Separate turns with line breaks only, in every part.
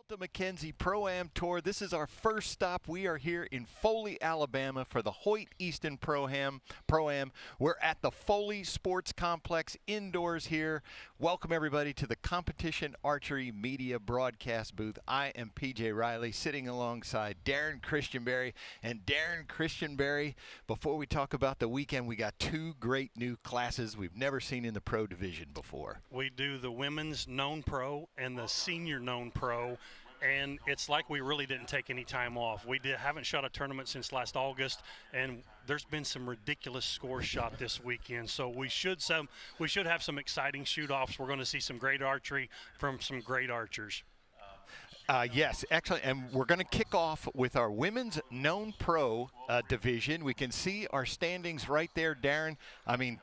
Delta McKenzie Pro-Am Tour. This is our first stop. We are here in Foley, Alabama for the Hoyt Easton Pro-Am. We're at the Foley Sports Complex indoors here. Welcome everybody to the Competition Archery Media Broadcast booth. I am PJ Riley sitting alongside Darren Christianberry. And Darren Christianberry, before we talk about the weekend, we got two great new classes we've never seen in the pro division before.
We do the women's known pro and the senior known pro. And it's like we really didn't take any time off. We haven't shot a tournament since last August, and there's been some ridiculous scores shot this weekend. So we should have some exciting shoot-offs. We're going to see some great archery from some great archers.
Yes, excellent. And we're going to kick off with our women's known pro division. We can see our standings right there, Darren. I mean,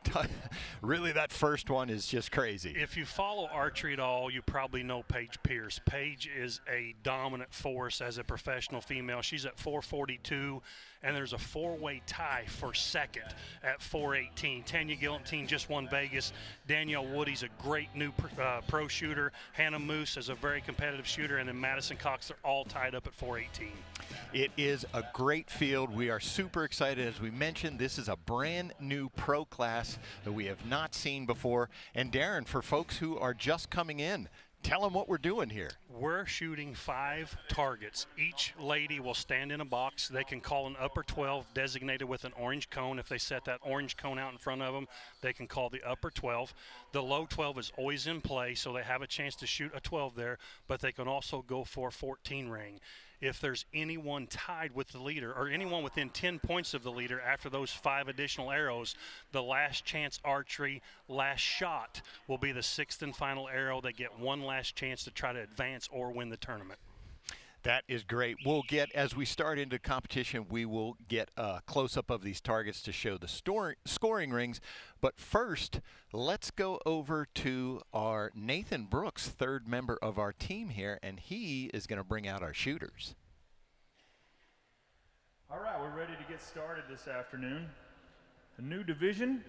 really that first one is just crazy.
If you follow archery at all, you probably know Paige Pierce. Paige is a dominant force as a professional female. She's at 442, and there's a four-way tie for second at 418. Tanya Gillantine just won Vegas. Danielle Woody's a great new pro shooter. Hannah Moose is a very competitive shooter, and then Madison Cox, they're all tied up at 418.
It is a great field. We are super excited. As we mentioned, this is a brand new pro class that we have not seen before. And Darren, for folks who are just coming in, tell them what we're doing here.
We're shooting 5 targets. Each lady will stand in a box. They can call an upper 12 designated with an orange cone. If they set that orange cone out in front of them, they can call the upper 12. The low 12 is always in play, so they have a chance to shoot a 12 there, but they can also go for a 14 ring. If there's anyone tied with the leader or anyone within 10 points of the leader after those 5 additional arrows, the last chance archery, last shot will be the 6th and final arrow. They get one last chance to try to advance or win the tournament.
That is great. We'll get, as we start into competition, we will get a close-up of these targets to show the scoring rings. But first, let's go over to our Nathan Brooks, third member of our team here, and he is going to bring out our shooters.
All right, we're ready to get started this afternoon. A new division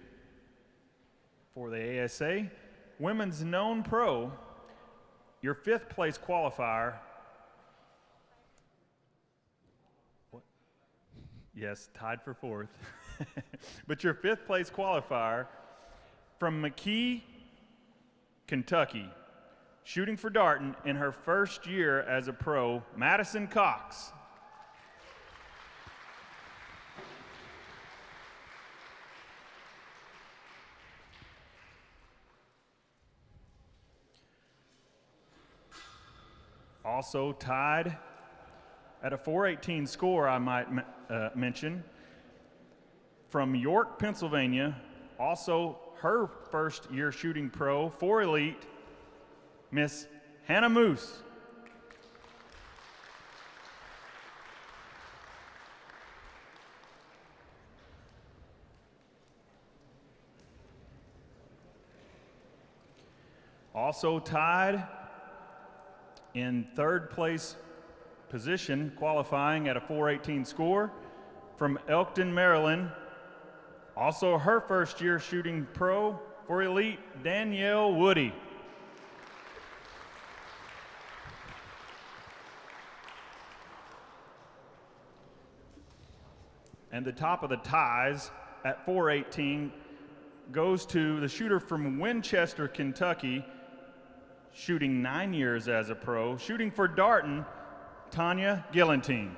for the ASA. Women's Known Pro, your 5th place qualifier. Yes, tied for 4th. But your 5th place qualifier from McKee, Kentucky, shooting for Darton in her first year as a pro, Madison Cox. Also tied at a 418 score, I might mention, from York, Pennsylvania, also her first year shooting pro for Elite, Miss Hannah Moose. Also tied in 3rd place position, qualifying at a 418 score, from Elkton, Maryland, also her first year shooting pro for Elite, Danielle Woody. And the top of the ties at 418 goes to the shooter from Winchester, Kentucky, shooting 9 years as a pro, shooting for Darton, Tanya Gillantine.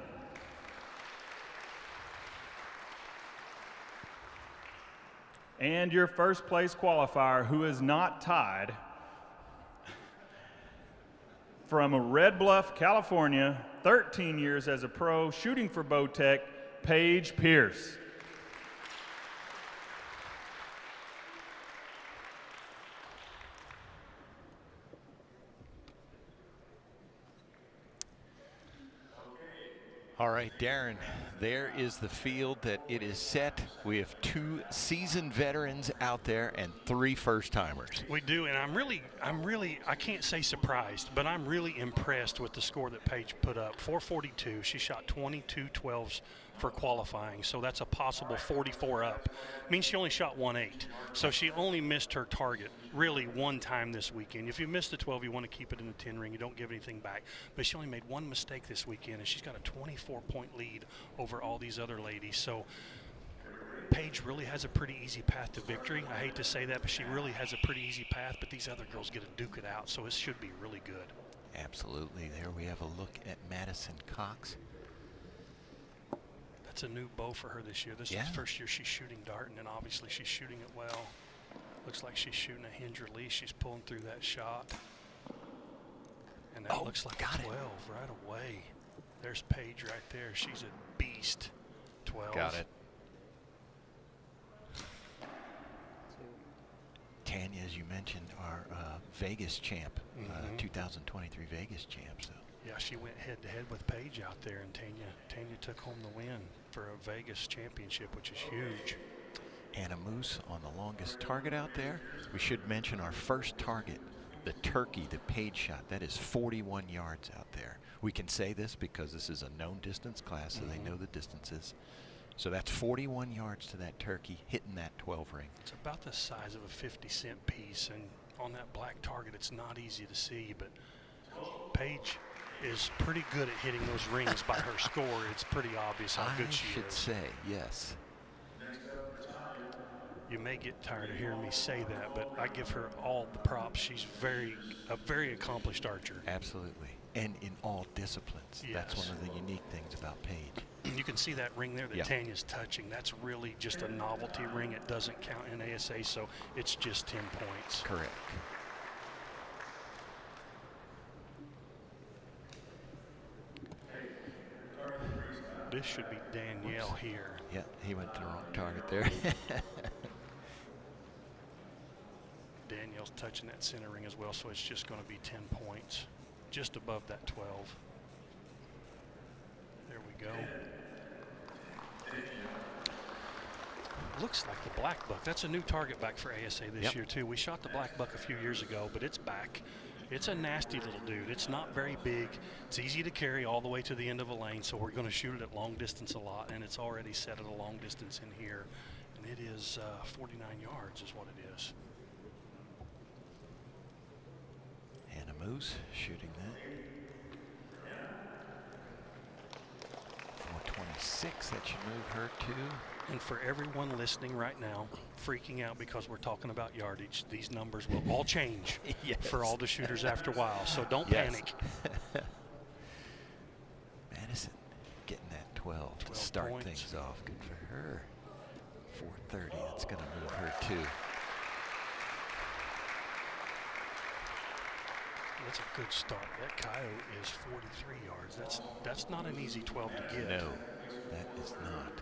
And your 1st place qualifier, who is not tied, from Red Bluff, California, 13 years as a pro, shooting for Bowtech, Paige Pierce.
All right, Darren, there is the field that it is set. We have 2 seasoned veterans out there and 3 first-timers.
We do, and I'm really, I can't say surprised, but I'm really impressed with the score that Paige put up. 442, she shot 22 12s for qualifying. So that's a possible 44 up. Means she only shot 1.8. So she only missed her target really one time this weekend. If you miss the 12, you want to keep it in the 10 ring. You don't give anything back. But she only made one mistake this weekend, and she's got a 24-point lead over all these other ladies. So Paige really has a pretty easy path to victory. I hate to say that, but she really has a pretty easy path, but these other girls get to duke it out, so it should be really good.
Absolutely. There we have a look at Madison Cox.
That's a new bow for her this year. This is the first year she's shooting dart, and then obviously she's shooting it well. Looks like she's shooting a hinge release. She's pulling through that shot. And that looks like a 12 right away. There's Paige right there. She's a beast. 12.
Got it. Tanya, as you mentioned, our Vegas champ, 2023 Vegas champ. So.
Yeah, she went head-to-head with Paige out there, and Tanya took home the win for a Vegas championship, which is huge.
Anna Moose on the longest target out there. We should mention our first target, the turkey, the Paige shot. That is 41 yards out there. We can say this because this is a known distance class, so they know the distances. So that's 41 yards to that turkey, hitting that 12 ring.
It's about the size of a 50-cent piece, and on that black target, it's not easy to see, but Paige is pretty good at hitting those rings by her score. It's pretty obvious how good she is.
I should say, yes.
You may get tired of hearing me say that, but I give her all the props. She's a very accomplished archer.
Absolutely, and in all disciplines.
Yes.
That's one of the unique things about Paige.
You can see that ring there that Tanya's touching. That's really just a novelty ring. It doesn't count in ASA, so it's just 10 points.
Correct.
This should be Danielle here.
Yeah, he went to the wrong target there.
Danielle's touching that center ring as well, so it's just going to be 10 points, just above that 12. There we go. Looks like the black buck. That's a new target back for ASA this year too. We shot the black buck a few years ago, but it's back. It's a nasty little dude. It's not very big. It's easy to carry all the way to the end of a lane, so we're going to shoot it at long distance a lot, and it's already set at a long distance in here. And it is 49 yards is what it is.
Anna Moose shooting that. 426, that should move her to.
And for everyone listening right now, freaking out because we're talking about yardage, these numbers will all change for all the shooters after a while, so don't panic.
Madison getting that 12 to start
points.
Things off. Good for her. 430, that's going to move her too.
That's a good start. That coyote is 43 yards. That's not an easy 12 to get.
No, that is not.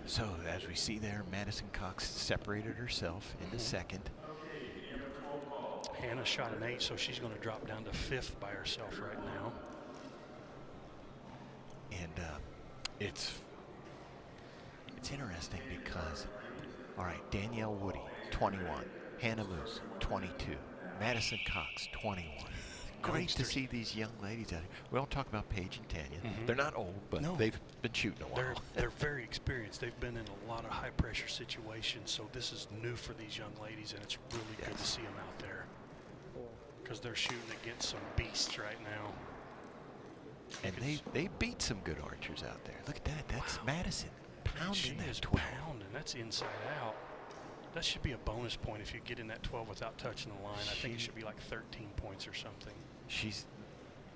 So as we see there, Madison Cox separated herself into second.
Hannah shot an 8, so she's going to drop down to 5th by herself right now.
And it's interesting because, all right, Danielle Woody, 21. Hannah Moose, 22. Madison Cox, 21. Great to see these young ladies out here. We all talk about Paige and Tanya. They're not old, but they've been shooting a while.
They're very experienced. They've been in a lot of high-pressure situations, so this is new for these young ladies, and it's really good to see them out there because they're shooting against some beasts right now.
And they beat some good archers out there. Look at that. That's Madison pounding
She
that
is
12.
pounding. That's inside out. That should be a bonus point if you get in that 12 without touching the line. I think it should be like 13 points or something.
She's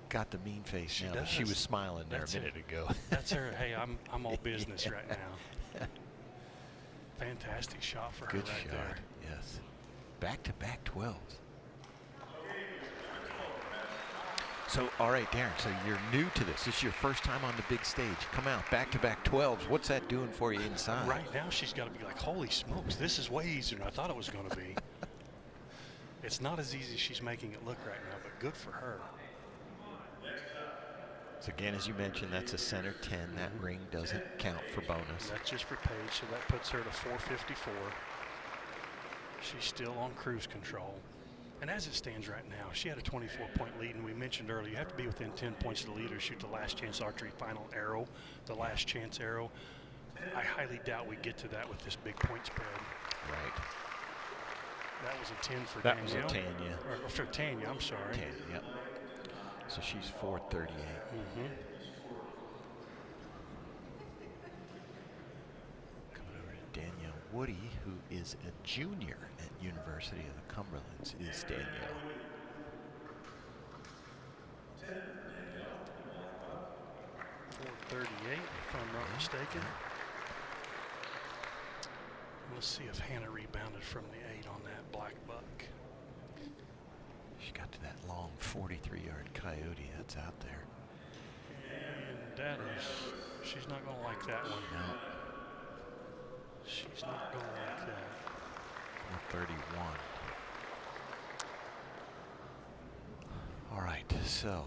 got the mean face
She
now,
does.
but she was smiling there a minute ago.
That's her. Hey, I'm all business right now. Fantastic shot for her
Good
right
shot.
there.
Yes. Back-to-back 12s. So, all right, Darren, so you're new to this. This is your first time on the big stage. Come out, back-to-back 12s. What's that doing for you inside?
Right now, she's got to be like, holy smokes, this is way easier than I thought it was going to be. It's not as easy as she's making it look right now, but good for her.
So again, as you mentioned, that's a center 10. That ring doesn't count for bonus.
And that's just for Paige, so that puts her to 454. She's still on cruise control. And as it stands right now, she had a 24-point lead, and we mentioned earlier, you have to be within 10 points of the leader to shoot the last chance archery final arrow, the last chance arrow. I highly doubt we get to that with this big point spread.
Right.
That was a 10 for
That
Danielle.
was a Tanya.
Or for Tanya, I'm sorry.
Tanya, yep. So she's 438. Coming over to Danielle Woody, who is a junior at University of the Cumberlands, is Danielle.
.438, if I'm not mistaken. Let's see if Hannah rebounded from the 8 on that black buck.
She got to that long 43-yard coyote that's out there.
And that is, she's not going to like that one.
No.
She's not going to like that.
431. All right, so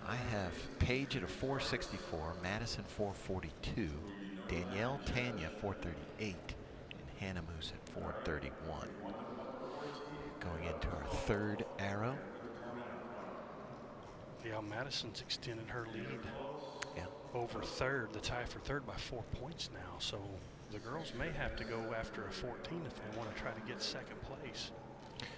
I have Paige at a 464, Madison 442, Danielle Tanya 438, and Hannah Moose at 431. Going into our third arrow.
Yeah, Madison's extended her lead over third, the tie for third, by 4 points now. So the girls may have to go after a 14 if they want to try to get second place.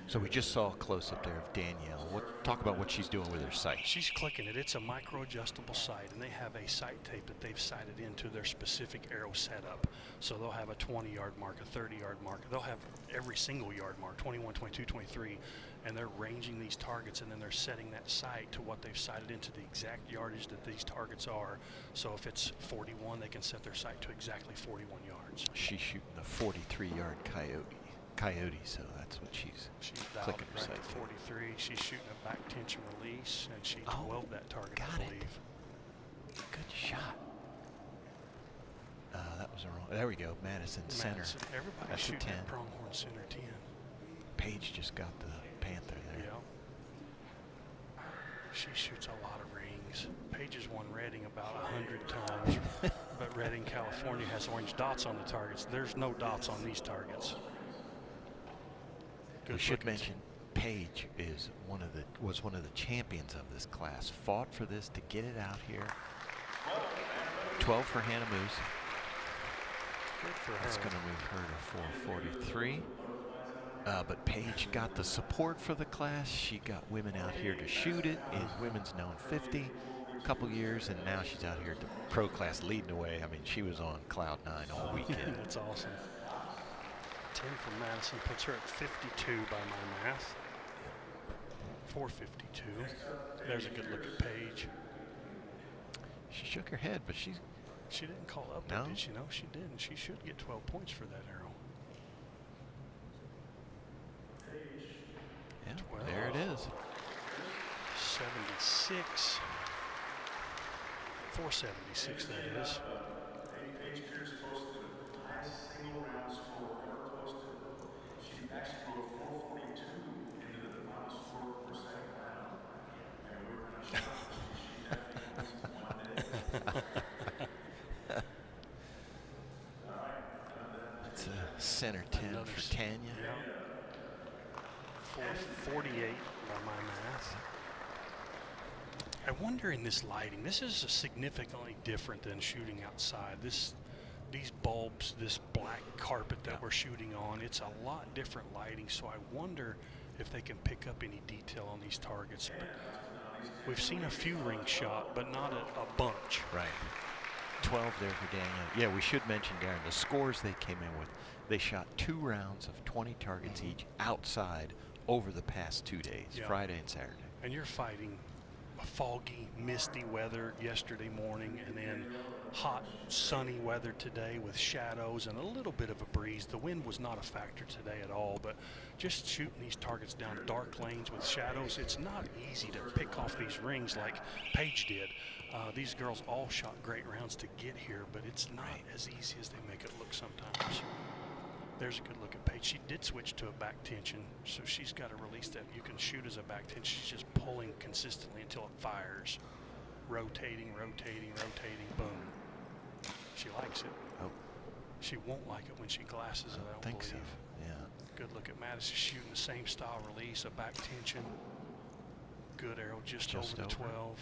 So we just saw a close-up there of Danielle. Talk about what she's doing with her sight.
She's clicking it. It's a micro-adjustable sight, and they have a sight tape that they've sighted into their specific arrow setup. So they'll have a 20-yard mark, a 30-yard mark. They'll have every single yard mark, 21, 22, 23, and they're ranging these targets, and then they're setting that sight to what they've sighted into the exact yardage that these targets are. So if it's 41, they can set their sight to exactly 41 yards.
She's shooting a 43-yard coyote, so that's what she's
dialed
clicking
it
her
right
sight
to 43. She's shooting a back tension release, and she 12 that target,
got
I believe.
Good shot. That was a wrong. There we go. Madison center.
Everybody's
That's
shooting
a 10.
at pronghorn center 10.
Paige just got the Panther there.
Yeah. She shoots a lot of rings. Paige has won Reading about 100 times, but Reading, California has orange dots on the targets. There's no dots on these targets.
We should mention Paige is was one of the champions of this class. Fought for this to get it out here. 12 for Hannah Moose.
Good for her.
That's going to move her to 443. But Paige got the support for the class. She got women out here to shoot it in women's known 50 a couple years, and now she's out here at the pro class leading the way. I mean, she was on cloud 9 all weekend.
That's awesome. 10 from Madison puts her at 52 by my math. 452. There's a good look at Paige.
She shook her head, but she
didn't call up,
no?
did she? No, she didn't. She should get 12 points for that arrow.
Yeah,
12.
there it is.
76. 476, that is.
It's a center 10 for Tanya.
Yeah. 448 by my math. I wonder in this lighting, this is significantly different than shooting outside. These bulbs, this black carpet that we're shooting on, it's a lot different lighting, so I wonder if they can pick up any detail on these targets. But we've seen a few rings shot, but not a bunch.
Right. 12 there for Daniel. Yeah, we should mention, Darren, the scores they came in with. They shot 2 rounds of 20 targets each outside over the past 2 days, Friday and Saturday.
And you're fighting a foggy, misty weather yesterday morning, and then hot, sunny weather today with shadows and a little bit of a breeze. The wind was not a factor today at all, but just shooting these targets down dark lanes with shadows, it's not easy to pick off these rings like Paige did. These girls all shot great rounds to get here, but it's not as easy as they make it look sometimes. There's a good look at Paige. She did switch to a back tension, so she's got to release that. You can shoot as a back tension. She's just pulling consistently until it fires. Rotating, rotating, rotating, boom. She likes it.
Oh.
She won't like it when she glasses it, I don't
think
believe.
so, yeah.
Good look at Madison shooting the same style release, a back tension. Good arrow just over the 12.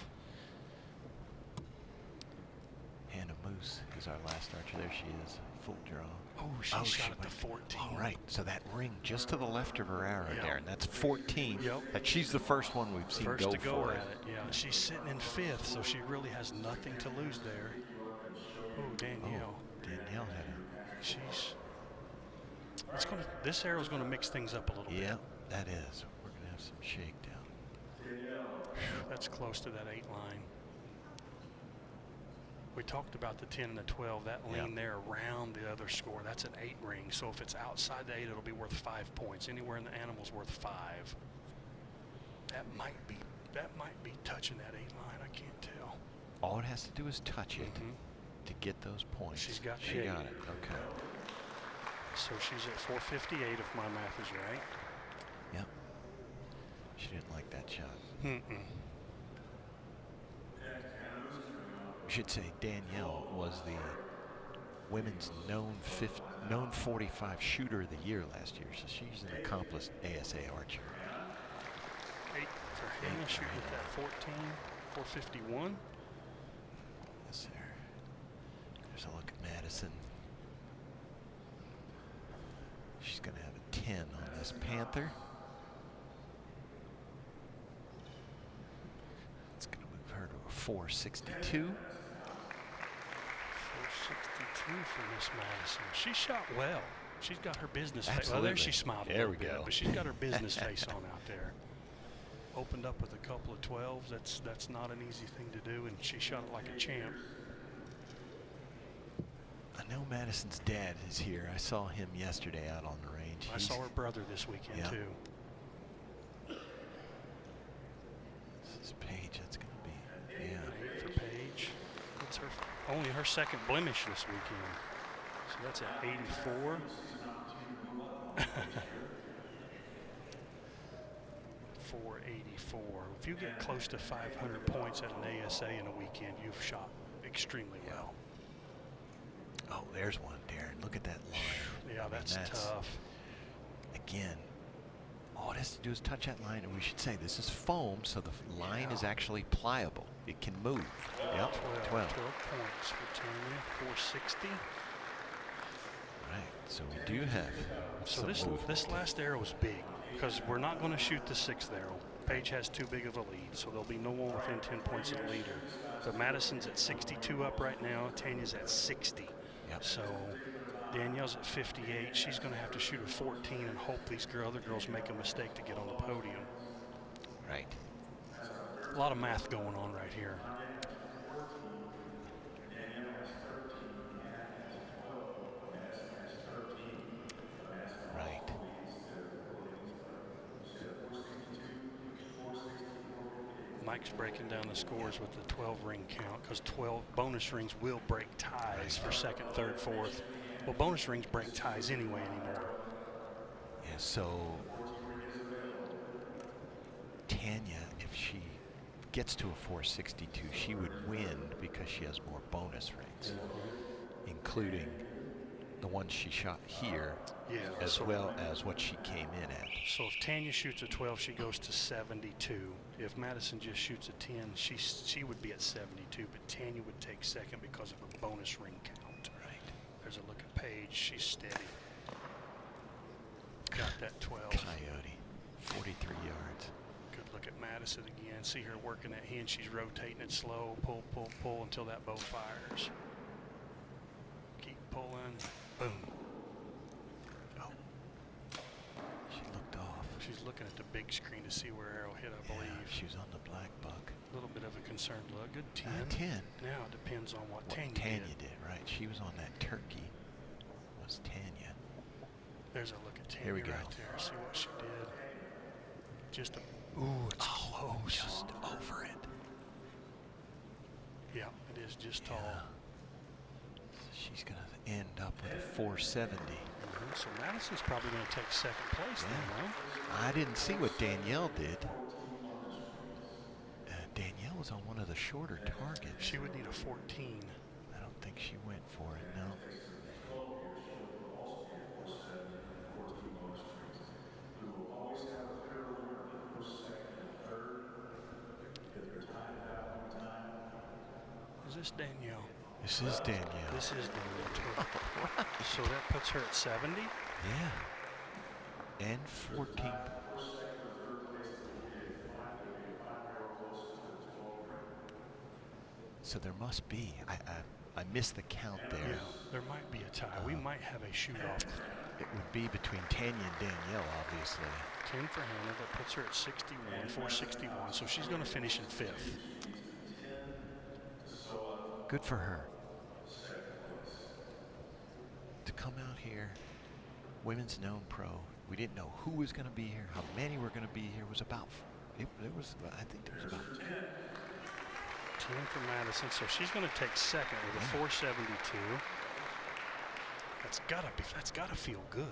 Hannah Moose is our last archer. There she is, full draw.
Oh, she shot at the 14.
All right, so that ring just to the left of her arrow,
Yep.
Darren. That's 14.
Yep.
That she's the first one we've seen
First
go
to go
for
at
it.
it. Yeah, she's sitting in 5th, so she really has nothing to lose there. Oh, Danielle.
Danielle had
This arrow's gonna mix things up a little bit.
Yeah, that is. We're gonna have some shakedown.
That's close to that 8 line. We talked about the 10 and the 12. That lean there around the other score, that's an 8 ring. So if it's outside the 8, it'll be worth 5 points. Anywhere in the animal's worth 5. That might be touching that 8 line. I can't tell.
All it has to do is touch it to get those points.
She's got
She got it. Okay.
So she's at 458 if my math is right.
Yep. She didn't like that shot. We should say Danielle was the women's known 45 shooter of the year last year, so she's an accomplished ASA archer.
8 for Hannah. She hit that 14, 451.
Yes, sir. There's a look at Madison. She's going to have a 10 on this Panther. It's going to move her to a 462.
462 for Miss Madison. She shot well. She's got her business face. Well,
Absolutely.
there she smiled a
There
little
we
bit,
go.
but she's got her business face on out there. Opened up with a couple of 12s. That's not an easy thing to do, and she shot it like a champ.
I know Madison's dad is here. I saw him yesterday out on the range.
I saw her brother this weekend too.
This is Paige. That's going to be,
8 for Paige. That's only her second blemish this weekend. So that's at 84. 484. If you get close to 500 points at an ASA in a weekend, you've shot extremely well.
Oh, there's one, Darren. Look at that line.
Yeah, that's tough.
Again, all it has to do is touch that line, and we should say this is foam, so the line is actually pliable. It can move. Yep, 12.
12 points for Tanya, 460.
Right, so we do have
So
some
this last arrow is big because we're not going to shoot the 6th arrow. Paige has too big of a lead, so there'll be no one within 10 points of the leader. But Madison's at 62 up right now. Tanya's at 60.
Yep.
So Danielle's at 58. She's going to have to shoot a 14 and hope these other girls make a mistake to get on the podium.
Right.
A lot of math going on right here.
Right.
Mike's breaking down the scores with the 12 ring count because 12 bonus rings will break ties for 2nd, 3rd, 4th. Well, bonus rings break ties anyway anymore.
Yeah, so Tanya, if she gets to a 462, she would win because she has more bonus rings, including the ones she shot here, as well as what she came in at.
So if Tanya shoots a 12, she goes to 72. If Madison just shoots a 10, she would be at 72, but Tanya would take 2nd because of a bonus ring count.
Right.
There's a look at Paige. She's steady. Got that 12.
Coyote, 43 yards.
Good look at Madison again. See her working that hinge. She's rotating it slow. Pull, pull, pull until that bow fires. Keep pulling. Boom. Oh.
She looked off.
She's looking at the big screen to see where arrow hit, I believe.
She was on the black buck.
A little bit of a concerned look. Good 10.
10.
Now it depends on what Tanya
did. Right. She was on that turkey. Was Tanya.
There's a look at Tanya
Here we go.
right there. See what she did. Just a, ooh, it's close.
Just over it.
Yeah, it is just tall.
She's going to end up with a 470.
So Madison's probably going to take 2nd place then, right?
I didn't see what Danielle did. Danielle was on one of the shorter targets.
She would need a 14.
I don't think she went for it, no.
this Danielle?
This is Danielle.
This is Danielle too. So that puts her at 70.
Yeah. And 14. So there must be. I missed the count there.
Yeah, there might be a tie. We might have a shoot-off.
It would be between Tanya and Danielle, obviously.
10 for Hannah. That puts her at 61, 461. So she's going to finish in 5th.
Good for her. To come out here, women's known pro. We didn't know who was going to be here, how many were going to be here. It was about, I think there was about
10 for Madison, so she's going to take second with a 472. That's gotta feel good.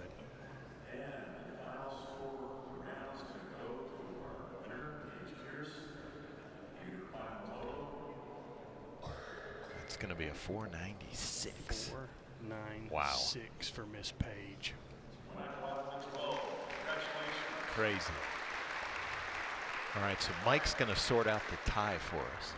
It's going to be a 496.
496 for Miss Page.
Crazy. All right, so Mike's going to sort out the tie for us.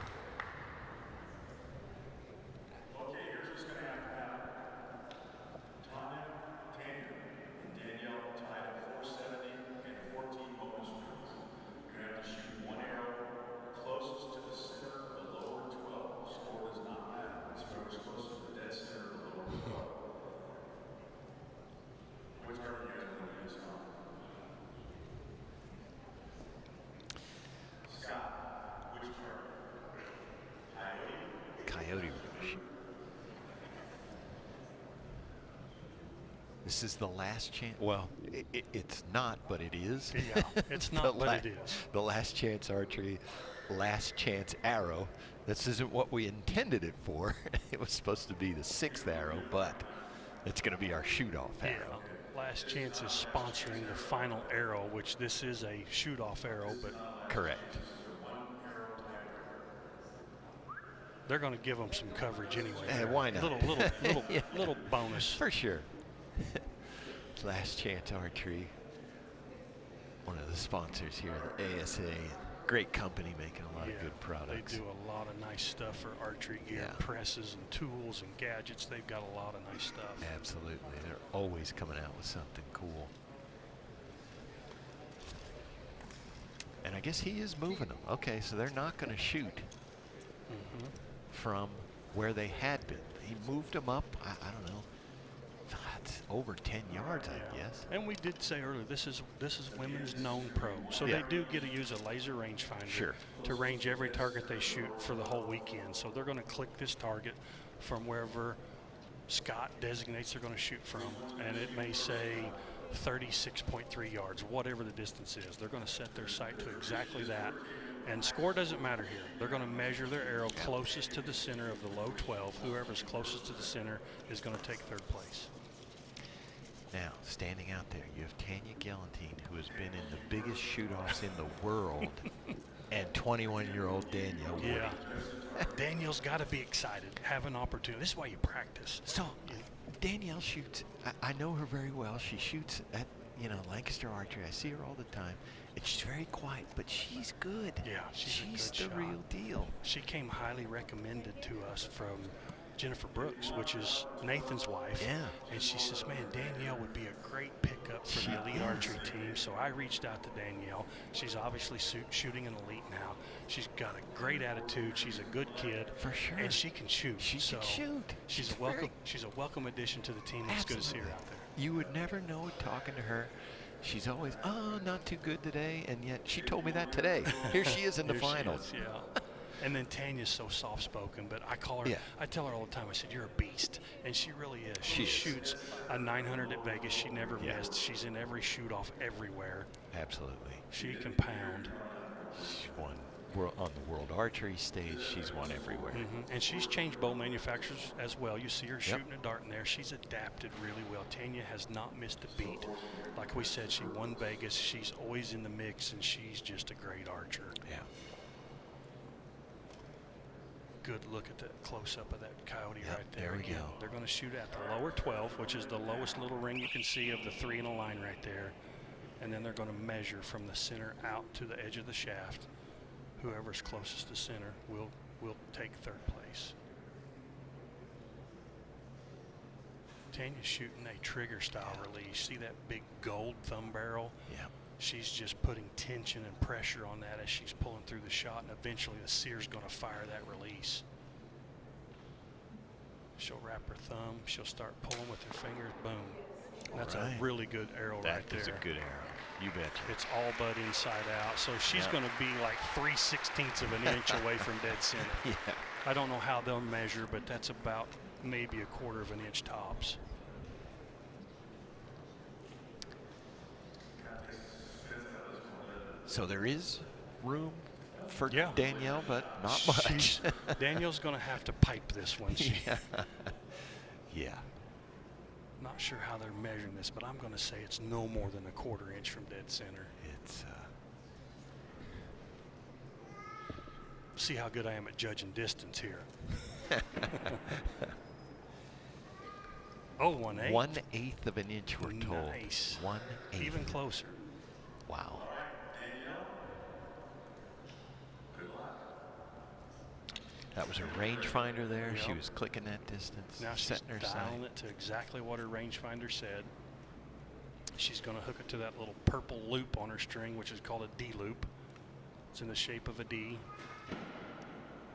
This is the last chance. Well, it's not, but it is.
Yeah, it's not, but it is.
The last chance archery, last chance arrow. This isn't what we intended it for. It was supposed to be the 6th arrow, but it's going to be our shoot-off arrow.
Yeah, last chance is sponsoring the final arrow, which this is a shoot-off arrow, but
correct.
They're going to give them some coverage anyway.
Why not?
Little bonus
for sure. Last Chance Archery, one of the sponsors here, the ASA, great company making a lot of good products.
They do a lot of nice stuff for archery gear, presses and tools and gadgets. They've got a lot of nice stuff.
Absolutely, they're always coming out with something cool. And I guess he is moving them. Okay, so they're not going to shoot from where they had been. He moved them up, I don't know, it's over 10 yards, I guess.
And we did say earlier, this is women's known pro, so they do get to use a laser rangefinder to range every target they shoot for the whole weekend. So they're going to click this target from wherever Scott designates they're going to shoot from, and it may say 36.3 yards, whatever the distance is. They're going to set their sight to exactly that. And score doesn't matter here. They're going to measure their arrow closest to the center of the low 12. Whoever's closest to the center is going to take 3rd place.
Now, standing out there, you have Tanya Galantine, who has been in the biggest shoot-offs in the world, and 21-year-old Danielle Woody.
Yeah. Danielle's got to be excited, have an opportunity. This is why you practice.
So, Danielle shoots. I know her very well. She shoots at, Lancaster Archery. I see her all the time. And she's very quiet, but she's good.
Yeah, she's
the real deal.
She came highly recommended to us from Jennifer Brooks, which is Nathan's wife.
Yeah.
And she says, man, Danielle would be a great pickup for the elite archery team. So I reached out to Danielle. She's obviously shooting an elite now. She's got a great attitude. She's a good kid.
For sure.
And she can shoot.
She can shoot.
She's a welcome addition to the team. It's good to see her out there.
You would never know it talking to her. She's always, not too good today, and yet she told me that today. Here she is in the finals.
Yeah. And then Tanya's so soft-spoken, but I call her, I tell her all the time, I said, you're a beast. And she really is. She shoots a 900 at Vegas. She never missed. She's in every shoot-off everywhere.
Absolutely.
She can pound.
She won on the World Archery stage. She's won everywhere.
And she's changed bow manufacturers as well. You see her shooting a dart in there. She's adapted really well. Tanya has not missed a beat. Like we said, she won Vegas. She's always in the mix, and she's just a great archer.
Yeah.
Good look at that close-up of that coyote right there.
There we go.
They're going to shoot at the lower 12, which is the lowest little ring you can see of the 3 in a line right there. And then they're going to measure from the center out to the edge of the shaft. Whoever's closest to center will take 3rd place. Tanya's shooting a trigger style release. See that big gold thumb barrel?
Yeah.
She's just putting tension and pressure on that as she's pulling through the shot, and eventually the sear's going to fire that release. She'll wrap her thumb. She'll start pulling with her fingers. Boom. That's a really good arrow right there.
That is a good arrow. You bet.
It's all but inside out. So she's going to be like 3/16 of an inch away from dead center.
Yeah.
I don't know how they'll measure, but that's about maybe 1/4 of an inch tops.
So there is room for Danielle, but not much.
Danielle's going to have to pipe this one.
Yeah.
Not sure how they're measuring this, but I'm going to say it's no more than 1/4 inch from dead center.
It's
see how good I am at judging distance here. Oh, 1/8.
1/8 of an inch, we're told.
Nice.
1/8.
Even closer.
Wow. That was her rangefinder there.
Yep.
She was clicking that distance.
Now she's
setting her
dialing
sight.
it to exactly what her rangefinder said. She's going to hook it to that little purple loop on her string, which is called a D loop. It's in the shape of a D.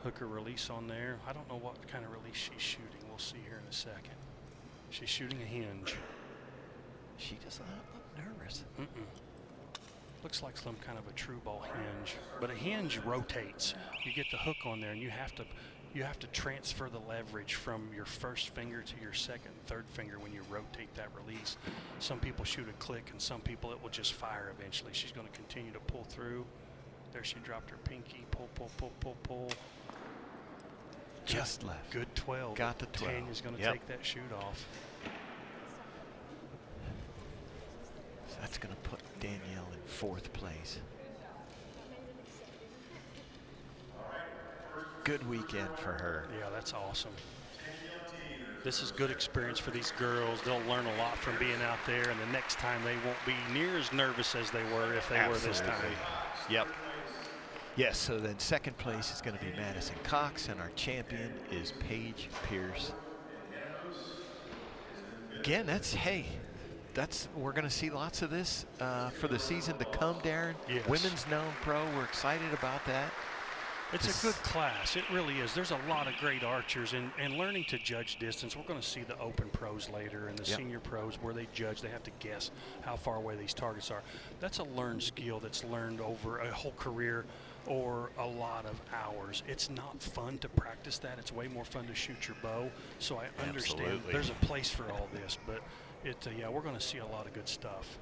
Hook her release on there. I don't know what kind of release she's shooting. We'll see here in a second. She's shooting a hinge.
She does not look nervous.
Looks like some kind of a true ball hinge, but a hinge rotates. You get the hook on there, and you have to transfer the leverage from your first finger to your second and third finger when you rotate that release. Some people shoot a click, and some people it will just fire eventually. She's going to continue to pull through. There she dropped her pinky. Pull, pull, pull, pull, pull.
Just left.
Good 12.
Got the 12.
Tanya's going to take that shoot off.
So that's going to put Danielle in 4th place. Good weekend for her.
Yeah, that's awesome. This is good experience for these girls. They'll learn a lot from being out there, and the next time they won't be near as nervous as they were if they were this time.
Yep. Yes, so then 2nd place is going to be Madison Cox, and our champion is Paige Pierce. Again, we're going to see lots of this for the season to come, Darren.
Yes.
Women's known pro, we're excited about that.
It's a good class. It really is. There's a lot of great archers, and learning to judge distance. We're going to see the open pros later and the senior pros where they judge. They have to guess how far away these targets are. That's a learned skill that's learned over a whole career or a lot of hours. It's not fun to practice that. It's way more fun to shoot your bow. So I understand there's a place for all this, but we're going to see a lot of good stuff.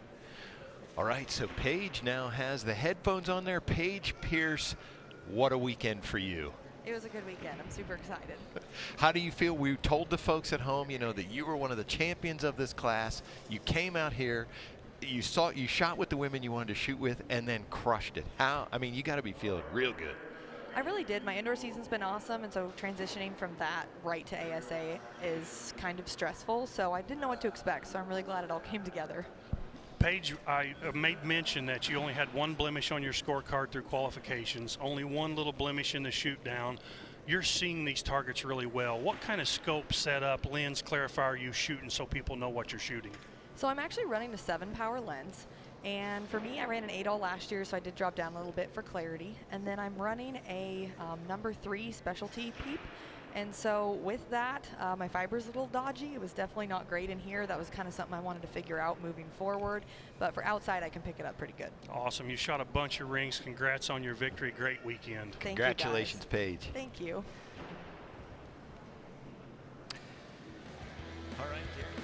All right, so Paige now has the headphones on there. Paige Pierce, what a weekend for you.
It was a good weekend. I'm super excited.
How do you feel? We told the folks at home, that you were one of the champions of this class. You came out here, you shot with the women you wanted to shoot with, and then crushed it. You got to be feeling real good.
I really did. My indoor season's been awesome, and so transitioning from that right to ASA is kind of stressful, so I didn't know what to expect, so I'm really glad it all came together.
Paige, I made mention that you only had one blemish on your scorecard through qualifications, only one little blemish in the shoot down. You're seeing these targets really well. What kind of scope, setup, lens, clarifier are you shooting so people know what you're shooting?
So I'm actually running the 7-power lens, and for me, I ran an 8-0 last year, so I did drop down a little bit for clarity. And then I'm running a number 3 specialty peep. And so with that, my fiber's a little dodgy. It was definitely not great in here. That was kind of something I wanted to figure out moving forward. But for outside, I can pick it up pretty good.
Awesome. You shot a bunch of rings. Congrats on your victory. Great weekend.
Congratulations, Paige.
Thank you.
All right, Darren.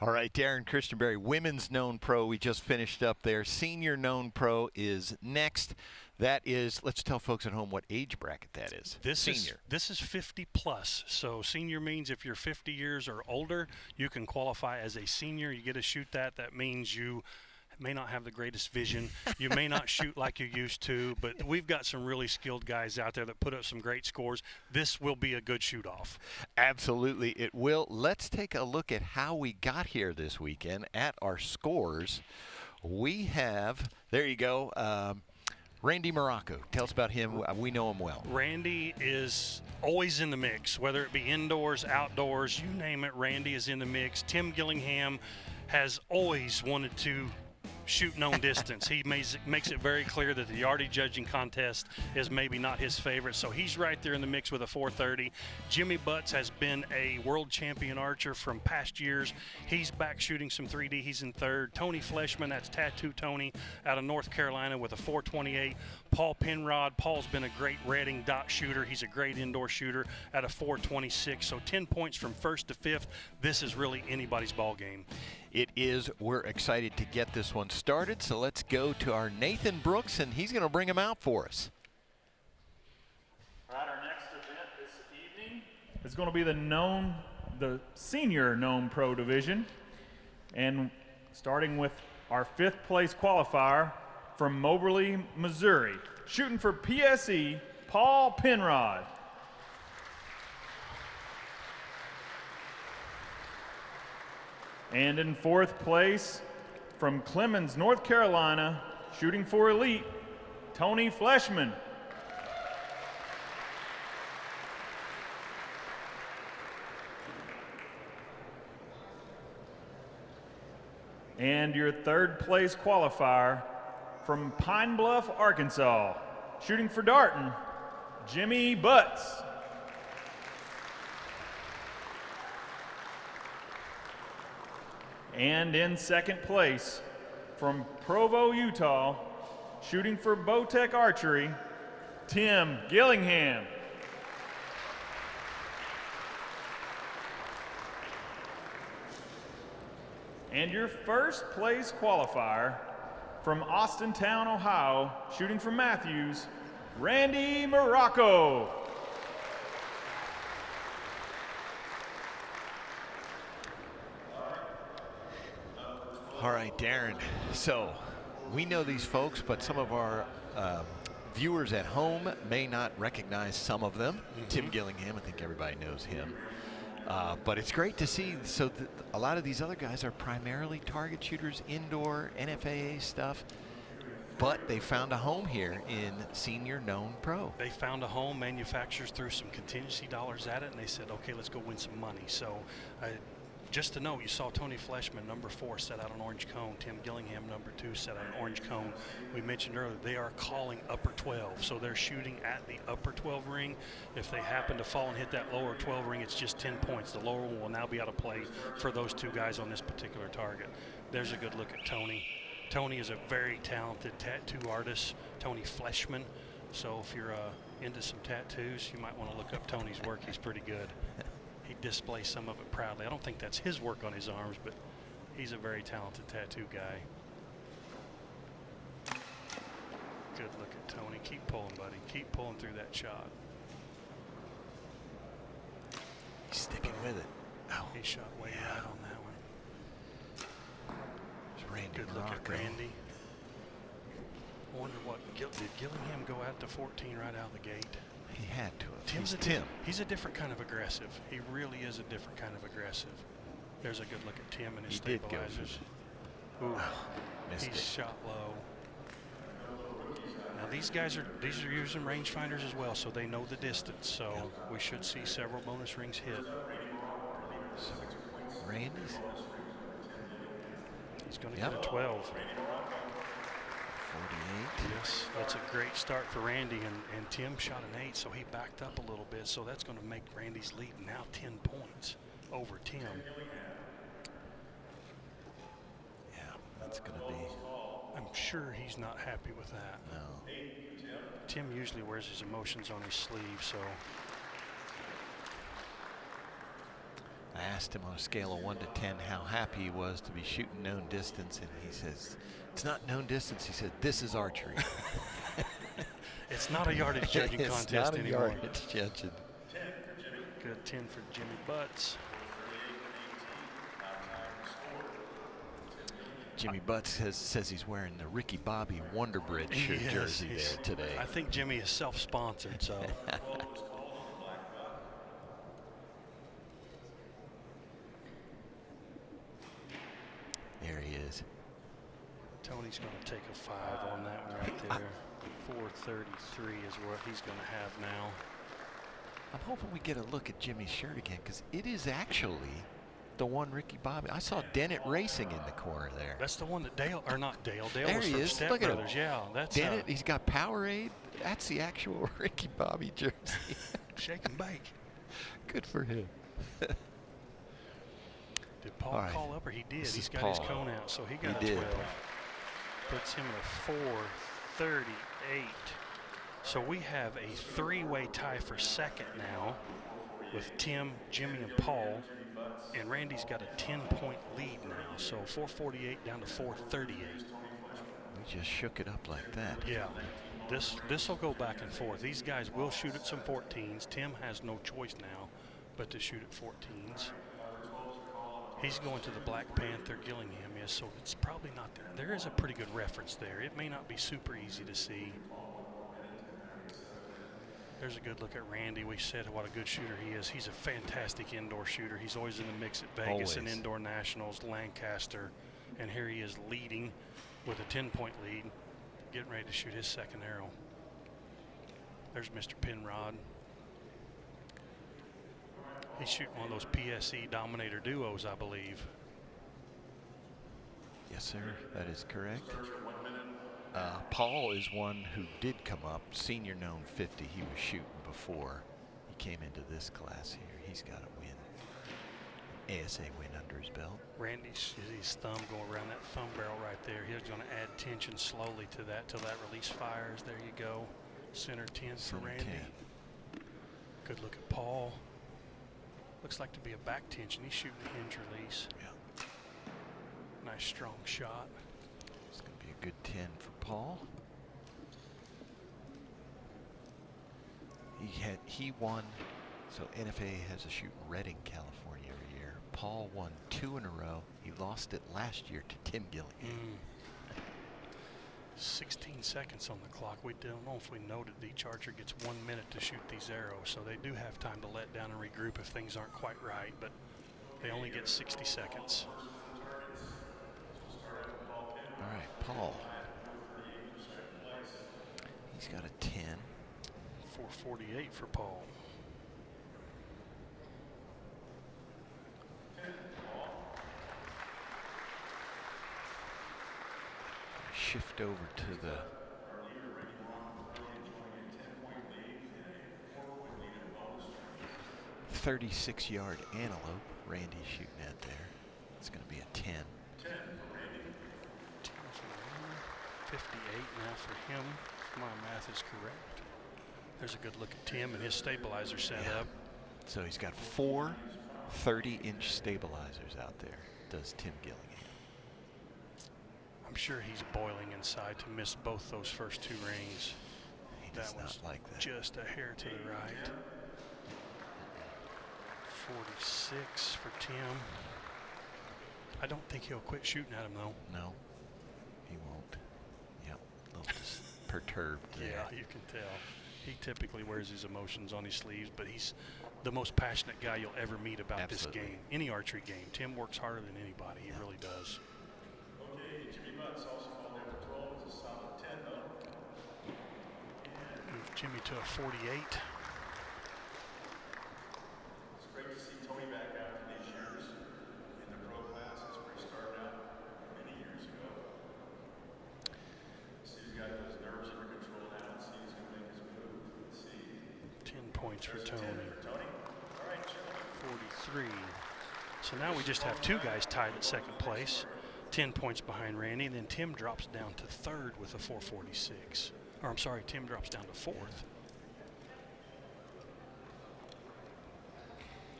All right, Darren Christianberry, women's known pro. We just finished up there. Senior known pro is next. That is, let's tell folks at home what age bracket that is. Senior.
This is 50 plus. So senior means if you're 50 years or older, you can qualify as a senior. You get to shoot that. That means you may not have the greatest vision. You may not shoot like you used to, but we've got some really skilled guys out there that put up some great scores. This will be a good shoot-off.
Absolutely, it will. Let's take a look at how we got here this weekend at our scores. We have, there you go, Randy Morocco. Tell us about him. We know him well.
Randy is always in the mix, whether it be indoors, outdoors, you name it, Randy is in the mix. Tim Gillingham has always wanted to shoot known distance. He makes it very clear that the yardage judging contest is maybe not his favorite, so he's right there in the mix with a 430. Jimmy Butts has been a world champion archer from past years. He's back shooting some 3D. He's in third. Tony Fleshman, that's Tattoo Tony out of North Carolina with a 428. Paul Penrod. Paul's been a great Reading dot shooter. He's a great indoor shooter at a 426. So 10 points from first to fifth. This is really anybody's ball game.
It is. We're excited to get this one started, so let's go to our Nathan Brooks, and he's going to bring them out for us.
All right, our next event this evening is going to be the senior known pro division, and starting with our 5th place qualifier from Moberly, Missouri, shooting for PSE, Paul Penrod. And in 4th place, from Clemens, North Carolina, shooting for Elite, Tony Fleshman. And your 3rd place qualifier from Pine Bluff, Arkansas, shooting for Darton, Jimmy Butts. And in 2nd place, from Provo, Utah, shooting for Bowtech Archery, Tim Gillingham. And your 1st place qualifier, from Austintown, Ohio, shooting for Matthews, Randy Morocco.
All right, Darren. So we know these folks, but some of our viewers at home may not recognize some of them. Tim Gillingham, I think everybody knows him. But it's great to see. So a lot of these other guys are primarily target shooters, indoor, NFAA stuff. But they found a home here in senior known pro.
They found a home. Manufacturers threw some contingency dollars at it, and they said, okay, let's go win some money. So just to note, you saw Tony Fleshman, number 4, set out an orange cone. Tim Gillingham, number 2, set out an orange cone. We mentioned earlier, they are calling upper 12. So they're shooting at the upper 12 ring. If they happen to fall and hit that lower 12 ring, it's just 10 points. The lower one will now be out of play for those 2 guys on this particular target. There's a good look at Tony. Tony is a very talented tattoo artist, Tony Fleshman. So if you're into some tattoos, you might want to look up Tony's work. He's pretty good. He displays some of it proudly. I don't think that's his work on his arms, but he's a very talented tattoo guy. Good look at Tony. Keep pulling, buddy. Keep pulling through that shot.
He's sticking with it. Oh.
He shot way right on that one.
Randy
Good look at
Morocco.
Randy. I wonder what, did Gillingham go out to 14 right out of the gate?
He had to have.
Tim. He's a different kind of aggressive. He really is a different kind of aggressive. There's a good look at Tim and his stabilizers. Ooh, he's shot low. Now these are using rangefinders as well, so they know the distance. So we should see several bonus rings hit.
So Randy's.
He's going to get a 12.
48.
Yes, that's a great start for Randy, and Tim shot an 8, so he backed up a little bit, so that's going to make Randy's lead now 10 points over Tim.
Yeah, that's going to be.
I'm sure he's not happy with that.
No.
Tim usually wears his emotions on his sleeve, so.
I asked him on a scale of 1 to 10 how happy he was to be shooting known distance, and he says, it's not known distance. He said, this is archery.
It's not a yardage judging contest
anymore. It's not a
anymore.
yardage judging.
Good 10 for Jimmy Butts.
Jimmy Butts says he's wearing the Ricky Bobby Wonder Bread
Yes,
jersey there today.
I think Jimmy is self-sponsored, so.
There he is.
Tony's going to take a 5 on that one right there. 433 is what he's going to have now.
I'm hoping we get a look at Jimmy's shirt again, because it is actually the one Ricky Bobby. I saw Dennett Racing in the corner there.
That's the one that Dale, or not Dale, Dale
There
was
he
from
is.
Step
Look at him.
Brothers. Yeah, that's
Dennett, he's got Powerade. That's the actual Ricky Bobby jersey.
shake and bake.
Good for him.
Did Paul
All right.
call up, or he did?
This
He's
is
got
Paul.
his cone out, so he got
He
a
did.
12. Puts him at a 438. So we have a 3-way tie for second now with Tim, Jimmy, and Paul. And Randy's got a 10-point lead now. So 448 down to 438.
We just shook it up like that.
Yeah, this will go back and forth. These guys will shoot at some 14s. Tim has no choice now but to shoot at 14s. He's going to the Black Panther. Gillingham is, so it's probably not there. There is a pretty good reference there. It may not be super easy to see. There's a good look at Randy. We said what a good shooter he is. He's a fantastic indoor shooter. He's always in the mix at Vegas and Indoor Nationals, Lancaster, and here he is leading with a 10-point lead, getting ready to shoot his second arrow. There's Mr. Penrod. He's shooting one of those PSE Dominator duos, I believe.
Yes, sir. That is correct. Paul is one who did come up, senior known 50. He was shooting before he came into this class here. He's got a win. ASA win under his belt.
Randy's his thumb going around that thumb barrel right there. He's going to add tension slowly to that till that release fires. There you go. Center 10 for Randy.
10.
Good look at Paul. Looks like to be a back tension. He's shooting a hinge release.
Yeah.
Nice strong shot.
It's going to be a good 10 for Paul. He won. So NFA has a shoot in Redding, California every year. Paul won 2 in a row. He lost it last year to Tim Gillingham.
16 seconds on the clock. We don't know if we noted each archer gets 1 minute to shoot these arrows, so they do have time to let down and regroup if things aren't quite right, but they only get 60 seconds.
All right, Paul. He's got a 10.
448 for Paul.
Shift over to the .36-yard antelope. Randy's shooting at there. It's going to be a 10.
10 for Randy. 58 now for him, if my math is correct. There's a good look at Tim and his stabilizer setup.
So he's got 4 30-inch stabilizers out there, does Tim Gillingham.
I'm sure he's boiling inside to miss both those first 2 rings.
He does
That
not
was
like that.
just a hair to the right. 46 for Tim. I don't think he'll quit shooting at him though.
No, he won't. Yep, a little perturbed there.
Yeah, you can tell. He typically wears his emotions on his sleeves, but he's the most passionate guy you'll ever meet about
Absolutely.
this game, any archery game. Tim works harder than anybody. He really does.
Okay, Jimmy Butts also called there for 12. It's a solid 10 though.
Moves Jimmy to a 48.
It's great to see Tony back after these years in the pro classes where he started out many years ago. See he's got his nerves under control now and see he's going to make his move. Let's see.
10 points for
There's a
Tony.
10 for Tony. All right, gentlemen.
43. So now we just have 2 guys tied at second place, 10 points behind Randy, and then Tim drops down to third with a 446. Or I'm sorry, Tim drops down to fourth.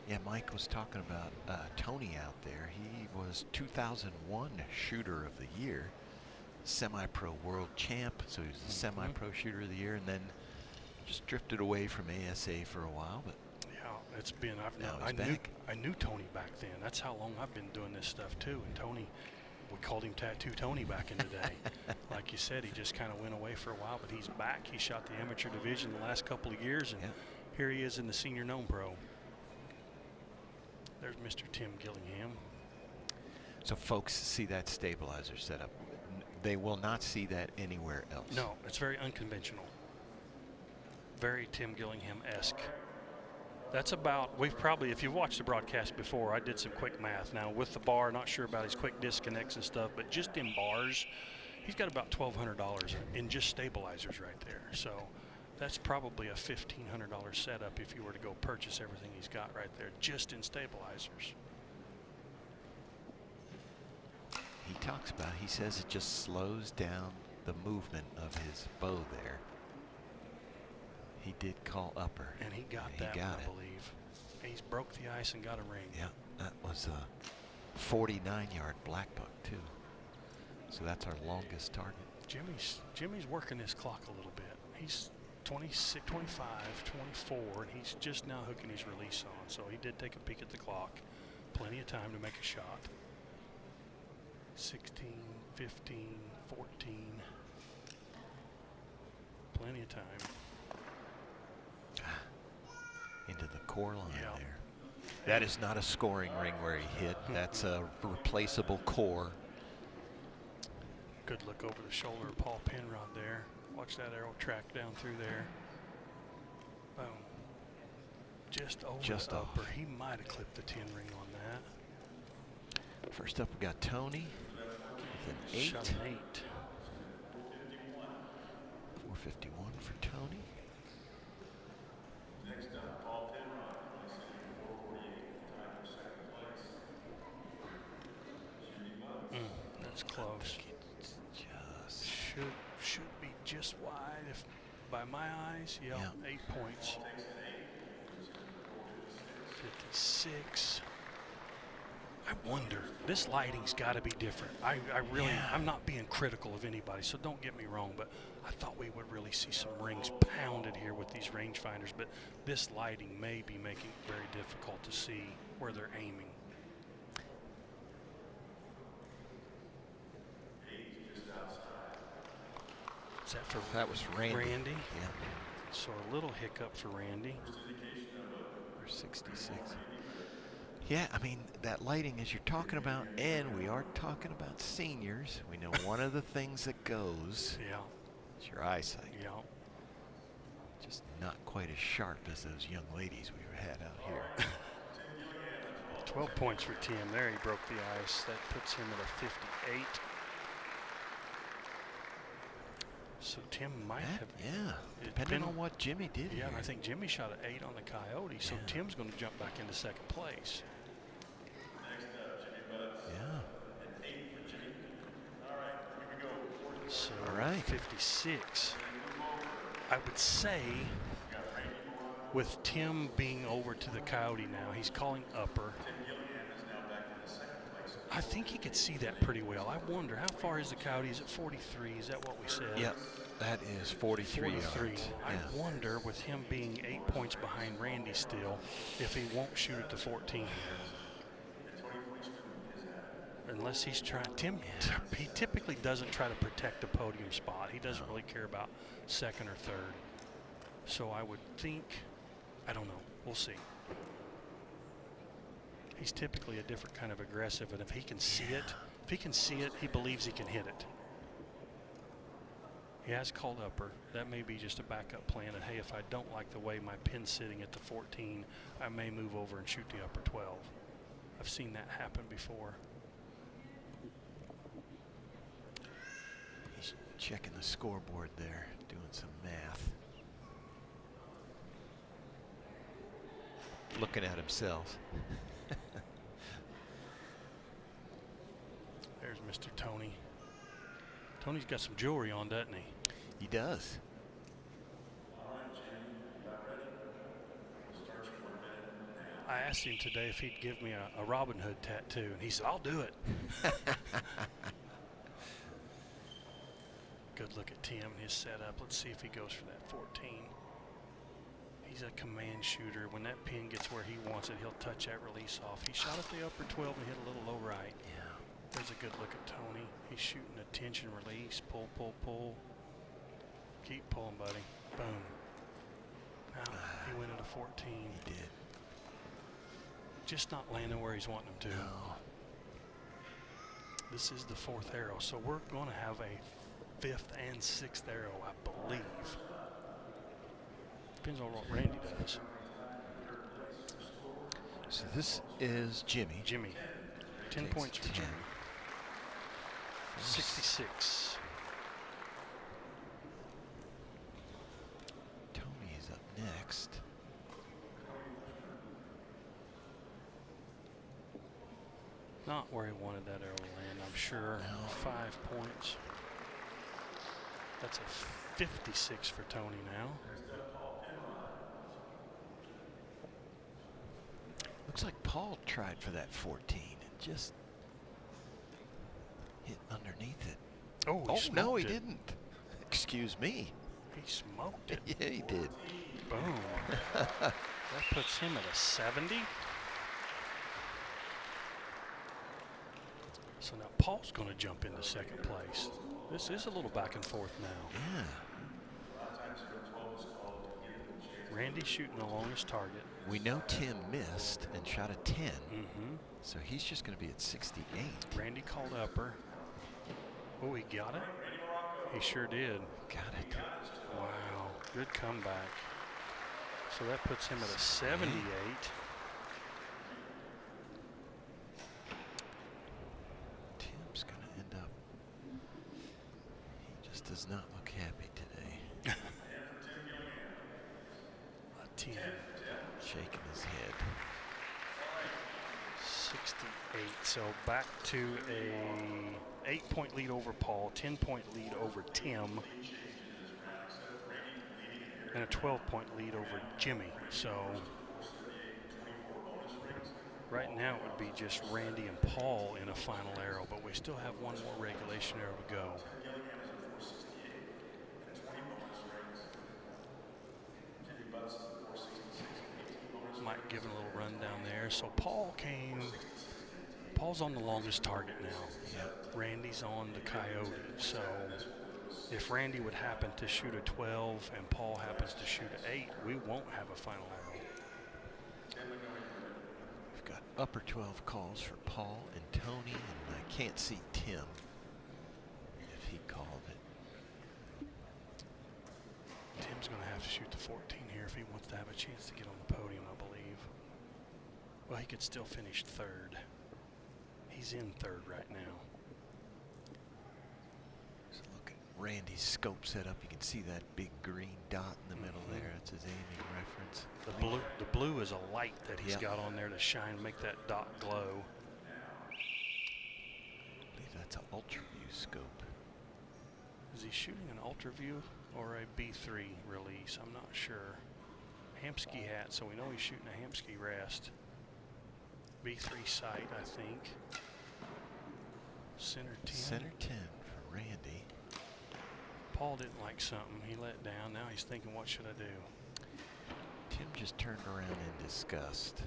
Yeah, Mike was talking about Tony out there. He was 2001 Shooter of the Year, semi-pro world champ, so he was the semi-pro Shooter of the Year, and then just drifted away from ASA for a while. But
yeah, it's been. I knew Tony back then. That's how long I've been doing this stuff too. And Tony, we called him Tattoo Tony back in the day. Like you said, he just kind of went away for a while, but he's back. He shot the amateur division the last couple of years, and here he is in the senior known pro. There's Mr. Tim Gillingham.
So folks see that stabilizer setup. They will not see that anywhere else.
No, it's very unconventional. Very Tim Gillingham-esque. That's about, we've probably, if you've watched the broadcast before, I did some quick math. Now with the bar, not sure about his quick disconnects and stuff, but just in bars, he's got about $1,200 in just stabilizers right there. So that's probably a $1,500 setup if you were to go purchase everything he's got right there, just in stabilizers.
He talks about, he says it just slows down the movement of his bow there. He did call upper.
And he got that one, I believe. And he's broke the ice and got a ring.
Yeah, that was a 49-yard black buck too. So that's our longest target.
Jimmy's working his clock a little bit. He's 26, 25, 24, and he's just now hooking his release on. So he did take a peek at the clock. Plenty of time to make a shot. 16, 15, 14. Plenty of time.
Into the core line there. That is not a scoring ring where he hit. That's a replaceable core.
Good look over the shoulder of Paul Penrod there. Watch that arrow track down through there. Boom. Just over the upper.
off.
He might have clipped the 10 ring on that.
First up, we got Tony with an 8.
Shot an 8.
451 for Tony.
Next up, Paul Penrod, placing 448, tied for second place. Shooting Bucks.
That's close.
Just
Should be just wide if by my eyes. Yeah. 8 points. 56. I wonder, this lighting's got to be different. I really, I'm not being critical of anybody, so don't get me wrong, but I thought we would really see some rings pounded here with these rangefinders, but this lighting may be making it very difficult to see where they're aiming. Is that for
that was Randy.
Randy?
Yeah.
So a little hiccup for Randy.
For 66. Yeah, I mean, that lighting as you're talking about, and we are talking about seniors. We know one of the things that goes is your eyesight.
Yeah.
Just not quite as sharp as those young ladies we had out here.
12 points for Tim. There he broke the ice. That puts him at a 58. So Tim might have.
Yeah, depending on what Jimmy did
Yeah,
here.
I think Jimmy shot an 8 on the Coyote, so Tim's going to jump back into second place.
Yeah.
So
All right.
56. I would say with Tim being over to the Coyote now, he's calling upper. I think he could see that pretty well. I wonder, how far is the Coyote? Is it 43? Is that what we said?
Yep, that is 43 yards.
I wonder, with him being 8 points behind Randy still, if he won't shoot at the 14. Unless he's trying. Tim, he typically doesn't try to protect the podium spot. He doesn't really care about second or third. So I would think, I don't know. We'll see. He's typically a different kind of aggressive, and if he can see it, he believes he can hit it. He has called upper. That may be just a backup plan. And hey, if I don't like the way my pin's sitting at the 14, I may move over and shoot the upper 12. I've seen that happen before.
He's checking the scoreboard there, doing some math. Looking at himself.
There's Mr. Tony. Tony's got some jewelry on, doesn't he?
He does.
I asked him today if he'd give me a Robin Hood tattoo, and he said, I'll do it. Good look at Tim and his setup. Let's see if he goes for that 14. He's a command shooter. When that pin gets where he wants it, he'll touch that release off. He shot at the upper 12 and hit a little low right.
Yeah.
There's a good look at Tony. He's shooting a tension release. Pull, pull, pull. Keep pulling, buddy. Boom. Now, he went into 14.
He did.
Just not landing where he's wanting him to.
No.
This is the 4th arrow, so we're going to have a 5th and 6th arrow, I believe. Depends on what Randy does.
So this is Jimmy.
Jimmy. 10
Takes
points for
10.
Jimmy. 66.
Tony is up next.
Not where he wanted that arrow to land, I'm sure.
No.
5 points. That's a 56 for Tony now.
Looks like Paul tried for that 14 and just hit underneath it.
Oh,
Oh, no, he
smoked it.
didn't. Excuse me.
He smoked it.
Yeah, he did.
Boom. That puts him at a 70. So now Paul's going to jump into 2nd place. This is a little back and forth now.
Yeah.
Randy's shooting the longest target.
We know Tim missed and shot a 10.
Mm-hmm.
So he's just going to be at 68.
Randy called upper. Oh, he got it? He sure did.
Got it.
Wow, good comeback. So that puts him at a 78.
Tim's going to end up. He just does not look happy today.
A 10.
Shaking his head.
68. So back to a 8-point lead over Paul, 10-point lead over Tim, and a 12-point lead over Jimmy. So right now it would be just Randy and Paul in a final arrow, but we still have one more regulation arrow to go. Mike giving a little rundown there. So Paul's on the longest target now.
Yep.
Randy's on the Coyote. So if Randy would happen to shoot a 12 and Paul happens to shoot an 8, we won't have a final arrow.
We've got upper 12 calls for Paul and Tony, and I can't see Tim if he called it.
Tim's going to have to shoot the 14 here if he wants to have a chance to get on the podium, I believe. Well, he could still finish 3rd. He's in 3rd right now.
So look at Randy's scope setup. You can see that big green dot in the middle there. It's his aiming reference.
The blue is a light that he's
Yep.
got on there to shine, make that dot glow.
I believe that's an ultra view scope.
Is he shooting an ultra view or a B3 release? I'm not sure. Hamsky hat, so we know he's shooting a Hamsky rest. B3 sight, I think. Center 10.
Center 10 for Randy.
Paul didn't like something. He let down. Now he's thinking, what should I do?
Tim just turned around in disgust.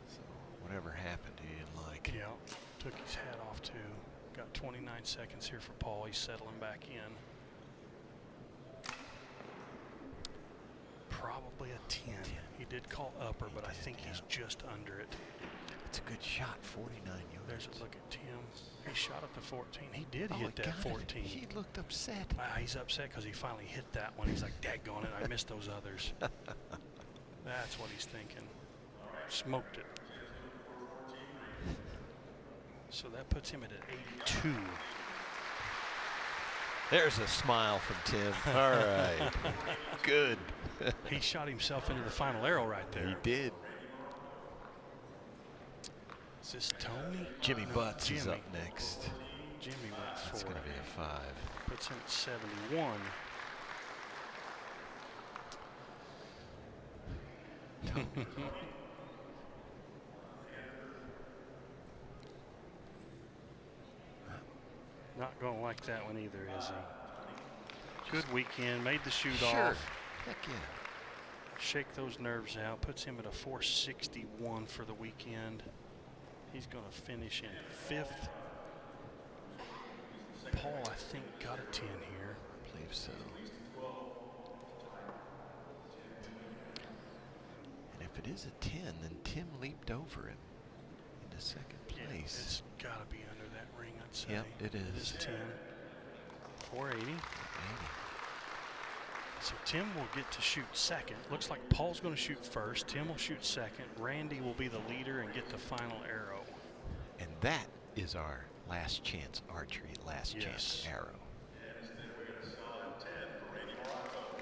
So whatever happened he didn't like.
Yeah, took his hat off too. Got 29 seconds here for Paul. He's settling back in. Probably a 10. He did call upper, but I think he's just under it.
It's a good shot, 49 yards.
There's a look at Tim. He shot at the 14. He did
Oh,
hit
he
that
got it.
14.
He looked upset.
He's upset because he finally hit that one. He's like, daggone it, I missed those others. That's what he's thinking. Smoked it. So that puts him at an 82.
There's a smile from Tim. All right. Good.
He shot himself into the final arrow right there.
He did.
Is this Tony?
Jimmy
No,
Butts is
Jimmy.
up next.
Jimmy went for
It's going to be a 5.
Puts him at 71. Not going to like that one either, is he? Good weekend, made the shoot
Sure.
off.
Heck yeah.
Shake those nerves out, puts him at a 461 for the weekend. He's going to finish in 5th. Paul, I think, got a 10 here.
I believe so. And if it is a 10, then Tim leaped over him into second
Yeah,
place.
it's got to be under that ring, I'd say.
Yep, it is.
It is 10. 480.
80.
So Tim will get to shoot second. Looks like Paul's going to shoot first. Tim will shoot second. Randy will be the leader and get the final arrow.
And that is our last chance archery, last
Yes.
chance arrow.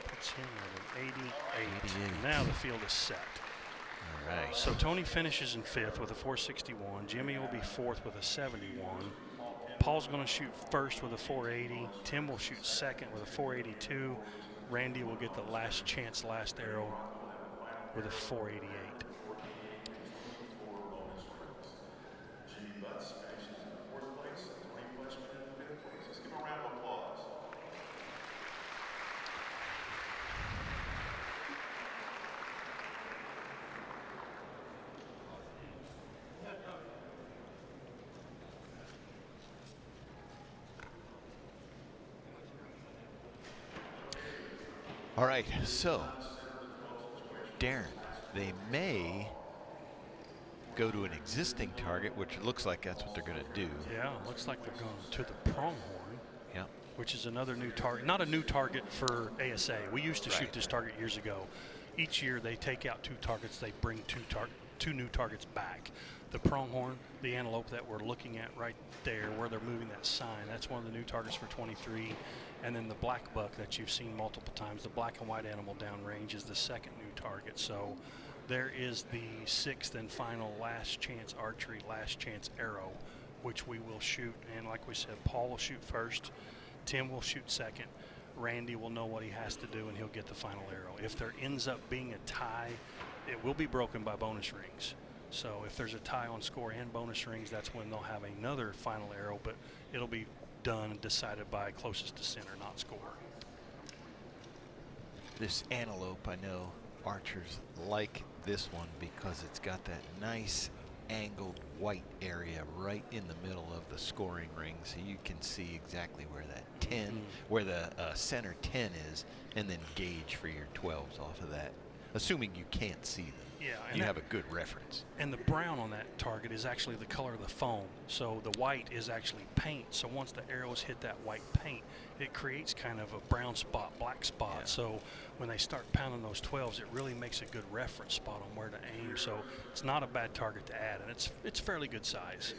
Puts him at an 88.
88.
Now the field is set.
All right.
So Tony finishes in 5th with a 461. Jimmy will be 4th with a 71. Paul's going to shoot first with a 480. Tim will shoot second with a 482. Randy will get the last chance, last arrow with a 488.
Let's give a round of applause.
All right, so Darren, they may go to an existing target, which it looks like that's what they're going to do.
Yeah, looks like they're going to the pronghorn,
Yeah.
which is another new target. Not a new target for ASA. We used to shoot
Right.
this target years ago. Each year they take out 2 targets. They bring two new targets back. The pronghorn, the antelope that we're looking at right there where they're moving that sign, that's one of the new targets for 23. And then the black buck that you've seen multiple times, the black and white animal downrange, is the second new target. So there is the 6th and final last chance archery, last chance arrow, which we will shoot. And like we said, Paul will shoot first, Tim will shoot second, Randy will know what he has to do, and he'll get the final arrow. If there ends up being a tie, it will be broken by bonus rings. So if there's a tie on score and bonus rings, that's when they'll have another final arrow, but it'll be done and decided by closest to center, not score.
This antelope, I know archers like this one because it's got that nice angled white area right in the middle of the scoring ring, so you can see exactly where that 10, where the center 10 is, and then gauge for your 12s off of that, assuming you can't see them.
Yeah, and
You
that-
have a good reference.
And the brown on that target is actually the color of the foam. So the white is actually paint. So once the arrows hit that white paint, it creates kind of a brown spot, black spot.
Yeah.
So when they start pounding those 12s, it really makes a good reference spot on where to aim. So it's not a bad target to add, and it's fairly good size.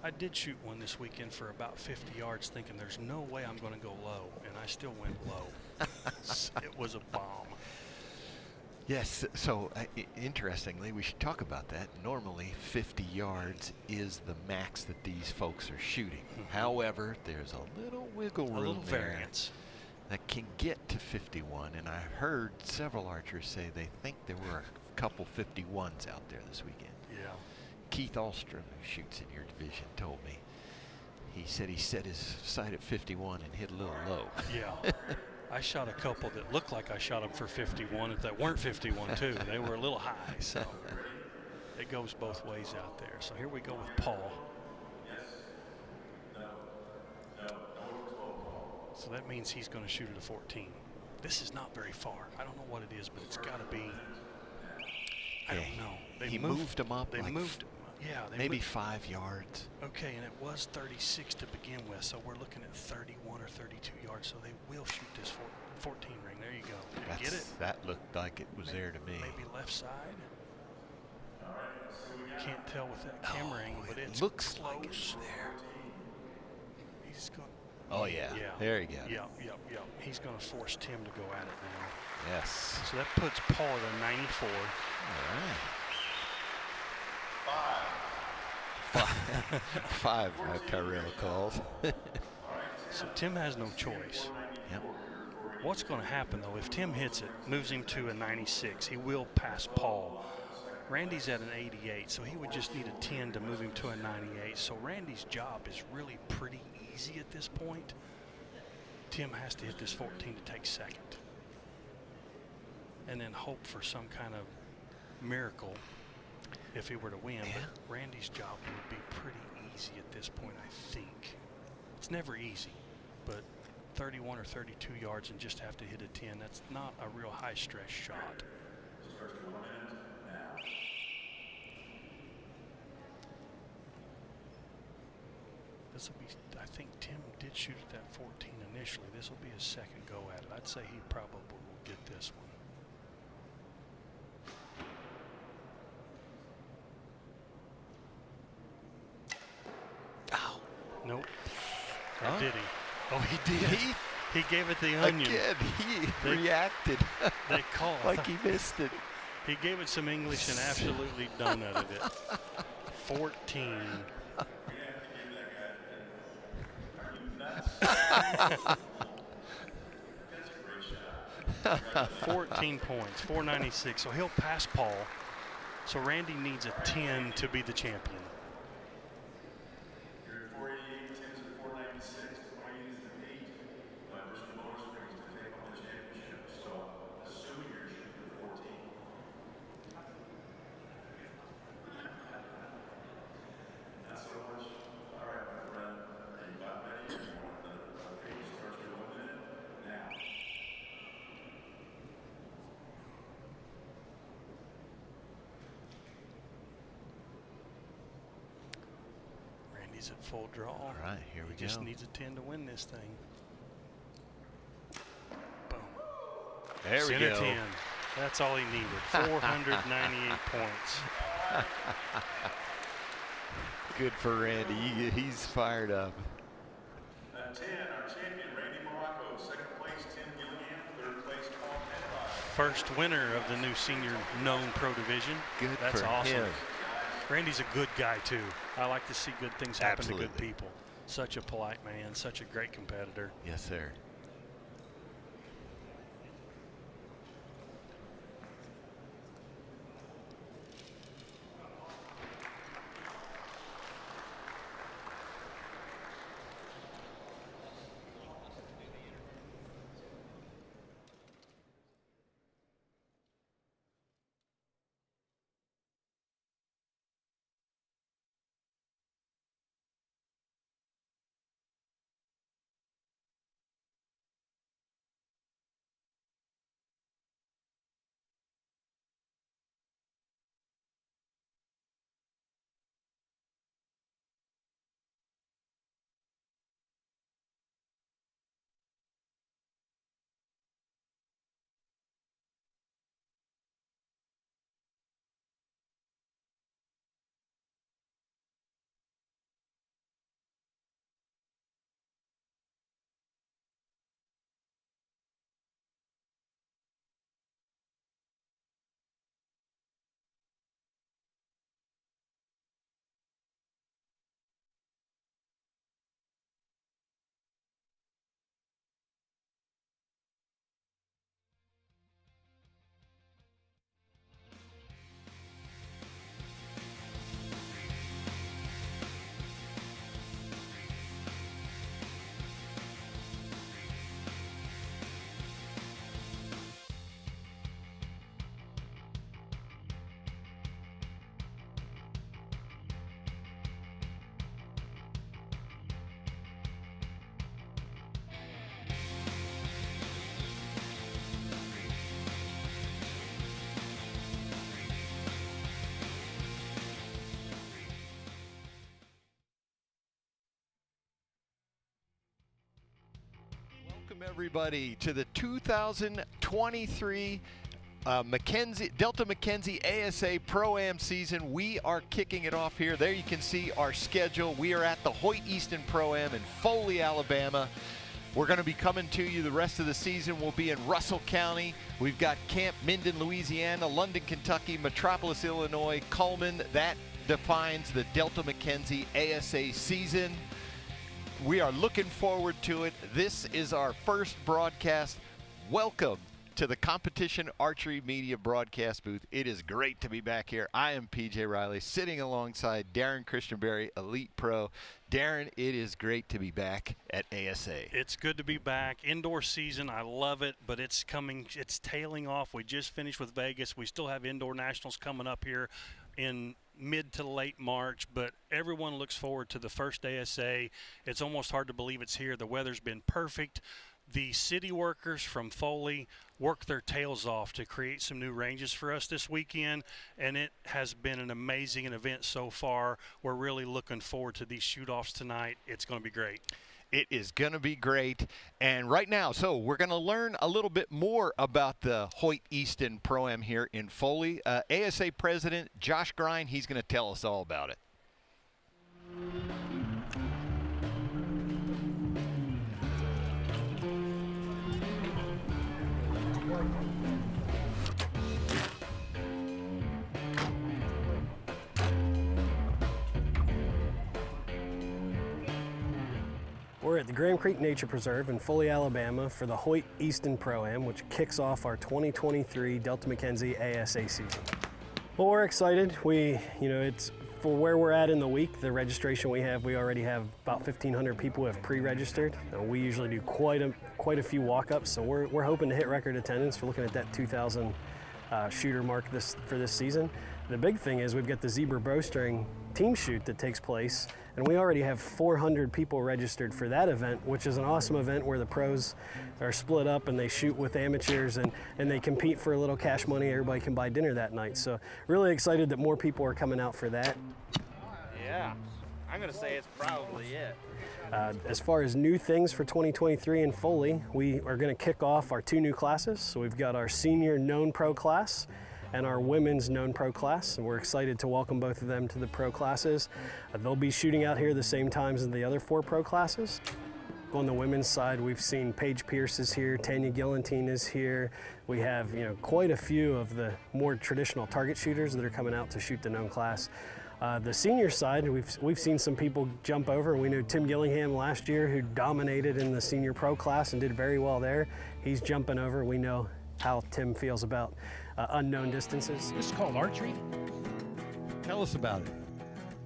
I did shoot one this weekend for about 50 yards thinking there's no way I'm going to go low, and I still went low. It was a bomb.
Yes, so interestingly, we should talk about that. Normally, 50 yards is the max that these folks are shooting. However, there's a little wiggle room
A little
there
variance.
that can get to 51, and I heard several archers say they think there were a couple 51s out there this weekend.
Yeah.
Keith Alstrom, who shoots in your division, told me. He said he set his sight at 51 and hit a little low.
Yeah. I shot a couple that looked like I shot them for 51 that weren't 51 too. They were a little high, so it goes both ways out there. So here we go with Paul. So that means he's going to shoot at a 14. This is not very far. I don't know what it is, but it's got to be. I don't know.
He moved them up.
They
like
moved. Yeah, they
maybe
moved.
5 yards.
Okay, and it was 36 to begin with, so we're looking at 31 or 32 yards. So they will shoot this 14 ring. There you go. Did you get it?
That looked like it was there to me.
Maybe left side. Can't tell with that camera angle, but it
looks
close.
like it's there.
He's going.
Oh yeah.
Yeah.
There you go.
Yeah. He's going to force Tim to go at it now.
Yes.
So that puts Paul at a 94.
All right. 5 my Tyrell calls.
So Tim has no choice.
Yep.
What's going to happen though? If Tim hits it, moves him to a 96, he will pass Paul. Randy's at an 88, so he would just need a 10 to move him to a 98. So Randy's job is really pretty easy at this point. Tim has to hit this 14 to take second. And then hope for some kind of miracle if he were to win. But Randy's job would be pretty easy at this point, I think. It's never easy, but 31 or 32 yards and just have to hit a 10, that's not a real high stress shot. This will be, I think Tim did shoot at that 14 initially. This will be his second go at it. I'd say he probably will get this one. Nope. Or did he? Oh, he did. He gave it the onion.
Again, he reacted.
They call it.
Like he missed it.
He gave it some English and absolutely donuted it. 14. 14 points, 496. So he'll pass Paul. So Randy needs a 10 to be the champion.
You're at 488, Tim's at 496, Wayne is at 8. Mr. Bonus brings to take on the championship. So, assuming you're shooting at 14. Not so much. All right, my friend. Are you about ready? The page starts your 1 minute now.
Randy's at full draw.
All right, here we
He just
go.
needs a 10 to win this thing. Boom.
There we
Center
go.
10. That's all he needed. 498 points.
Good for Randy. He's fired up.
At 10, our champion, Randy Morocco. Second place, Tim Gilligan. Third place, Paul Penrod.
First winner of the new senior known pro division.
Good
That's
for
awesome.
him.
Randy's a good guy too. I like to see good things happen to good
Absolutely.
people. Such a polite man, such a great competitor.
Yes, sir. Welcome everybody to the 2023 Delta McKenzie ASA Pro-Am season. We are kicking it off here. There you can see our schedule. We are at the Hoyt Easton Pro-Am in Foley, Alabama. We're going to be coming to you the rest of the season. We'll be in Russell County. We've got Camp Minden, Louisiana, London, Kentucky, Metropolis, Illinois, Cullman. That defines the Delta McKenzie ASA season. We are looking forward to it. This is our first broadcast. Welcome to the Competition Archery Media broadcast booth. It is great to be back here. I am PJ Riley, sitting alongside Darren Christianberry, Elite Pro. Darren, it is great to be back at ASA.
It's good to be back. Indoor season, I love it, but it's tailing off. We just finished with Vegas. We still have indoor nationals coming up here in mid to late March, but everyone looks forward to the first ASA. It's almost hard to believe it's here. The weather's been perfect. The city workers from Foley worked their tails off to create some new ranges for us this weekend, and it has been an amazing event so far. We're really looking forward to these shoot-offs tonight. It's going to be great.
It is going to be great. And right now, so we're going to learn a little bit more about the Hoyt Easton Pro-Am here in Foley. ASA President Josh Grine, he's going to tell us all about it.
We're at the Graham Creek Nature Preserve in Foley, Alabama for the Hoyt Easton Pro-Am, which kicks off our 2023 Delta McKenzie ASA season. Well, we're excited. It's for where we're at in the week, the registration we already have about 1,500 people who have pre-registered. We usually do quite a few walk-ups, so we're hoping to hit record attendance. We're looking at that 2,000 shooter mark for this season. The big thing is we've got the zebra bowstring team shoot that takes place, and we already have 400 people registered for that event, which is an awesome event where the pros are split up and they shoot with amateurs and they compete for a little cash money. Everybody can buy dinner that night. So really excited that more people are coming out for that.
Yeah, I'm gonna say it's probably it.
As far as new things for 2023 in Foley, we are going to kick off our 2 new classes. So we've got our senior known pro class and our women's known pro class, and we're excited to welcome both of them to the pro classes. They'll be shooting out here the same times as the other 4 pro classes. On the women's side, we've seen Paige Pierce is here, Tanya Gillantine is here. We have quite a few of the more traditional target shooters that are coming out to shoot the known class. The senior side, we've seen some people jump over. We knew Tim Gillingham last year, who dominated in the senior pro class and did very well there. He's jumping over. We know how Tim feels about unknown distances.
This is called archery.
Tell us about it.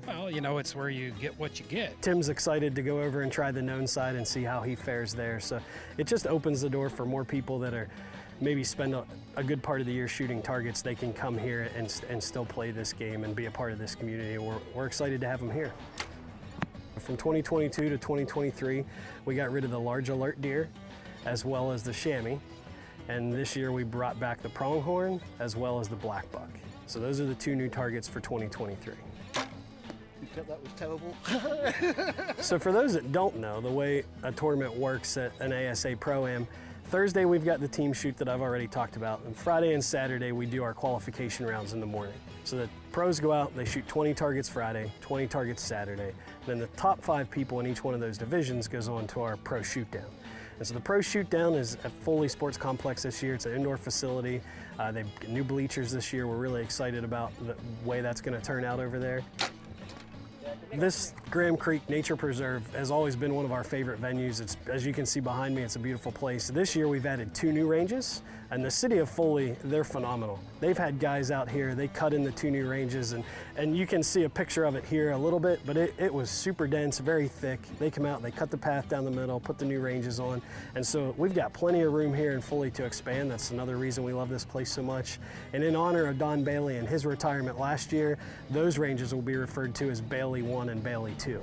Well, it's where you get what you get.
Tim's excited to go over and try the known side and see how he fares there. So it just opens the door for more people that are maybe spend a good part of the year shooting targets. They can come here and still play this game and be a part of this community. We're excited to have them here. From 2022 to 2023, we got rid of the large alert deer as well as the chamois. And this year we brought back the pronghorn as well as the black buck. So those are the 2 new targets for 2023.
That was terrible.
So for those that don't know, the way a tournament works at an ASA Pro-Am, Thursday we've got the team shoot that I've already talked about, and Friday and Saturday we do our qualification rounds in the morning. So the pros go out, they shoot 20 targets Friday, 20 targets Saturday, then the top 5 people in each one of those divisions goes on to our pro shootdown. And so the pro shootdown is at Foley Sports Complex this year. It's an indoor facility. They've got new bleachers this year. We're really excited about the way that's going to turn out over there. This Graham Creek Nature Preserve has always been one of our favorite venues. As you can see behind me, it's a beautiful place. This year we've added 2 new ranges, and the city of Foley, they're phenomenal. They've had guys out here, they cut in the 2 new ranges, and you can see a picture of it here a little bit, but it was super dense, very thick. They come out, they cut the path down the middle, put the new ranges on, and so we've got plenty of room here in Foley to expand. That's another reason we love this place so much. And in honor of Don Bailey and his retirement last year, those ranges will be referred to as Bailey 1 and Bailey 2.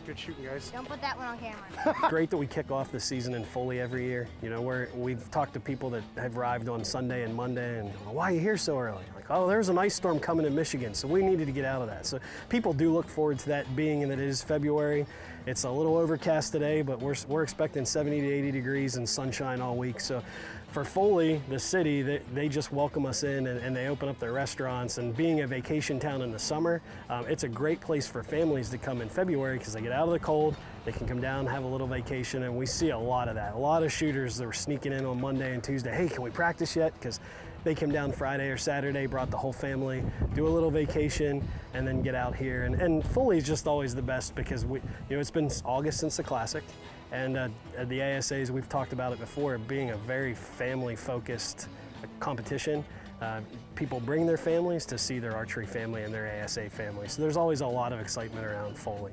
Good shooting, guys.
Don't put that one on camera.
Great that we kick off the season in Foley every year. We've talked to people that have arrived on Sunday and Monday and, why are you here so early? Like, oh, there's an ice storm coming in Michigan, so we needed to get out of that. So people do look forward to that, being that it is February. It's a little overcast today, but we're expecting 70 to 80 degrees and sunshine all week. So for Foley, the city, they just welcome us in and they open up their restaurants. And being a vacation town in the summer, it's a great place for families to come in February because they get out of the cold, they can come down, have a little vacation, and we see a lot of that. A lot of shooters that were sneaking in on Monday and Tuesday. Hey, can we practice yet? Because they came down Friday or Saturday, brought the whole family, do a little vacation, and then get out here. And Foley is just always the best because it's been August since the Classic. And the ASAs, we've talked about it before, being a very family-focused competition. People bring their families to see their archery family and their ASA family. So there's always a lot of excitement around Foley.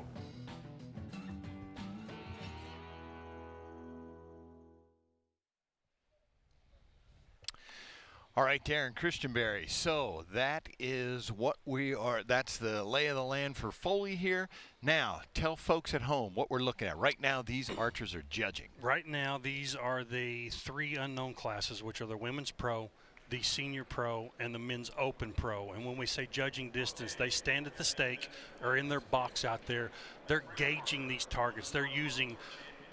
All right, Darren Christianberry. So that is what we are. That's the lay of the land for Foley here. Now, tell folks at home what we're looking at. Right now, these archers are judging.
Right now, these are the 3 unknown classes, which are the Women's Pro, the Senior Pro, and the Men's Open Pro. And when we say judging distance, they stand at the stake or in their box out there. They're gauging these targets. They're using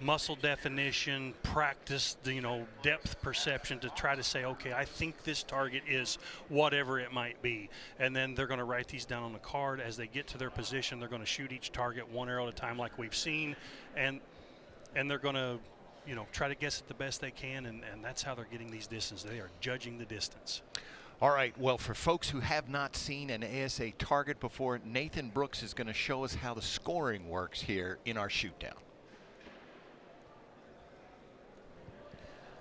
muscle definition, practice, depth perception to try to say, okay, I think this target is whatever it might be. And then they're going to write these down on the card. As they get to their position, they're going to shoot each target 1 arrow at a time like we've seen. And they're going to, try to guess it the best they can. And that's how they're getting these distances. They are judging the distance.
All right, well, for folks who have not seen an ASA target before, Nathan Brooks is going to show us how the scoring works here in our shootdown.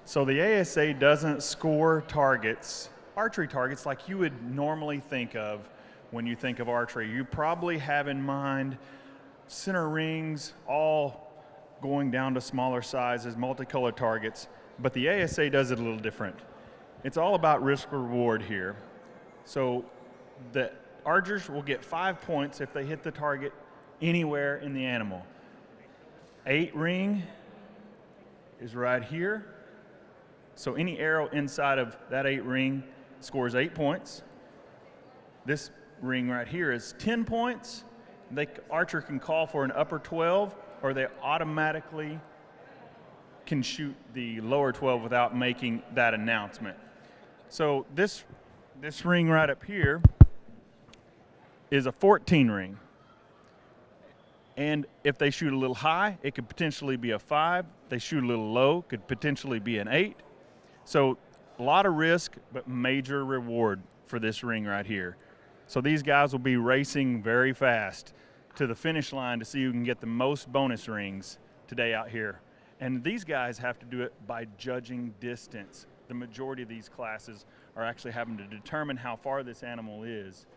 So the ASA doesn't score targets, archery targets, like you would normally think of when you think of archery. You probably have in mind center rings, all going down to smaller sizes, multicolored targets, but the ASA does it a little different. It's all about risk reward here. So the archers will get 5 points if they hit the target anywhere in the animal. 8 ring is right here. So any arrow inside of that 8 ring scores 8 points. This ring right here is 10 points. The archer can call for an upper 12, or they automatically can shoot the lower 12 without making that announcement. So this ring right up here is a 14 ring. And if they shoot a little high, it could potentially be a 5. If they shoot a little low, could potentially be an 8. So a lot of risk, but major reward for this ring right here. So these guys will be racing very fast to the finish line to see who can get the most bonus rings today out here. And these guys have to do it by judging distance. The majority of these classes are actually having to determine how far this animal is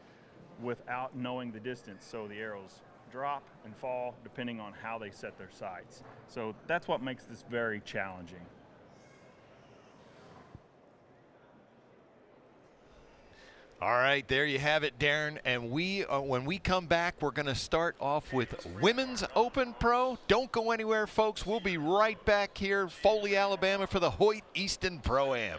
without knowing the distance. So the arrows drop and fall depending on how they set their sights. So that's what makes this very challenging.
All right, there you have it, Darren. And when we come back, we're going to start off with Women's Open Pro. Don't go anywhere, folks. We'll be right back here, Foley, Alabama, for the Hoyt Easton Pro-Am.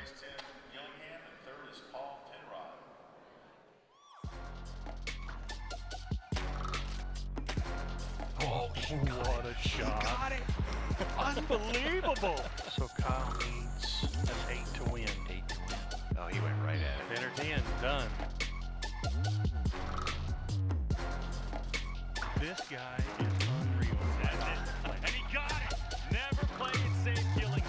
Oh, what a shot.
Got it.
Unbelievable. So Kyle needs an 8 to win.
8 to win. Oh, he went right at it.
10 or 10, done. This guy is unreal. That's it. And he got it. Never play it safe, Gillingham.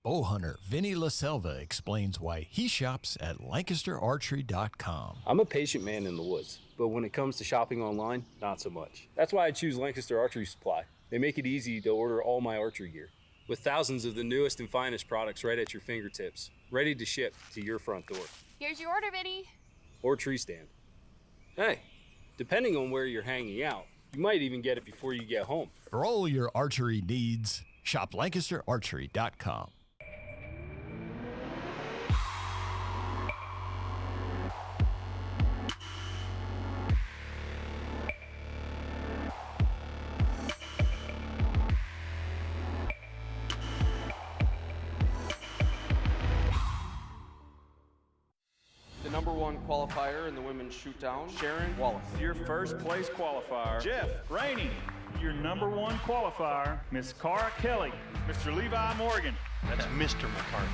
Bow hunter Vinny LaSelva explains why he shops at LancasterArchery.com.
I'm a patient man in the woods, but when it comes to shopping online, not so much. That's why I choose Lancaster Archery Supply. They make it easy to order all my archery gear, with thousands of the newest and finest products right at your fingertips, ready to ship to your front door.
Here's your order, Vinny.
Or tree stand. Hey, depending on where you're hanging out, you might even get it before you get home.
For all your archery needs, shop LancasterArchery.com.
The #1
#1 qualifier in the women's shootdown, Sharon Wallace.
Your first place qualifier, Jeff Rainey. Your #1 qualifier, Miss Cara Kelly. Mr. Levi Morgan.
That's Mr. McCarthy.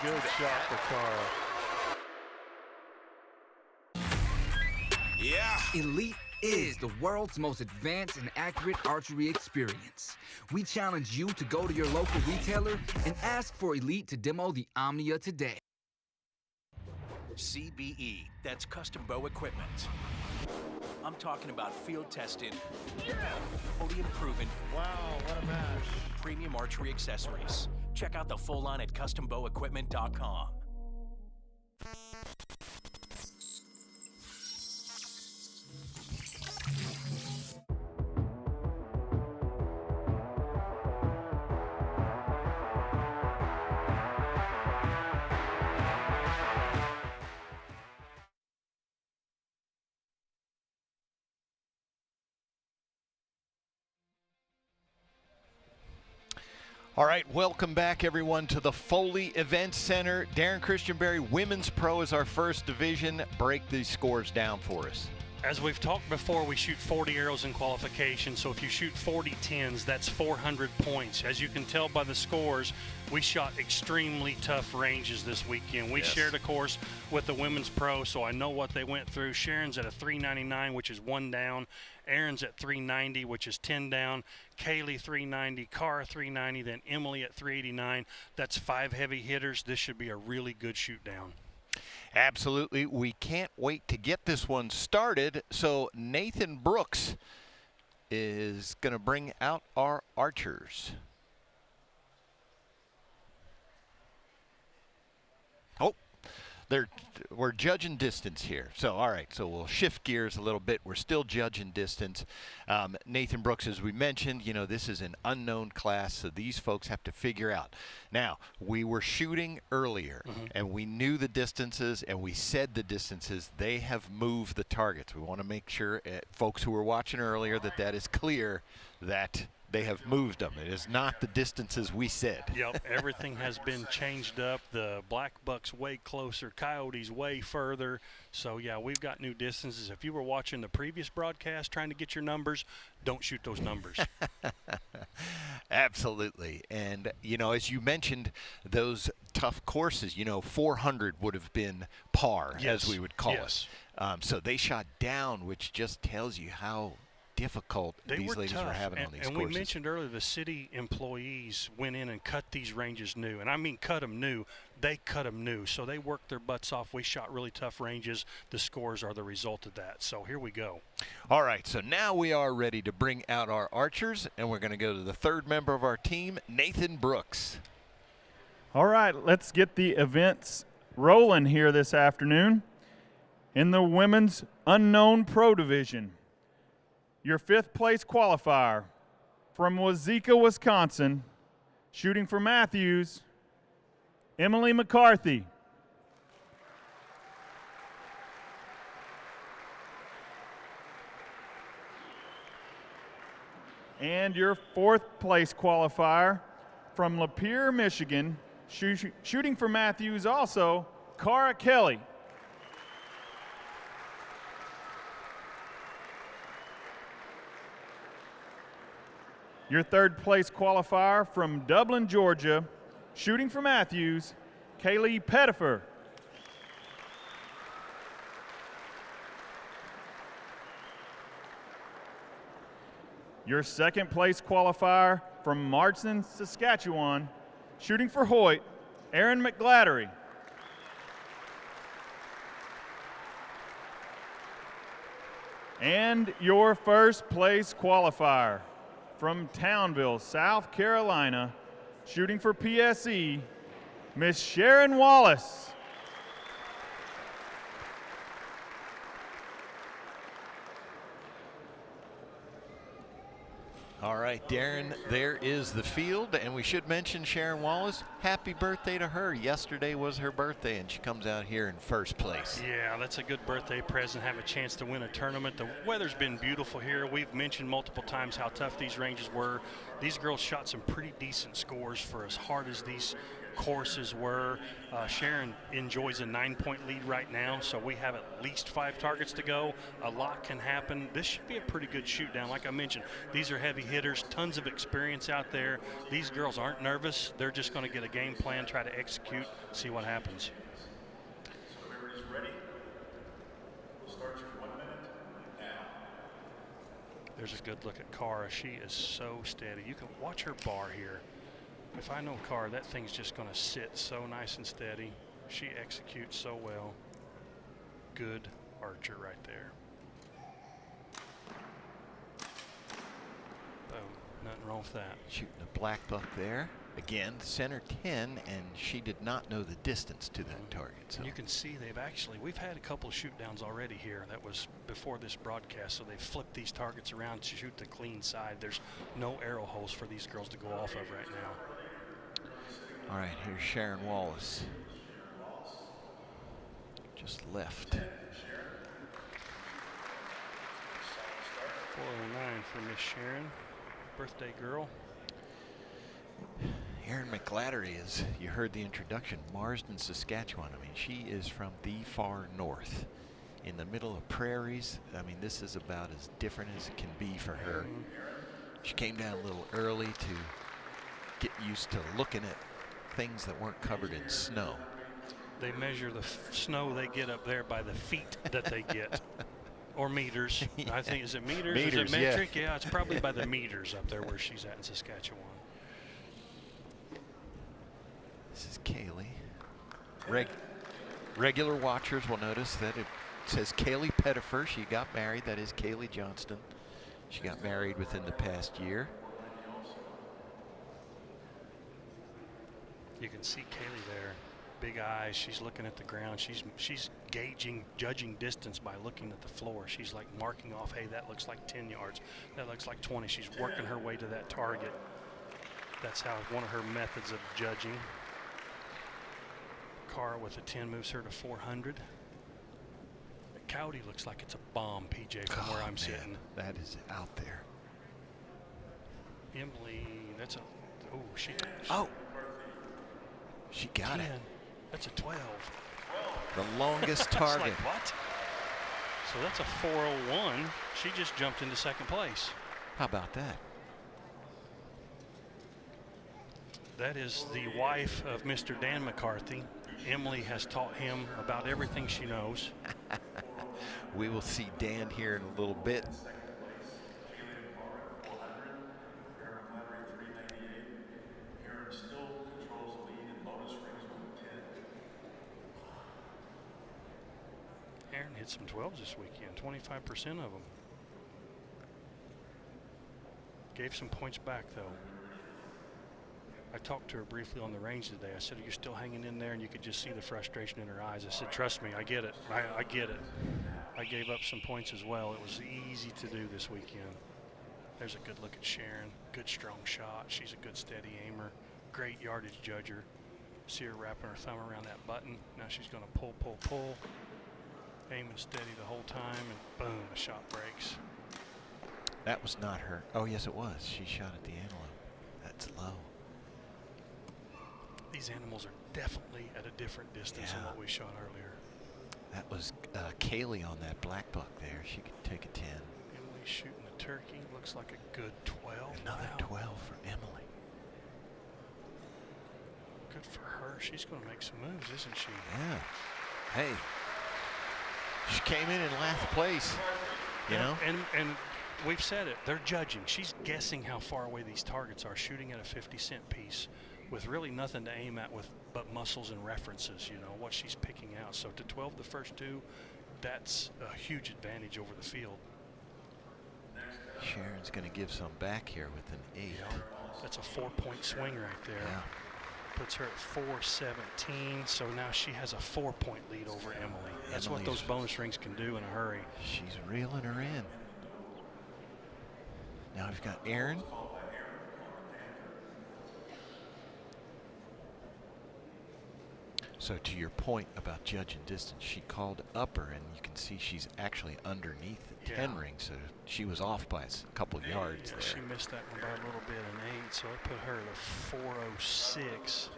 Good shot for Cara.
Yeah. Elite is the world's most advanced and accurate archery experience. We challenge you to go to your local retailer and ask for Elite to demo the Omnia today.
CBE, that's custom bow equipment. I'm talking about field tested, podium proven,
Wow, what a match.
premium archery accessories. Check out the full line at custombowequipment.com.
All right, welcome back, everyone, to the Foley Event Center. Darren Christianberry, Women's Pro is our first division. Break these scores down for us.
As we've talked before, we shoot 40 arrows in qualification, so if you shoot 40 10s, that's 400 points. As you can tell by the scores, we shot extremely tough ranges this weekend. We shared a course with the Women's Pro, so I know what they went through. Sharon's at a 399, which is 1 down. Aaron's at 390, which is 10 down. Kaylee 390, Cara 390, then Emily at 389. That's 5 heavy hitters. This should be a really good shoot down.
Absolutely. We can't wait to get this one started. So Nathan Brooks is going to bring out our archers. Oh, we're judging distance here. So, all right, so we'll shift gears a little bit. We're still judging distance. Nathan Brooks, as we mentioned, this is an unknown class, so these folks have to figure out. Now, we were shooting earlier, and we knew the distances, and we said the distances. They have moved the targets. We want to make sure, folks who were watching earlier, that is clear that they have moved them. It is not the distances we said.
Yep, everything has been changed up. The black buck's way closer, coyotes way further. So yeah, we've got new distances. If you were watching the previous broadcast trying to get your numbers, don't shoot those numbers.
Absolutely. And as you mentioned, those tough courses, 400 would have been par, as we would call it. So they shot down, which just tells you how difficult these ladies were having on these courses.
And we mentioned earlier the city employees went in and cut these ranges new. And I mean cut them new. They cut them new. So they worked their butts off. We shot really tough ranges. The scores are the result of that. So here we go.
All right, so now we are ready to bring out our archers, and we're going to go to the third member of our team, Nathan Brooks.
All right, let's get the events rolling here this afternoon. In the Women's Unknown Pro Division, your 5th place qualifier from Wazeeka, Wisconsin, shooting for Matthews, Emily McCarthy. And your 4th place qualifier from Lapeer, Michigan, shooting for Matthews also, Cara Kelly. Your third place qualifier from Dublin, Georgia, shooting for Matthews, Kaylee Pettifer. Your second place qualifier from Marsden, Saskatchewan, shooting for Hoyt, Aaron McGladdery. And your first place qualifier from Townville, South Carolina, shooting for PSE, Miss Sharon Wallace.
All right, Darren, there is the field, and we should mention Sharon Wallace. Happy birthday to her. Yesterday was her birthday, and she comes out here in first place.
Yeah, that's a good birthday present, have a chance to win a tournament. The weather's been beautiful here. We've mentioned multiple times how tough these ranges were. These girls shot some pretty decent scores for as hard as these courses were. Sharon enjoys a 9-point lead right now, so we have at least 5 targets to go. A lot can happen. This should be a pretty good shoot down. Like I mentioned, these are heavy hitters, tons of experience out there. These girls aren't nervous. They're just going to get a game plan, try to execute, see what happens.
So everybody's ready? We'll start your 1 minute now.
There's a good look at Cara. She is so steady. You can watch her bar here. If I know Cara, that thing's just going to sit so nice and steady. She executes so well. Good archer right there. Boom. Nothing wrong with that.
Shooting a black buck there. Again, center 10, and she did not know the distance to that target. So
you can see we've had a couple of shoot downs already here. That was before this broadcast, so they've flipped these targets around to shoot the clean side. There's no arrow holes for these girls to go off of right now.
All right, here's Sharon Wallace. Just left.
409 for Miss Sharon, birthday girl.
Aaron McGladdery is, you heard the introduction, Marsden, Saskatchewan. I mean, she is from the far north, in the middle of prairies. I mean, this is about as different as it can be for her. She came down a little early to get used to looking at things that weren't covered in snow.
They measure the snow they get up there by the feet that they get. Or meters. I think, is it meters? Is it metric? Yeah, it's probably by the meters up there where she's at in Saskatchewan.
This is Kaylee. Regular watchers will notice that it says Kaylee Pettifer. She got married. That is Kaylee Johnston. She got married within the past year.
You can see Kaylee there. Big eyes. She's looking at the ground. She's judging distance by looking at the floor. She's like marking off, hey, that looks like 10 yards. That looks like 20. She's working her way to that target. That's how one of her methods of judging. Cara with a 10 moves her to 400. Cowdy looks like it's a bomb, PJ, from where I'm sitting.
That is out there.
Emily, that's a,
she got
10.
it.
That's a 12.
The longest
That's
target.
like, what? So that's a 401. She just jumped into second place.
How about that?
That is the wife of Mr. Dan McCarthy. Emily has taught him about everything she knows.
We will see Dan here in a little bit. Aaron hit some 12s this weekend, 25% of them. Gave some points back though. I talked to her briefly on the range today. I said, are you still hanging in there? And you could just see the frustration in her eyes. I said, trust me, I get it. I get it. I gave up some points as well. It was easy to do this weekend. There's a good look at Sharon. Good strong shot. She's a good steady aimer. Great yardage judger. See her wrapping her thumb around that button. Now she's going to pull, pull, pull. Aiming steady the whole time, and boom, the shot breaks. That was not her. Oh, yes, it was. She shot at the antelope. That's low.
These animals are definitely at a different distance than what we shot earlier.
That was Kaylee on that black buck there. She could take a 10.
Emily's shooting a Turkey looks like a good 12.
Another 12 for Emily.
Good for her. She's going to make some moves, isn't she?
Yeah. Hey, she came in last place, you know?
And we've said it. They're judging. She's guessing how far away these targets are, shooting at a 50-cent piece with really nothing to aim at but muscles and references, you know, what she's picking out. So to 12 the first two, that's a huge advantage over the field.
Sharon's going to give some back here with an 8.
Yeah, that's a 4-point swing right there.
Yeah.
Puts her at 417, so now she has a 4-point lead over Emily. That's what
Emily's-
those bonus rings can do in a hurry.
She's reeling her in. Now we've got Aaron. So to your point about judging distance, she called upper, and you can see she's actually underneath the 10 ring, so she was off by a couple yards
Yeah,
there.
she missed that one by a little bit, an 8, so it put her at a 406.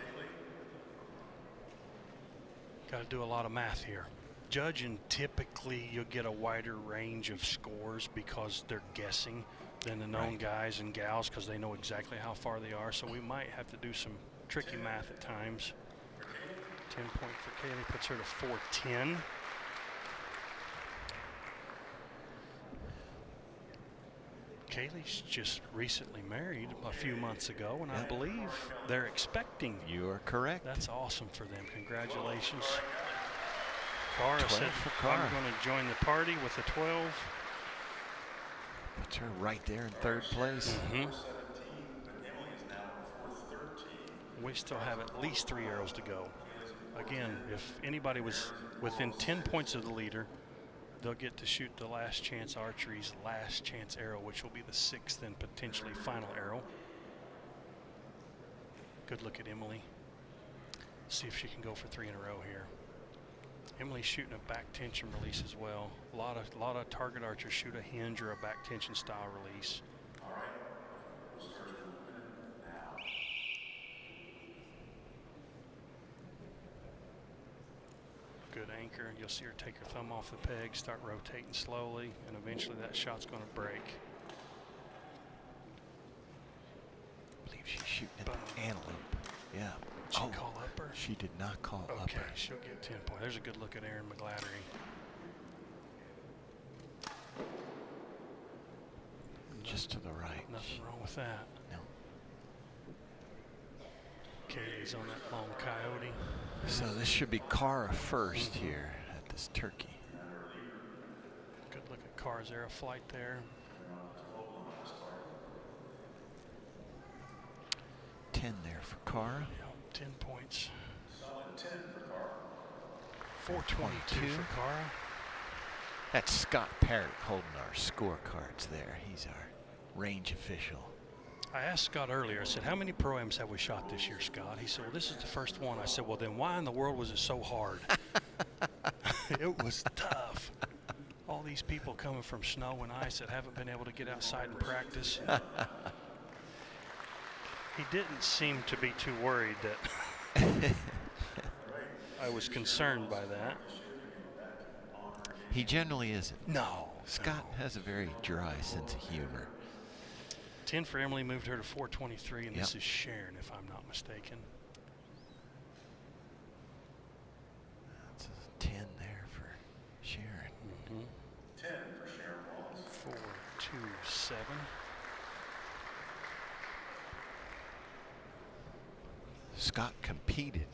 Got to do a lot of math here. Judging, typically you'll get a wider range of scores because they're guessing than the known guys and gals because they know exactly how far they are, so we might have to do some tricky math at times. 10 point for Kaylee puts her to 410. Kaylee's just recently married a few months ago, and I believe they're expecting.
You are correct.
That's awesome for them. Congratulations. Cara
12
said,
for Cara.
I'm going to join the party with a 12.
Puts her right there in 3rd place.
We still have at least 3 arrows to go. Again, if anybody was within 10 points of the leader, they'll get to shoot the Last Chance Archery's last chance arrow, which will be the 6th and potentially final arrow. Good look at Emily. See if she can go for 3 in a row here. Emily's shooting a back tension release as well. A lot of target archers shoot a hinge or a back tension style release. Good anchor. You'll see her take her thumb off the peg, start rotating slowly, and eventually that shot's going to break.
I believe she's shooting at the antelope. Yeah.
Did she call upper?
She did not call
Okay,
upper.
she'll get 10 points. There's a good look at Erin McGladdery.
Just to the right.
Nothing wrong with that.
No.
Kaylee's on that long coyote.
So this should be Cara first here at this turkey.
Good look at Cara's arrow flight there.
10 there for Cara.
10 points. 422 for Cara.
That's Scott Parrott holding our scorecards there. He's our range official.
I asked Scott earlier, I said, how many Pro-Ams have we shot this year, Scott? He said, well, this is the first one. I said, well, then why in the world was it so hard? It was tough. All these people coming from snow and ice that haven't been able to get outside and practice. He didn't seem to be too worried that I was concerned by that.
He generally isn't.
No.
Scott has a very dry sense of humor.
10 for Emily moved her to 423, and
Yep.
this is Sharon, if I'm not mistaken.
That's a 10 there for Sharon.
10 for Sharon Wallace.
427.
Scott competed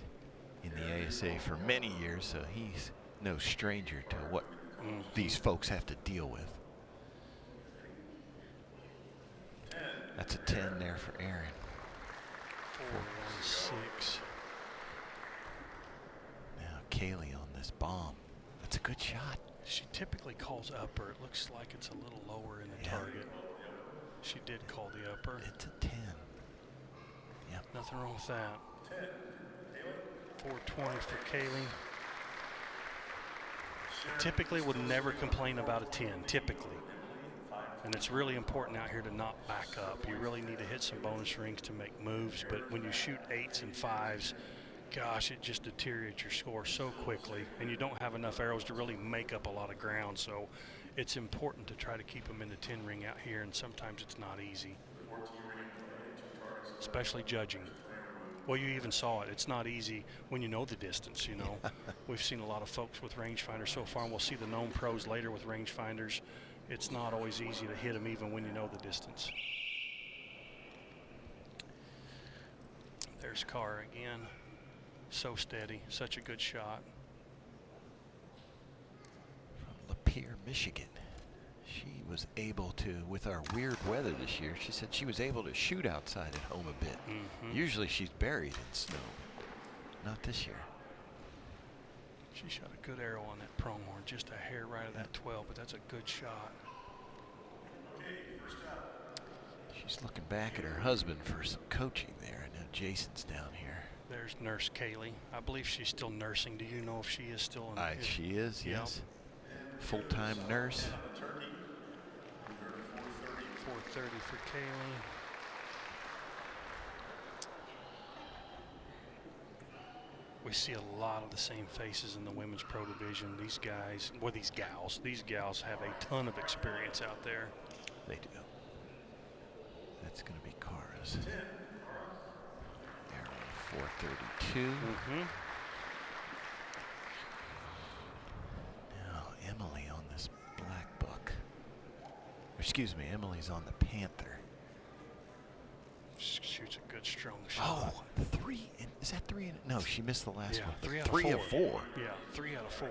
in the ASA for many years, so he's no stranger to what these folks have to deal with. That's a 10 there for Aaron.
416.
Now Kaylee on this bomb. That's a good shot.
She typically calls upper. It looks like it's a little lower in the target. She did call the upper.
It's a 10. Yep.
Nothing wrong with that. 420 for Kaylee. Typically would never complain about a 10, typically. And it's really important out here to not back up. You really need to hit some bonus rings to make moves, but when you shoot 8s and 5s, gosh, it just deteriorates your score so quickly, and you don't have enough arrows to really make up a lot of ground. So it's important to try to keep them in the 10 ring out here, and sometimes it's not easy, especially judging. Well, you even saw it. It's not easy when you know the distance, you know. We've seen a lot of folks with rangefinders so far, and we'll see the known pros later with rangefinders. It's not always easy to hit them even when you know the distance. There's Carr again. So steady, such a good shot.
From Lapeer, Michigan. She was able to, with our weird weather this year, she said she was able to shoot outside at home a bit. Usually she's buried in snow. Not this year.
She shot a good arrow on that pronghorn, just a hair right of that 12, but that's a good shot.
She's looking back at her husband for some coaching there. I know Jason's down here.
There's Nurse Kaylee. I believe she's still nursing. Do you know if she is still in?
She is, yes. Full-time nurse.
430 for Kaylee. We see a lot of the same faces in the women's pro division. These guys, well, these gals have a ton of experience out there.
They do. That's going to be Cara's. Arrow 432. Now Emily on this black book. Excuse me, Emily's on the Panther.
Shoots a good strong shot.
Oh, 3. Is that 3? No, she missed the last one.
3 out
of 4.
Yeah, 3 out of 4.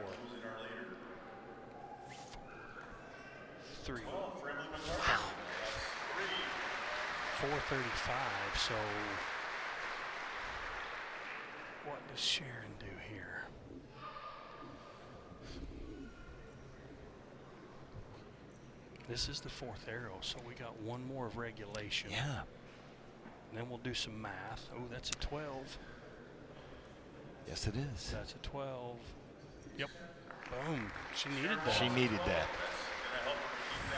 3. 435. So what does Sharon do here? This is the 4th arrow, so we got one more of regulation.
Yeah.
And then we'll do some math. Oh, that's a 12.
Yes, it is.
That's a 12. Yep. Boom. She needed that.
She needed that.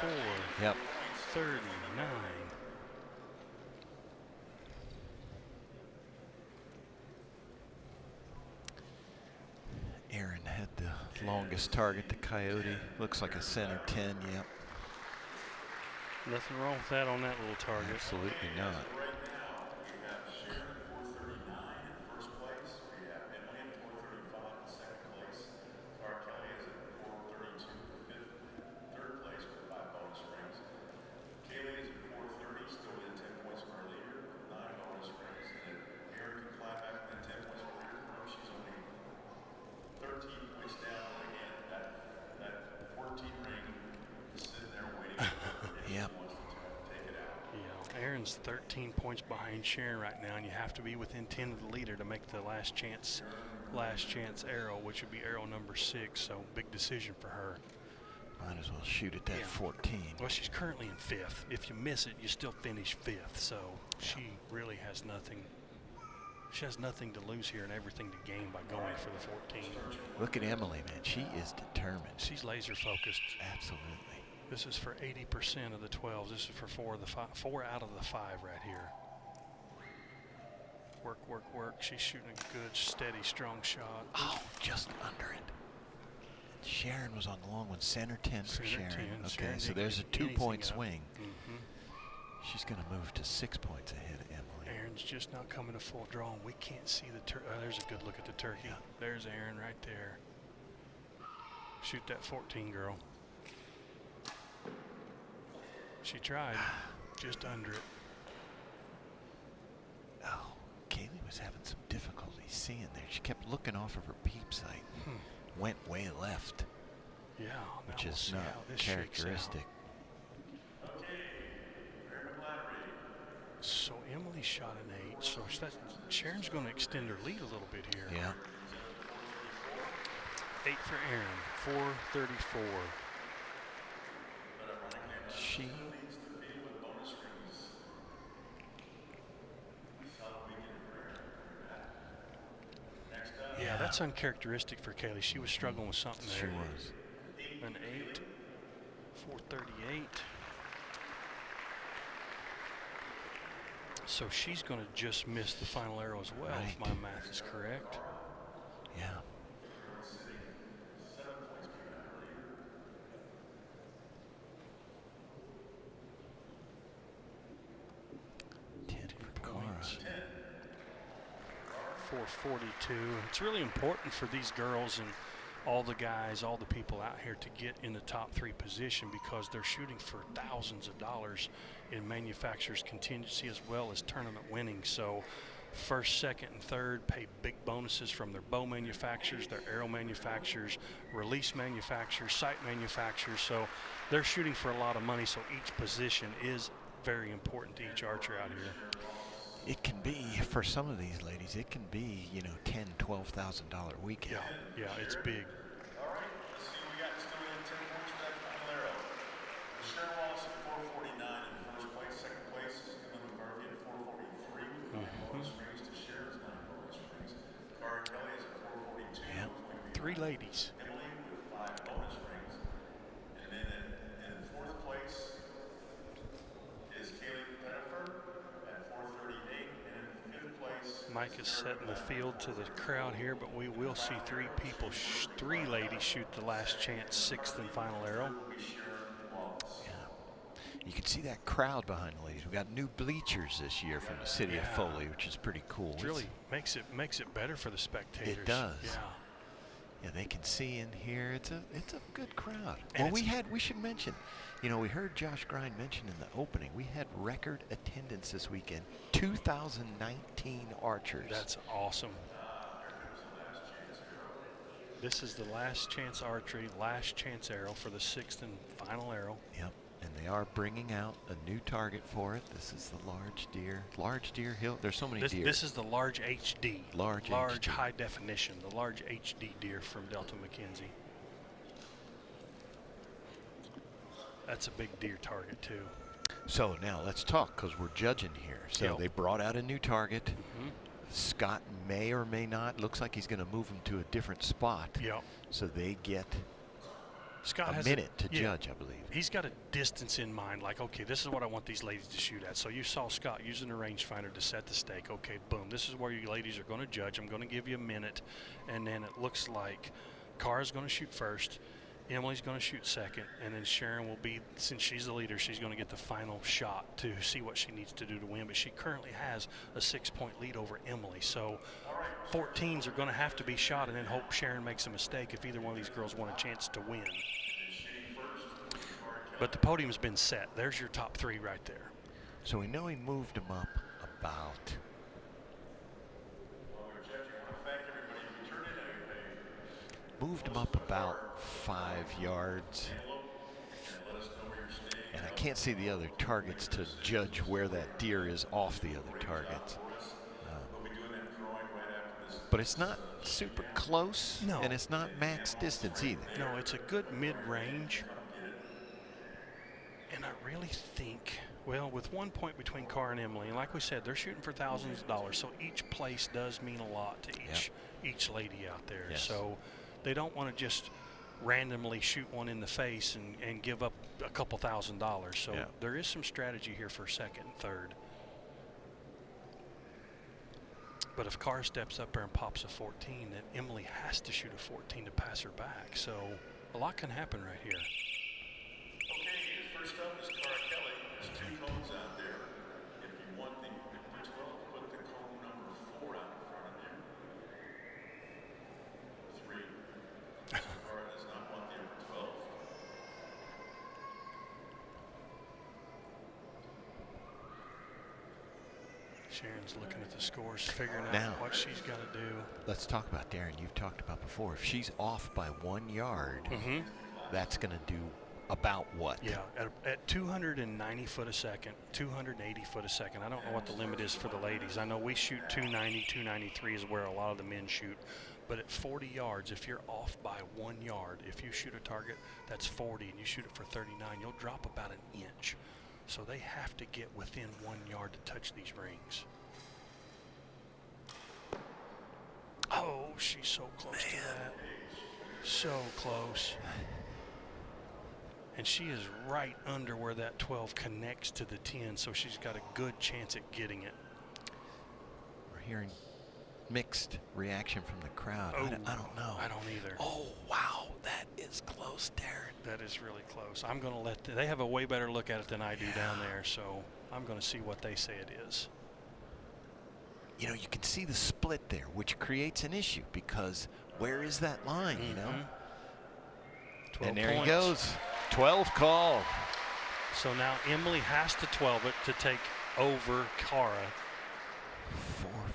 4.
Yep.
39.
Aaron had the longest target, the Coyote. Looks like a center 10, yep.
Nothing wrong with that on that little target.
Absolutely not.
Aaron's 13 points behind Sharon right now, and you have to be within 10 of the leader to make the last chance arrow, which would be arrow number 6. So big decision for her.
Might as well shoot at that 14.
Well, she's currently in 5th. If you miss it, you still finish 5th. So she really has nothing. She has nothing to lose here and everything to gain by going for the 14.
Look at Emily, man. She is determined.
She's laser focused.
Absolutely.
This is for 80% of the 12s. This is for 4 out of the 5 right here. Work, work, work. She's shooting a good, steady, strong shot.
Oh, just under it. Sharon was on the long one. Center 10 for Sharon. Okay,
Sharon
so there's a 2-point swing.
Mm-hmm.
She's going to move to 6 points ahead of Emily.
Aaron's just not coming to full draw. We can't see the turkey. There's a good look at the turkey. Yeah. There's Aaron right there. Shoot that 14, girl. She tried, just under it.
Oh, Kaylee was having some difficulty seeing there. She kept looking off of her peep sight. Went way left.
Yeah,
which is not characteristic.
So Emily shot an 8. So Sharon's going to extend her lead a little bit here.
Yeah.
8 for Aaron, 434.
She
Yeah, that's uncharacteristic for Kaylee. She was struggling with something there.
She was.
An 8, 438. So she's going to just miss the final arrow as well, if my math is correct.
Yeah.
442. It's really important for these girls and all the guys, all the people out here to get in the top 3 position, because they're shooting for thousands of dollars in manufacturers contingency as well as tournament winnings. So first, second, and third pay big bonuses from their bow manufacturers, their arrow manufacturers, release manufacturers, sight manufacturers. So they're shooting for a lot of money. So each position is very important to each archer out here.
It can be, for some of these ladies, it can be, you know, $10,000, $12,000 weekend.
Yeah, it's big.
All right, let's see, we got still in 10 points for that final arrow. Sharon Wallace at 449 in first place. Second place is Emily McCarthy at 443 with 9 bonus rings to Sharon's 9 bonus rings. Cara Kelly is at 442.
Yeah, 3 ladies.
Emily with 5 bonus rings. And then in fourth place is Kaylee Pettifer at 438. And in fifth place,
Mike is setting the field to the crowd here, but we will see 3 people, 3 ladies shoot the last chance 6th and final arrow.
You can see that crowd behind the ladies. We got new bleachers this year from the city of Foley, which is pretty cool.
It really makes it better for the spectators.
It does.
Yeah.
Yeah, they can see in here. It's a good crowd.
And
well, we should mention, you know, we heard Josh Grind mention in the opening, we had record attendance this weekend, 2,019 archers.
That's awesome. This is the last chance archery, last chance arrow for the 6th and final arrow.
Yep, and they are bringing out a new target for it. This is the large deer. Large deer hill. There's so many deer.
This is the large HD.
Large HD.
High definition. The large HD deer from Delta McKenzie. That's a big deer target too.
So now let's talk, because we're judging here. So they brought out a new target. Scott may or may not. Looks like he's going to move him to a different spot. So they get
Scott
a minute to judge, I believe.
He's got a distance in mind, like, okay, this is what I want these ladies to shoot at. So you saw Scott using a rangefinder to set the stake. Okay, boom, this is where you ladies are going to judge. I'm going to give you a minute. And then it looks like Cara's going to shoot first, Emily's going to shoot second, and then Sharon will be, since she's the leader, she's going to get the final shot to see what she needs to do to win. But she currently has a 6-point lead over Emily. So 14s are going to have to be shot, and then hope Sharon makes a mistake if either one of these girls want a chance to win. But the podium's been set. There's your top 3 right there.
So we know he moved him up about. Moved him up about 5 yards. And I can't see the other targets to judge where that deer is off the other targets. But it's not super close, and it's not max distance either.
No, it's a good mid-range. And I really think, well, with 1 point between Cara and Emily, and like we said, they're shooting for thousands of dollars, so each place does mean a lot to each lady out there. So they don't want to just randomly shoot one in the face and give up a couple $1,000s. So there is some strategy here for second and third. But if Cara steps up there and pops a 14, then Emily has to shoot a 14 to pass her back. So a lot can happen right here.
Okay, first up is Cara Kelly. There's 2 cones out there. If you want the 12, put the cone number 4 out in front of you. 3. Cara does not want the number 12.
Sharon's looking at the scores, figuring out
Now,
what she's got to do.
Let's talk about Darren. You've talked about before. If she's off by 1 yard, that's going to do about what?
Yeah, at 290 foot a second, 280 foot a second. I don't know what the limit is for the ladies. I know we shoot 290, 293 is where a lot of the men shoot. But at 40 yards, if you're off by 1 yard, if you shoot a target that's 40 and you shoot it for 39, you'll drop about an inch. So they have to get within 1 yard to touch these rings. Oh, she's so close to that. So close. And she is right under where that 12 connects to the 10, so she's got a good chance at getting it.
We're hearing mixed reaction from the crowd.
Oh,
I don't know.
I don't either.
Oh, wow, that is close, Darren.
That is really close. I'm going to let they have a way better look at it than I do down there, so I'm going to see what they say it is.
you know, you can see the split there, which creates an issue because where is that line, you know?
12
And there
points.
he goes. 12 call.
So now Emily has to 12 it to take over Cara.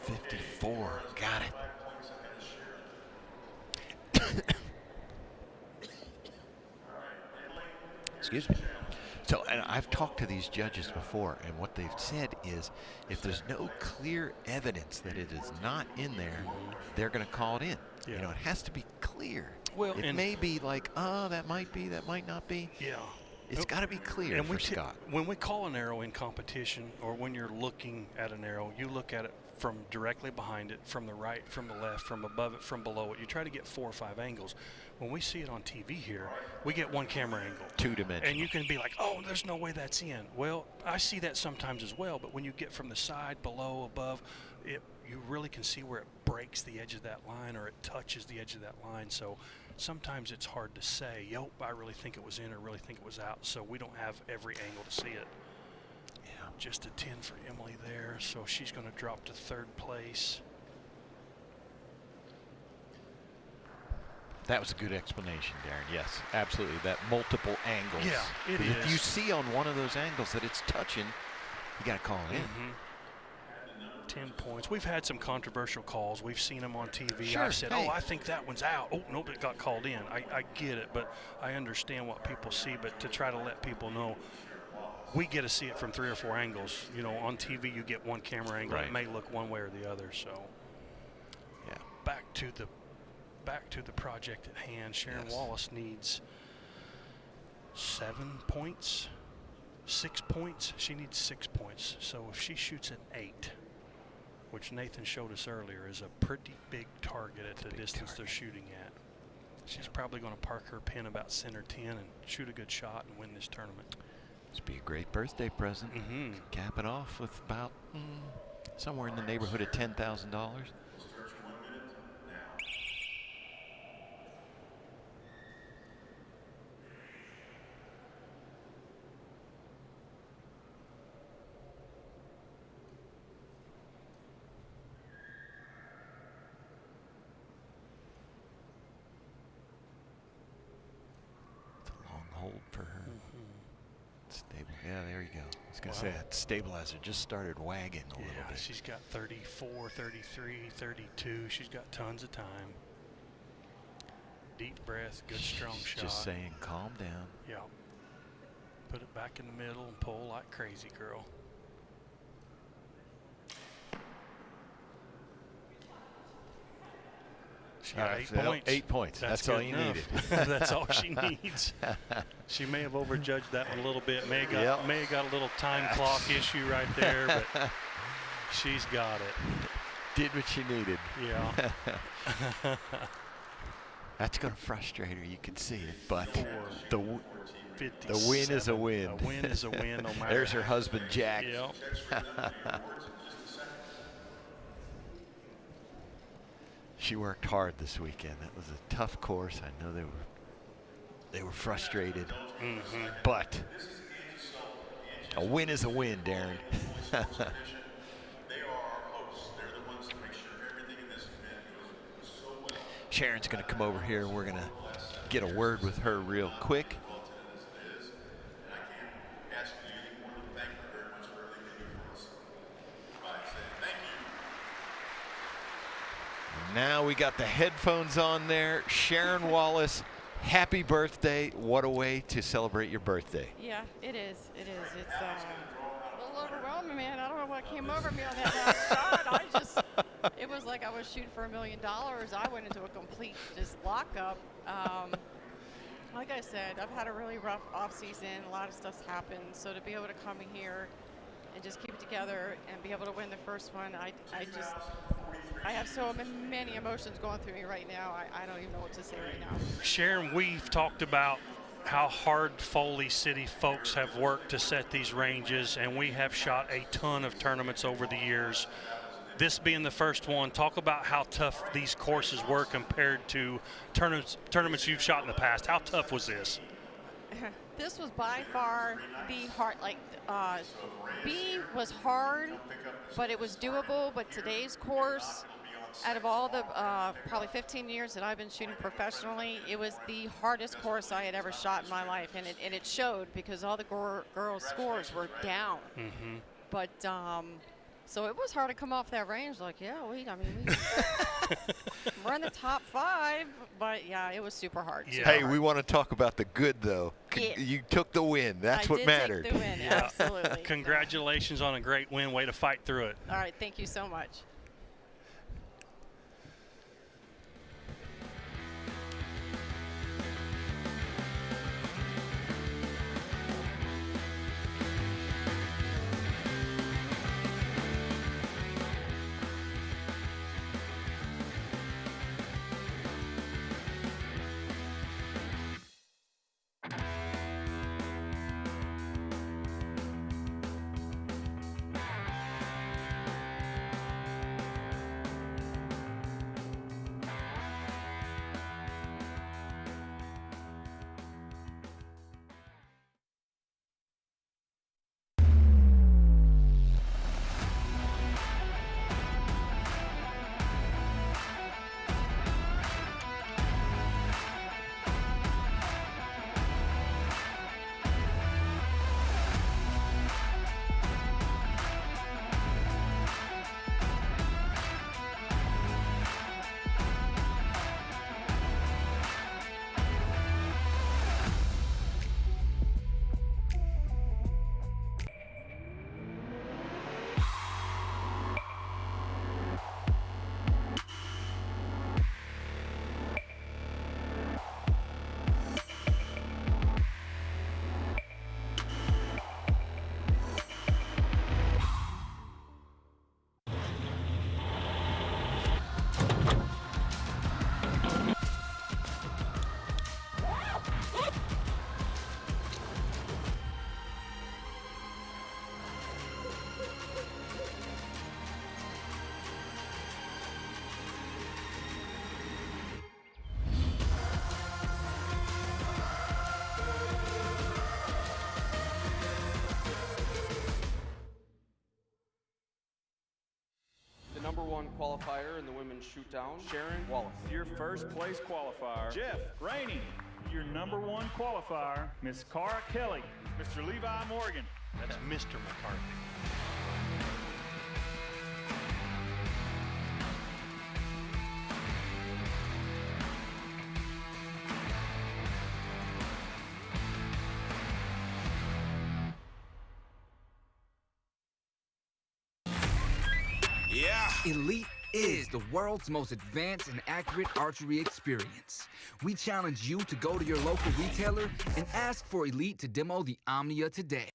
454. Got it. Excuse me. So, and I've talked to these judges before, and what they've said is if there's no clear evidence that it is not in there, they're going to call it in.
Yeah.
You know, it has to be clear.
Well,
it may be like, oh, that might be, that might not be.
Yeah.
It's got to be clear
And
for Scott.
when we call an arrow in competition, or when you're looking at an arrow, you look at it from directly behind it, from the right, from the left, from above it, from below it. You try to get 4 or 5 angles. When we see it on TV here, we get one camera angle.
2-dimensional.
And you can be like, oh, there's no way that's in. Well, I see that sometimes as well, but when you get from the side, below, above, you really can see where it breaks the edge of that line or it touches the edge of that line. So sometimes it's hard to say, yo, I really think it was in or really think it was out. So we don't have every angle to see it.
Yeah.
Just a 10 for Emily there. So she's going to drop to 3rd place.
That was a good explanation, Darren. Yes, absolutely. That multiple angles.
Yeah, it
If
is.
you see on one of those angles that it's touching, you got to call it in.
10 points. We've had some controversial calls. We've seen them on TV.
Sure,
I've said,
hey.
oh, I think that one's out. Oh, nope, it got called in. I get it, but I understand what people see. But to try to let people know, we get to see it from 3 or 4 angles. You know, on TV you get one camera angle.
Right.
It may look one way or the other. So,
yeah.
Back to the project at hand. Sharon Wallace needs 7 points, 6 points. She needs 6 points. So if she shoots an 8, which Nathan showed us earlier is a pretty big target at the distance they're shooting at, she's probably going to park her pin about center 10 and shoot a good shot and win this tournament.
This would be a great birthday present. Cap it off with about somewhere in the neighborhood of $10,000. Hold for her. Stable. Yeah, there you go. I was going to say that stabilizer just started wagging a little bit.
She's got 34, 33, 32. She's got tons of time. Deep breath, good strong shot.
Just saying, calm down.
Yeah. Put it back in the middle and pull like crazy, girl. She got 8 points.
8 points. That's all
good
you
enough.
needed.
That's all she needs. She may have overjudged that one a little bit. May have got a little time clock issue right there, but she's got it.
Did what she needed.
Yeah.
That's going to frustrate her. You can see it, but the win is a win.
A win is a win, no matter.
There's her husband, Jack.
Yep.
She worked hard this weekend. That was a tough course. I know they were frustrated, but a win is a win, Darren. Sharon's going to come over here. We're going to get a word with her real quick. Now we got the headphones on there. Sharon Wallace, happy birthday. What a way to celebrate your birthday.
Yeah, it is. It is. It's a little overwhelming, man. I don't know what came over me on that last shot. It was like I was shooting for $1 million. I went into a complete just lockup. Like I said, I've had a really rough off season. A lot of stuff's happened. So to be able to come in here and just keep it together and be able to win the first one, I have so many emotions going through me right now. I don't even know what to say right now.
Sharon, we've talked about how hard Foley City folks have worked to set these ranges, and we have shot a ton of tournaments over the years. This being the first one, talk about how tough these courses were compared to tournaments you've shot in the past. How tough was this?
this was by far the hard, B was hard, but it was doable. But today's course, out of all the probably 15 years that I've been shooting professionally, it was the hardest course I had ever shot in my life, and it showed because all the girls' scores were down.
Mm-hmm.
But so it was hard to come off that range. Like, yeah, we're in the top 5, but yeah, it was super hard.
Yeah.
Hey, we want to talk about the good though.
Yeah.
You took the win. That's
I
what
did
mattered.
Take the win, absolutely.
Congratulations on a great win. Way to fight through it.
All right, thank you so much.
The #1 qualifier in the women's shootdown, Sharon Wallace.
Your first place qualifier, Jeff Rainey. Your #1 qualifier, Miss Cara Kelly. Mr. Levi Morgan.
That's Mr. McCarthy.
Yeah.
Elite is the world's most advanced and accurate archery experience. We challenge you to go to your local retailer and ask for Elite to demo the Omnia today.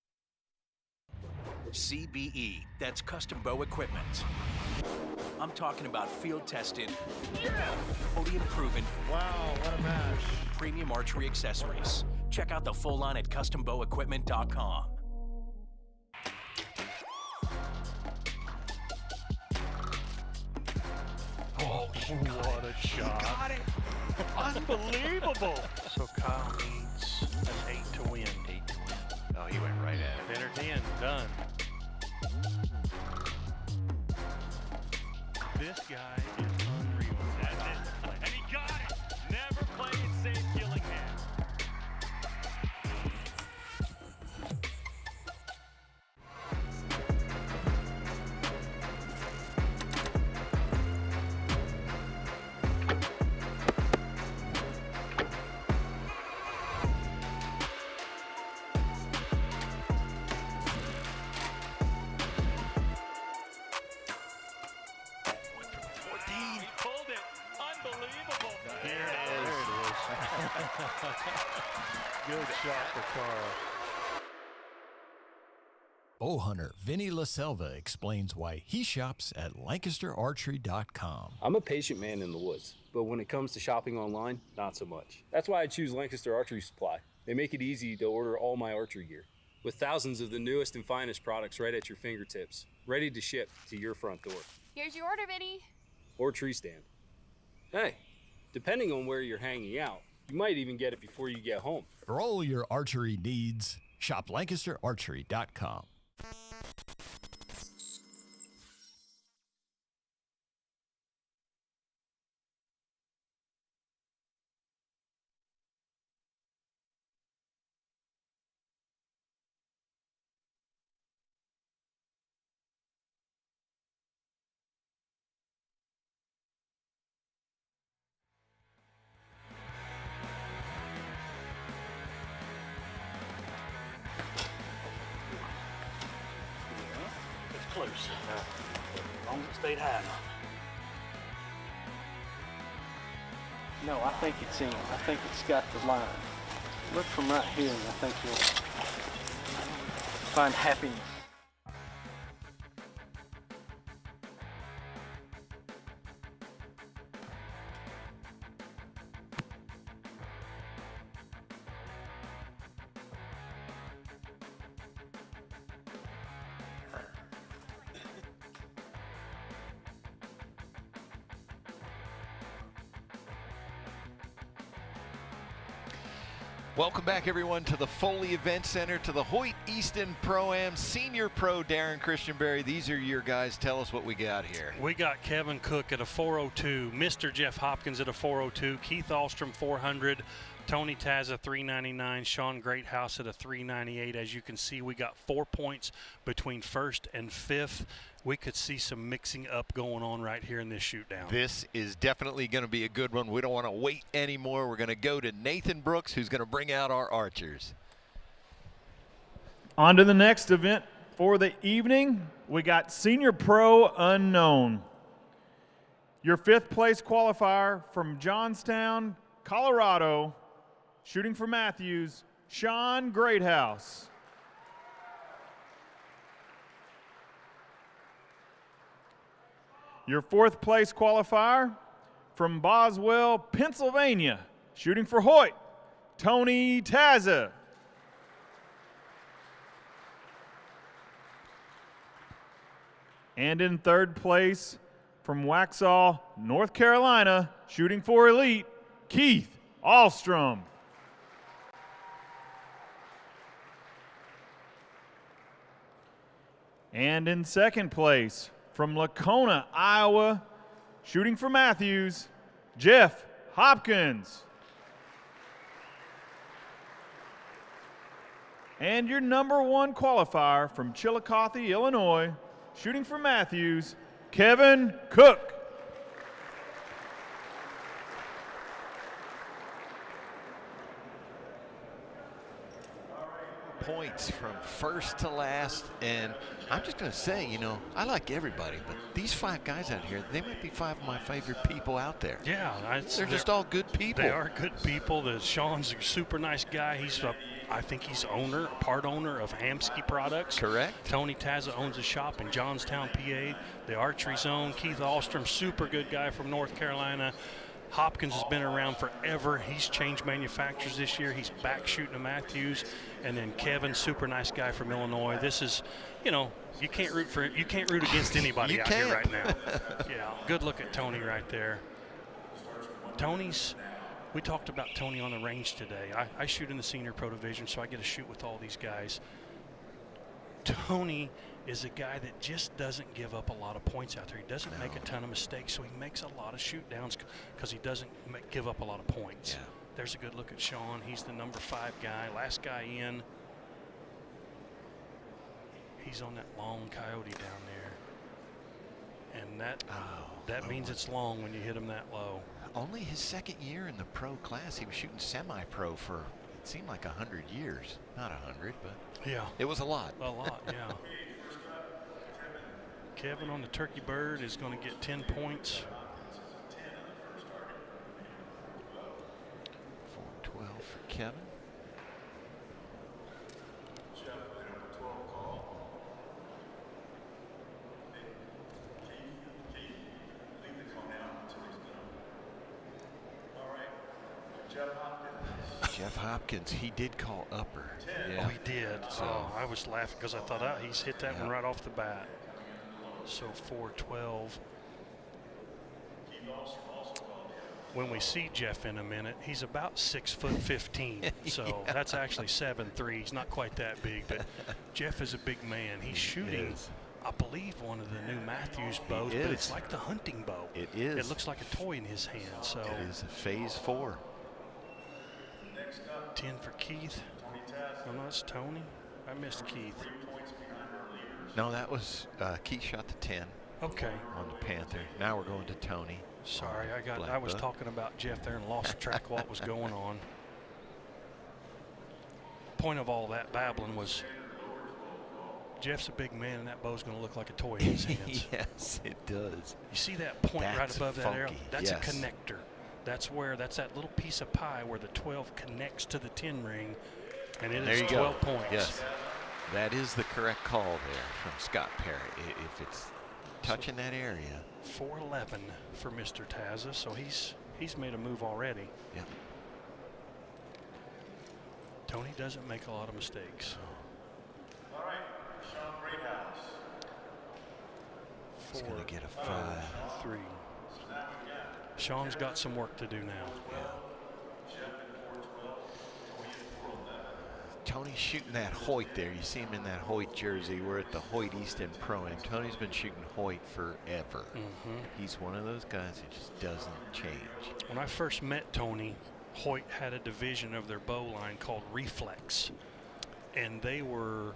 CBE, that's custom bow equipment. I'm talking about field tested, podium proven.
Wow, what a match.
Premium archery accessories. Check out the full line at custombowequipment.com.
Oh, what a shot.
Got it.
Unbelievable. So Kyle needs an 8 to win.
8 to win. Oh, he went right at it.
Entered in, done. This guy is unreal. That's it. And he got it. Never played it safe Gillingham. Good shot for Carl.
Bow hunter Vinny LaSelva explains why he shops at LancasterArchery.com.
I'm a patient man in the woods, but when it comes to shopping online, not so much. That's why I choose Lancaster Archery Supply. They make it easy to order all my archery gear, with thousands of the newest and finest products right at your fingertips, ready to ship to your front door.
Here's your order, Vinny.
Or tree stand. Hey, depending on where you're hanging out, You might even get it before you get home.
For all your archery needs, shop LancasterArchery.com.
It's close. As long as it stayed high enough. No, I think it's in. I think it's got the line. Look from right here and I think you'll find happiness.
Welcome back, everyone, to the Foley Event Center, to the Hoyt Easton Pro-Am Senior Pro Darren Christianberry. These are your guys. Tell us what we got here.
We got Kevin Cook at a 402, Mr. Jeff Hopkins at a 402, Keith Ahlstrom 400, Tony Tazza 399, Sean Greathouse at a 398. As you can see, we got 4 points between first and fifth. We could see some mixing up going on right here in this shoot down.
This is definitely going to be a good one. We don't want to wait anymore. We're going to go to Nathan Brooks, who's going to bring out our archers.
On to the next event for the evening. We got Senior Pro Unknown. Your fifth place qualifier from Johnstown, Colorado, shooting for Matthews, Sean Greathouse. Your fourth place qualifier from Boswell, Pennsylvania, shooting for Hoyt, Tony Tazza. And in third place from Waxhaw, North Carolina, shooting for Elite, Keith Ahlstrom. And in second place from Lacona, Iowa, shooting for Matthews, Jeff Hopkins. And your number one qualifier from Chillicothe, Illinois, shooting for Matthews, Kevin Cook.
Points from first to last, and I'm just going to say, you know, I like everybody, but these five guys out here, they might be five of my favorite people out there.
Yeah,
they're just all good people.
They are good people. Sean's a super nice guy. I think he's part owner of Hamsky Products.
Correct.
Tony Tazza owns a shop in Johnstown, PA. The Archery Zone. Keith Ahlstrom, super good guy from North Carolina. Hopkins has been around forever. He's changed manufacturers this year. He's back shooting a Matthews. And then Kevin, super nice guy from Illinois. This is, you know, you can't root against anybody out here right now. Yeah, good look at Tony right there. We talked about Tony on the range today. I shoot in the Senior Pro Division, so I get to shoot with all these guys. Tony is a guy that just doesn't give up a lot of points out there. He doesn't make a ton of mistakes, so he makes a lot of shoot downs because he doesn't give up a lot of points.
Yeah.
There's a good look at Sean. He's the number 5 guy, last guy in. He's on that long coyote down there. And that means it's long when you hit him that low.
Only his second year in the pro class. He was shooting semi-pro for, it seemed like 100 years. Not 100, but
yeah,
it was a lot.
A lot, yeah. Kevin on the Turkey Bird is going to get 10 points.
412 for Kevin. Jeff Hopkins, he did call upper.
Yeah. Oh, he did. So I was laughing because I thought, he's hit that one right off the bat. So 412. when we see Jeff in a minute, he's about 6'15", so that's actually 7'3". He's not quite that big, but Jeff is a big man. He's shooting, I believe, one of the new Matthews bows, but it's like the hunting bow.
It is.
It looks like a toy in his hand. So
it is a Phase 4.
10 for Keith. Oh, no, it's Tony. I missed Keith.
No, that was Keith shot the 10.
Okay.
On the Panther. Now we're going to Tony.
Sorry, I was talking about Jeff there and lost track of what was going on. Point of all that babbling was Jeff's a big man and that bow's going to look like a toy in his hands.
Yes, it does.
You see that point right above that arrow? That's a
yes.
connector. That's that little piece of pie where the 12 connects to the 10 ring, and it is 12 points.
Yes, that is the correct call there from Scott Perry. If it's touching that area.
411 for Mr. Taza, so he's made a move already.
Yep.
Tony doesn't make a lot of mistakes.
All right, Sean Greathouse.
He's going to get a 5.
3. Sean's got some work to do now.
Tony's shooting that Hoyt there. You see him in that Hoyt jersey. We're at the Hoyt Easton Pro Am. Tony's been shooting Hoyt forever. He's one of those guys who just doesn't change.
When I first met Tony, Hoyt had a division of their bow line called Reflex. And they were,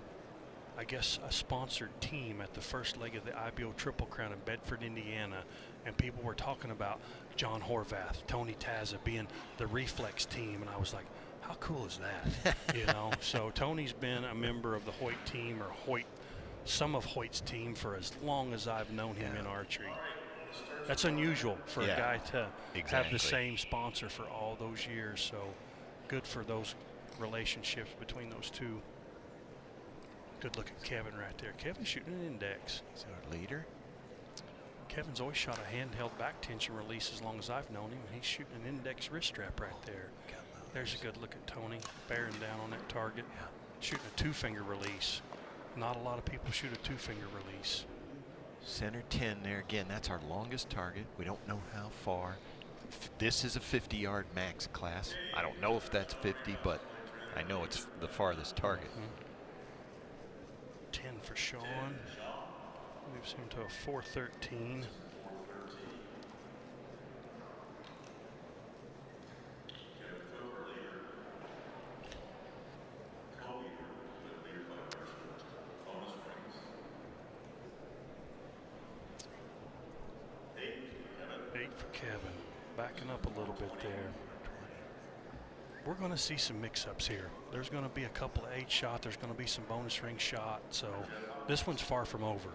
I guess, a sponsored team at the first leg of the IBO Triple Crown in Bedford, Indiana. And people were talking about John Horvath, Tony Taza being the Reflex team. And I was like, how cool is that? You know, so Tony's been a member of the Hoyt team or some of Hoyt's team for as long as I've known him in archery. That's unusual for a guy to have the same sponsor for all those years. So good for those relationships between those two. Good look at Kevin right there. Kevin's shooting an index.
Is our leader?
Kevin's always shot a handheld back tension release as long as I've known him, and he's shooting an index wrist strap right there. There's a good look at Tony, bearing down on that target, shooting a 2-finger release. Not a lot of people shoot a 2-finger release.
Center 10 there again. That's our longest target. We don't know how far. This is a 50-yard max class. I don't know if that's 50, but I know it's the farthest target.
10 for Sean. Moves him to a 413. Kevin, backing up a little bit there. We're going to see some mix-ups here. There's going to be a couple of 8 shot. There's going to be some bonus ring shot. So this one's far from over.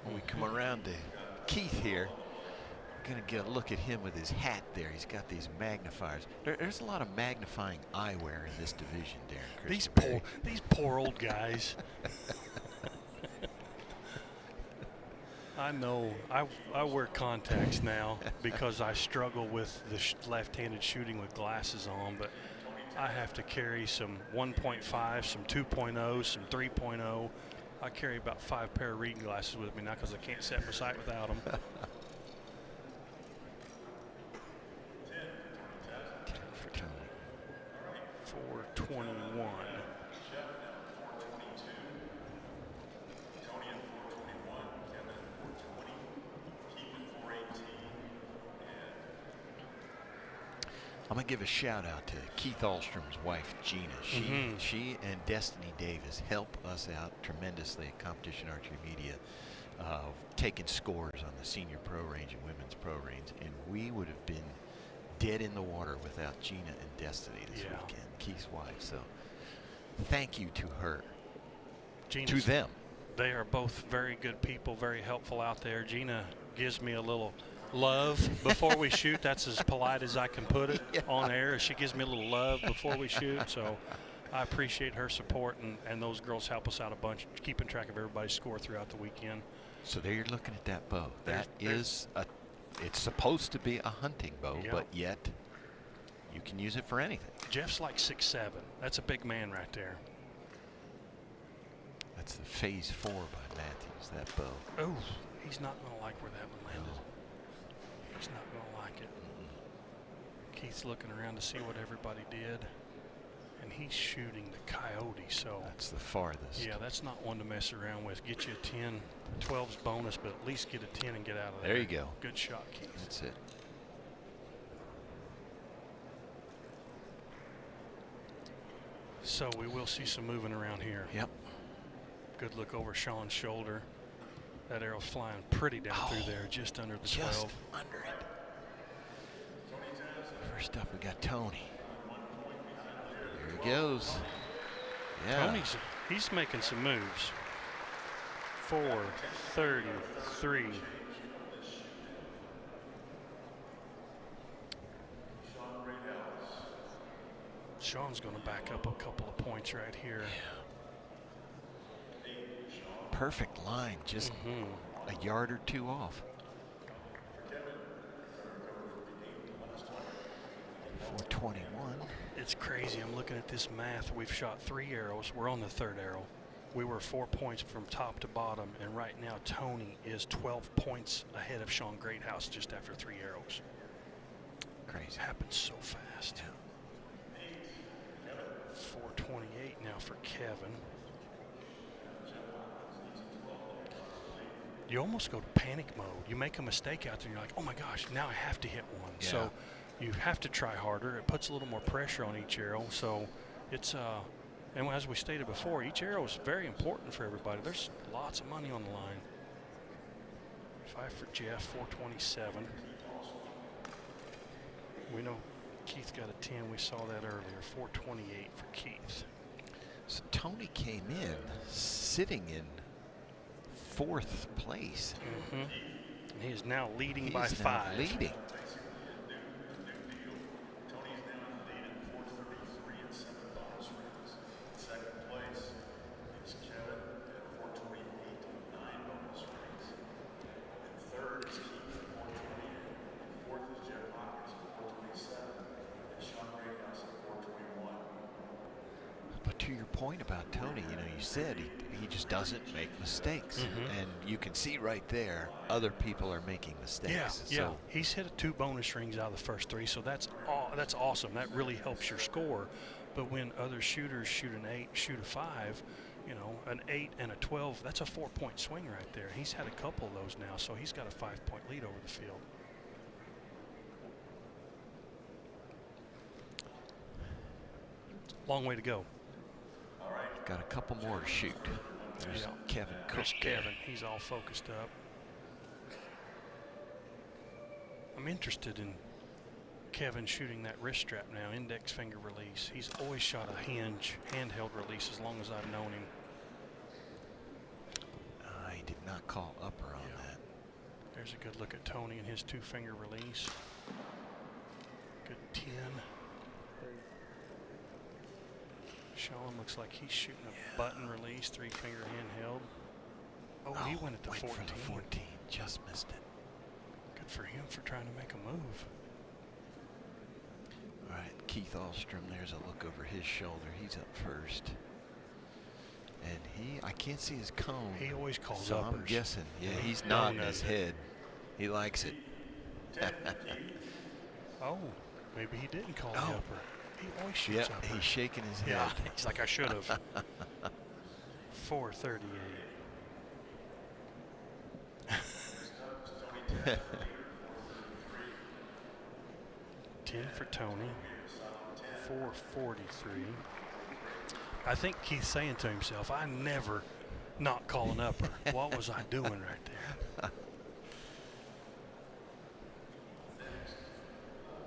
When we come around to Keith here, we're going to get a look at him with his hat there. He's got these magnifiers. There's a lot of magnifying eyewear in this division, Darren.
These poor old guys. I know. I wear contacts now because I struggle with the left-handed shooting with glasses on, but I have to carry some 1.5, some 2.0, some 3.0. I carry about 5 pair of reading glasses with me now because I can't set my sight without them. 421.
I'm going to give a shout out to Keith Ahlstrom's wife, Gina. She and Destiny Davis help us out tremendously at Competition Archery Media, taking scores on the senior pro range and women's pro range. And we would have been dead in the water without Gina and Destiny this weekend, Keith's wife. So thank you to her, to them.
They are both very good people, very helpful out there. Gina gives me a little love before we shoot. That's as polite as I can put it on air. She gives me a little love before we shoot. So I appreciate her support, and those girls help us out a bunch, keeping track of everybody's score throughout the weekend.
So there you're looking at that bow. That is it's supposed to be a hunting bow, but yet you can use it for anything.
Jeff's like 6'7". That's a big man right there.
That's the phase 4 by Matthews, that bow.
Oh, he's not going to like where that one landed. He's not going to like it. Keith's looking around to see what everybody did. And he's shooting the Coyote, so.
That's the farthest.
Yeah, that's not one to mess around with. Get you a 10. 12's bonus, but at least get a 10 and get out of there.
There you go.
Good shot, Keith.
That's it.
So we will see some moving around here.
Yep.
Good look over Sean's shoulder. That arrow's flying pretty down through there, just under the 12.
Just under it. First up, we got Tony. There he goes. Yeah.
He's making some moves. 4:33. Sean's going to back up a couple of points right here.
Perfect line, just a yard or two off. 421.
It's crazy. I'm looking at this math. We've shot 3 arrows. We're on the 3rd arrow. We were 4 points from top to bottom, and right now Tony is 12 points ahead of Sean Greathouse just after 3 arrows.
Crazy.
It happens so fast. 428 now for Kevin. You almost go to panic mode. You make a mistake out there, and you're like, oh my gosh, now I have to hit one.
Yeah.
So you have to try harder. It puts a little more pressure on each arrow. So it's, and as we stated before, each arrow is very important for everybody. There's lots of money on the line. 5 for Jeff, 427. We know Keith got a 10. We saw that earlier. 428 for Keith.
So Tony came in sitting in 4th place.
And he is now leading by 5.
Leading. To your point about Tony, you know, you said he just doesn't make mistakes, and you can see right there other people are making mistakes.
Yeah, so he's hit 2 bonus rings out of the first 3, so that's awesome. That really helps your score. But when other shooters shoot an 8, shoot a 5, you know, an 8 and a 12, that's a 4-point swing right there. He's had a couple of those now, so he's got a 5-point lead over the field. Long way to go.
Got a couple more to shoot. There's Kevin Cook.
There's Kevin. He's all focused up. I'm interested in Kevin shooting that wrist strap now, index finger release. He's always shot a handheld release as long as I've known him.
He did not call upper on that.
There's a good look at Tony and his 2-finger release. Good 10. Sean looks like he's shooting a button release, 3-finger handheld. Oh, he went at the 14.
For the 14, just missed it.
Good for him for trying to make a move.
All right, Keith Ahlstrom, there's a look over his shoulder. He's up first. And I can't see his cone.
He always calls
so
uppers.
I'm guessing, he's nodding his head. He likes it.
Oh, maybe he didn't call the upper. He always shoots
Yeah,
upper.
he's shaking his head.
Yeah, he's like, I should have. 438. For Tony, 443. I think Keith's saying to himself, I never not call an upper. What was I doing right there?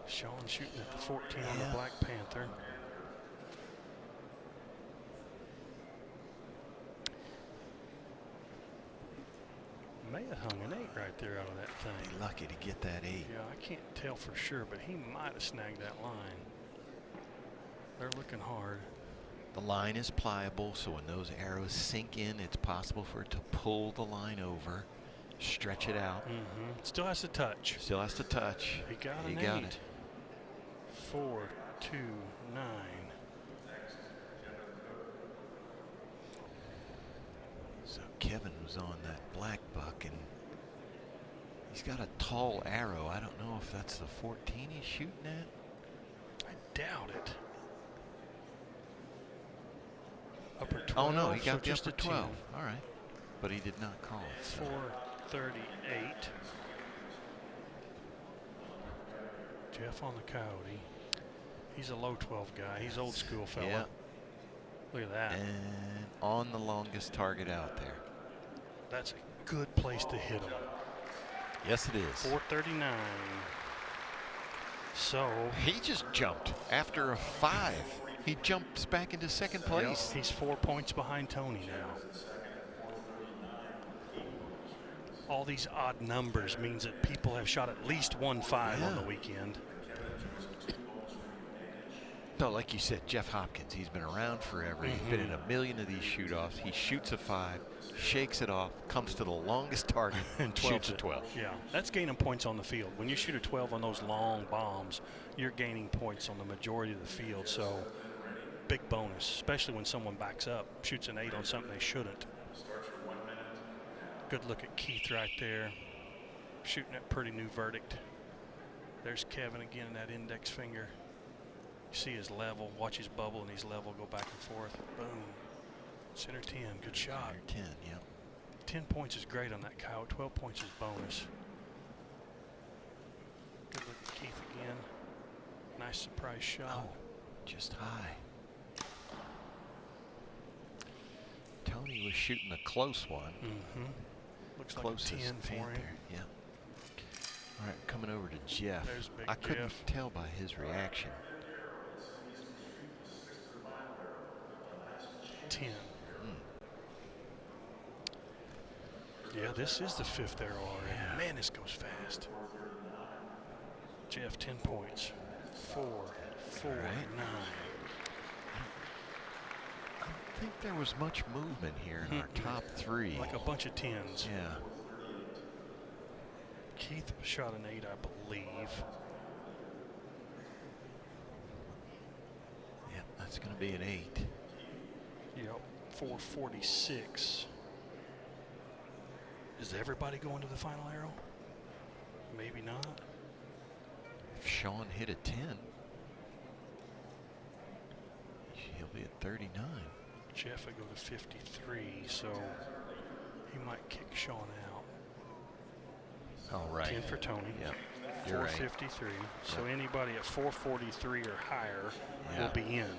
Sean shooting at the 14 on the Black Panther. May have hung an 8 right there out of that thing.
Be lucky to get that 8.
Yeah, I can't tell for sure, but he might have snagged that line. They're looking hard.
The line is pliable, so when those arrows sink in, it's possible for it to pull the line over, stretch it out.
Still has to touch.
Still has to touch.
He got an 8. 4.29.
So Kevin was on that black buck, and he's got a tall arrow. I don't know if that's the 14 he's shooting at.
I doubt it. Upper 12.
Oh no, he got
so
the
just
upper
a
12.
10.
All right, but he did not call it. So.
4.38. Jeff on the Coyote. He's a low 12 guy. He's old school fella.
Yeah.
Look at that.
And on the longest target out there.
That's a good place to hit him.
Yes, it is.
4.39. So
he just jumped after a 5. He jumps back into second place.
Yep, he's 4 points behind Tony now. All these odd numbers means that people have shot at least 1.5 on the weekend.
No, like you said, Jeff Hopkins, he's been around forever. He's been in a million of these shoot-offs. He shoots a 5, shakes it off, comes to the longest target, and shoots a 12.
Yeah, that's gaining points on the field. When you shoot a 12 on those long bombs, you're gaining points on the majority of the field. So big bonus, especially when someone backs up, shoots an 8 on something they shouldn't. Good look at Keith right there, shooting that pretty new verdict. There's Kevin again in that index finger. You see his level, watch his bubble and his level go back and forth. Boom. Center 10, good shot.
Center 10, yep.
10 points is great on that cow. 12 points is bonus. Good look at Keith again. Nice surprise shot.
Oh, just high. Tony was shooting a close one.
Looks
Closest
like a 10 for him.
Panther, yeah. All right, coming over to Jeff.
There's big
I couldn't
Jeff.
tell by his reaction.
10. Yeah, this is the 5th arrow already.
Yeah.
Man, this goes fast. Jeff, 10 points. 4, 4,
All right.
9.
I don't think there was much movement here in our top 3.
Like a bunch of 10s.
Yeah.
Keith shot an 8, I believe.
Yep, that's going to be an 8.
Yep, 4.46. Is everybody going to the final arrow? Maybe not.
If Sean hit a 10, he'll be at 39.
Jeff would go to 53, so he might kick Sean out.
All right.
10 for Tony.
Yep. You're right.
453. So anybody at 443 or higher will be in.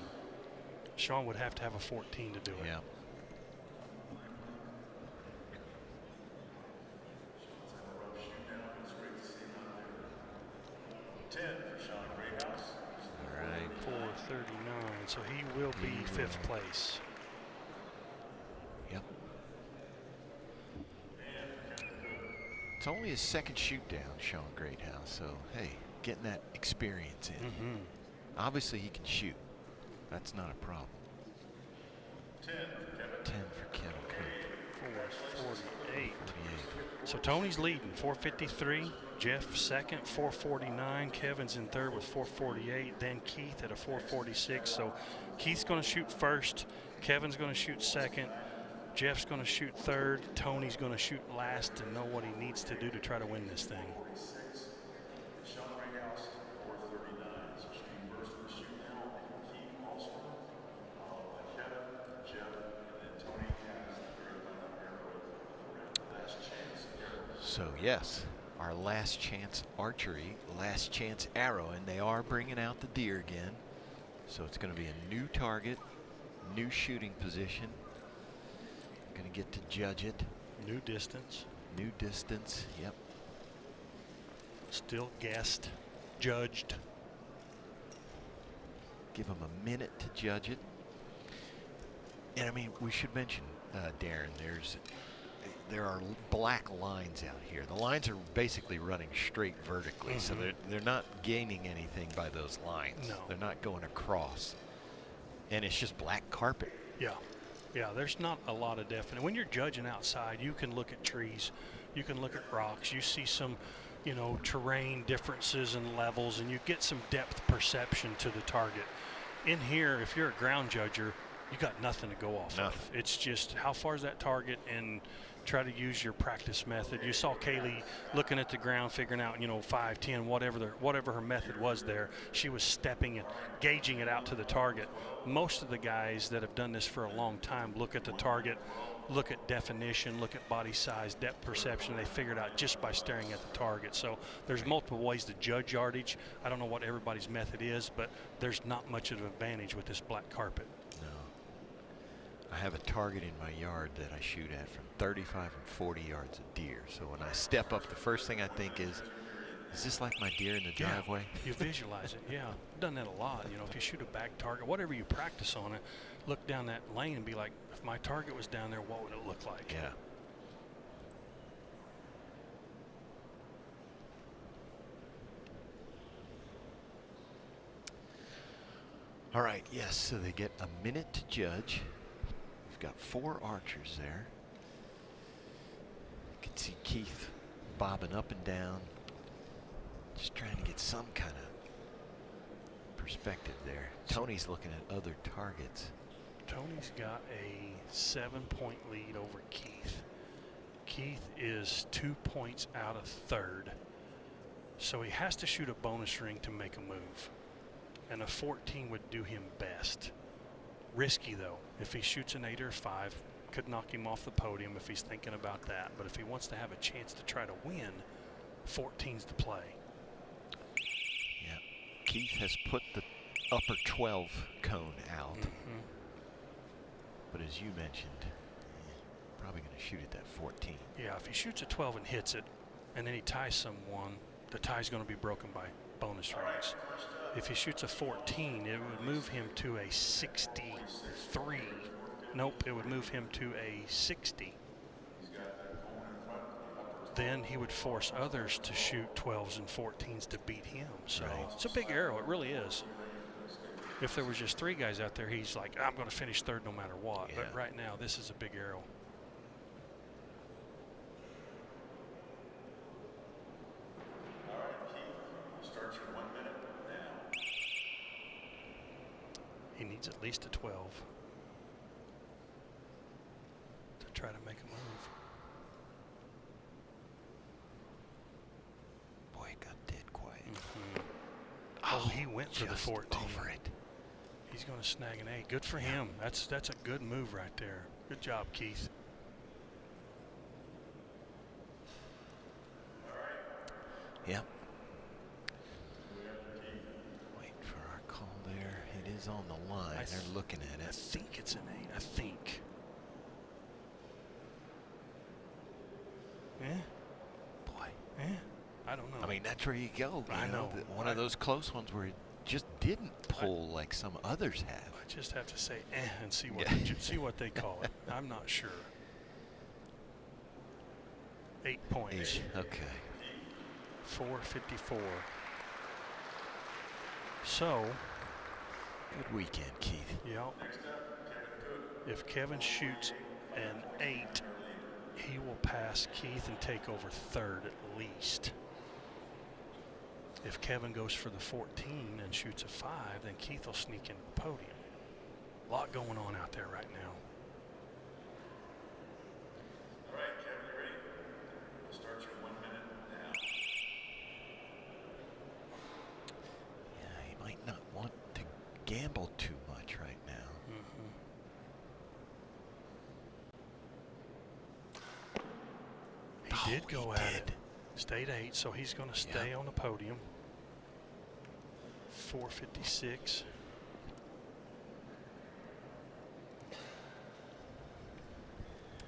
Sean would have to have a 14 to do it.
Yeah. All right.
439. So he will be 5th place.
Yep. It's only his second shoot down, Sean Greathouse. So, hey, getting that experience in. Obviously, he can shoot. That's not a problem. 10 for Kevin Cook.
448. So Tony's leading, 453. Jeff second, 449. Kevin's in third with 448. Then Keith at a 446. So Keith's going to shoot first. Kevin's going to shoot second. Jeff's going to shoot third. Tony's going to shoot last and know what he needs to do to try to win this thing.
So yes, our last chance archery, last chance arrow, and they are bringing out the deer again. So it's going to be a new target, new shooting position. Going to get to judge it.
New distance.
New distance, yep.
Still guessed, judged.
Give them a minute to judge it. And I mean, we should mention, Darren, there are black lines out here. The lines are basically running straight vertically, so they're not gaining anything by those lines.
No.
They're not going across. And it's just black carpet.
Yeah. Yeah, there's not a lot of definite. When you're judging outside, you can look at trees, you can look at rocks, you see some you know, terrain differences and levels, and you get some depth perception to the target. In here, if you're a ground judger, you got nothing to go off of. It's just how far is that target, and try to use your practice method. You saw Kaylee looking at the ground, figuring out, you know, 5, 10, whatever her method was there. She was stepping and gauging it out to the target. Most of the guys that have done this for a long time look at the target, look at definition, look at body size, depth perception. They figure it out just by staring at the target. So there's multiple ways to judge yardage. I don't know what everybody's method is, but there's not much of an advantage with this black carpet.
I have a target in my yard that I shoot at from 35 and 40 yards of deer. So when I step up, the first thing I think is this like my deer in the driveway?
You visualize it, yeah. I've done that a lot. You know, if you shoot a back target, whatever you practice on it, look down that lane and be like, if my target was down there, what would it look like?
Yeah. All right, yes, so they get a minute to judge. We've got 4 archers there. You can see Keith bobbing up and down, just trying to get some kind of perspective there. Tony's looking at other targets.
Tony's got a 7-point lead over Keith. Keith is 2 points out of third, so he has to shoot a bonus ring to make a move, and a 14 would do him best. Risky though. If he shoots an 8 or 5, could knock him off the podium if he's thinking about that. But if he wants to have a chance to try to win, 14's the play.
Yeah. Keith has put the upper 12 cone out. But as you mentioned, probably going to shoot at that 14.
Yeah, if he shoots a 12 and hits it, and then he ties someone, the tie's going to be broken by bonus rings. If he shoots a 14, it would move him to a 63. Nope, it would move him to a 60. Then he would force others to shoot 12s and 14s to beat him. So it's a big arrow, it really is. If there was just 3 guys out there, he's like, I'm going to finish third no matter what. But right now, this is a big arrow. He needs at least a 12 to try to make a move.
Boy, it got dead quiet.
Oh, he went for the 14.
Over it.
He's going to snag an 8. Good for him. That's a good move right there. Good job, Keith.
Yep. Is on the line. They're looking at it.
I think it's an 8. I think.
Boy.
I don't know.
I mean, that's where you go.
I know.
One of those close ones where it just didn't pull like some others have.
I just have to say and see what see what they call it. I'm not sure. 8 points.
8. Okay.
454. So.
Good weekend, Keith.
Yep. If Kevin shoots an 8, he will pass Keith and take over third at least. If Kevin goes for the 14 and shoots a 5, then Keith will sneak into the podium. A lot going on out there right now.
All right, Kevin, you ready? We'll start your 1 minute now.
Yeah, he might not want to gamble too much right now.
He did go at it. Stayed 8, so he's going to stay on the podium. 456.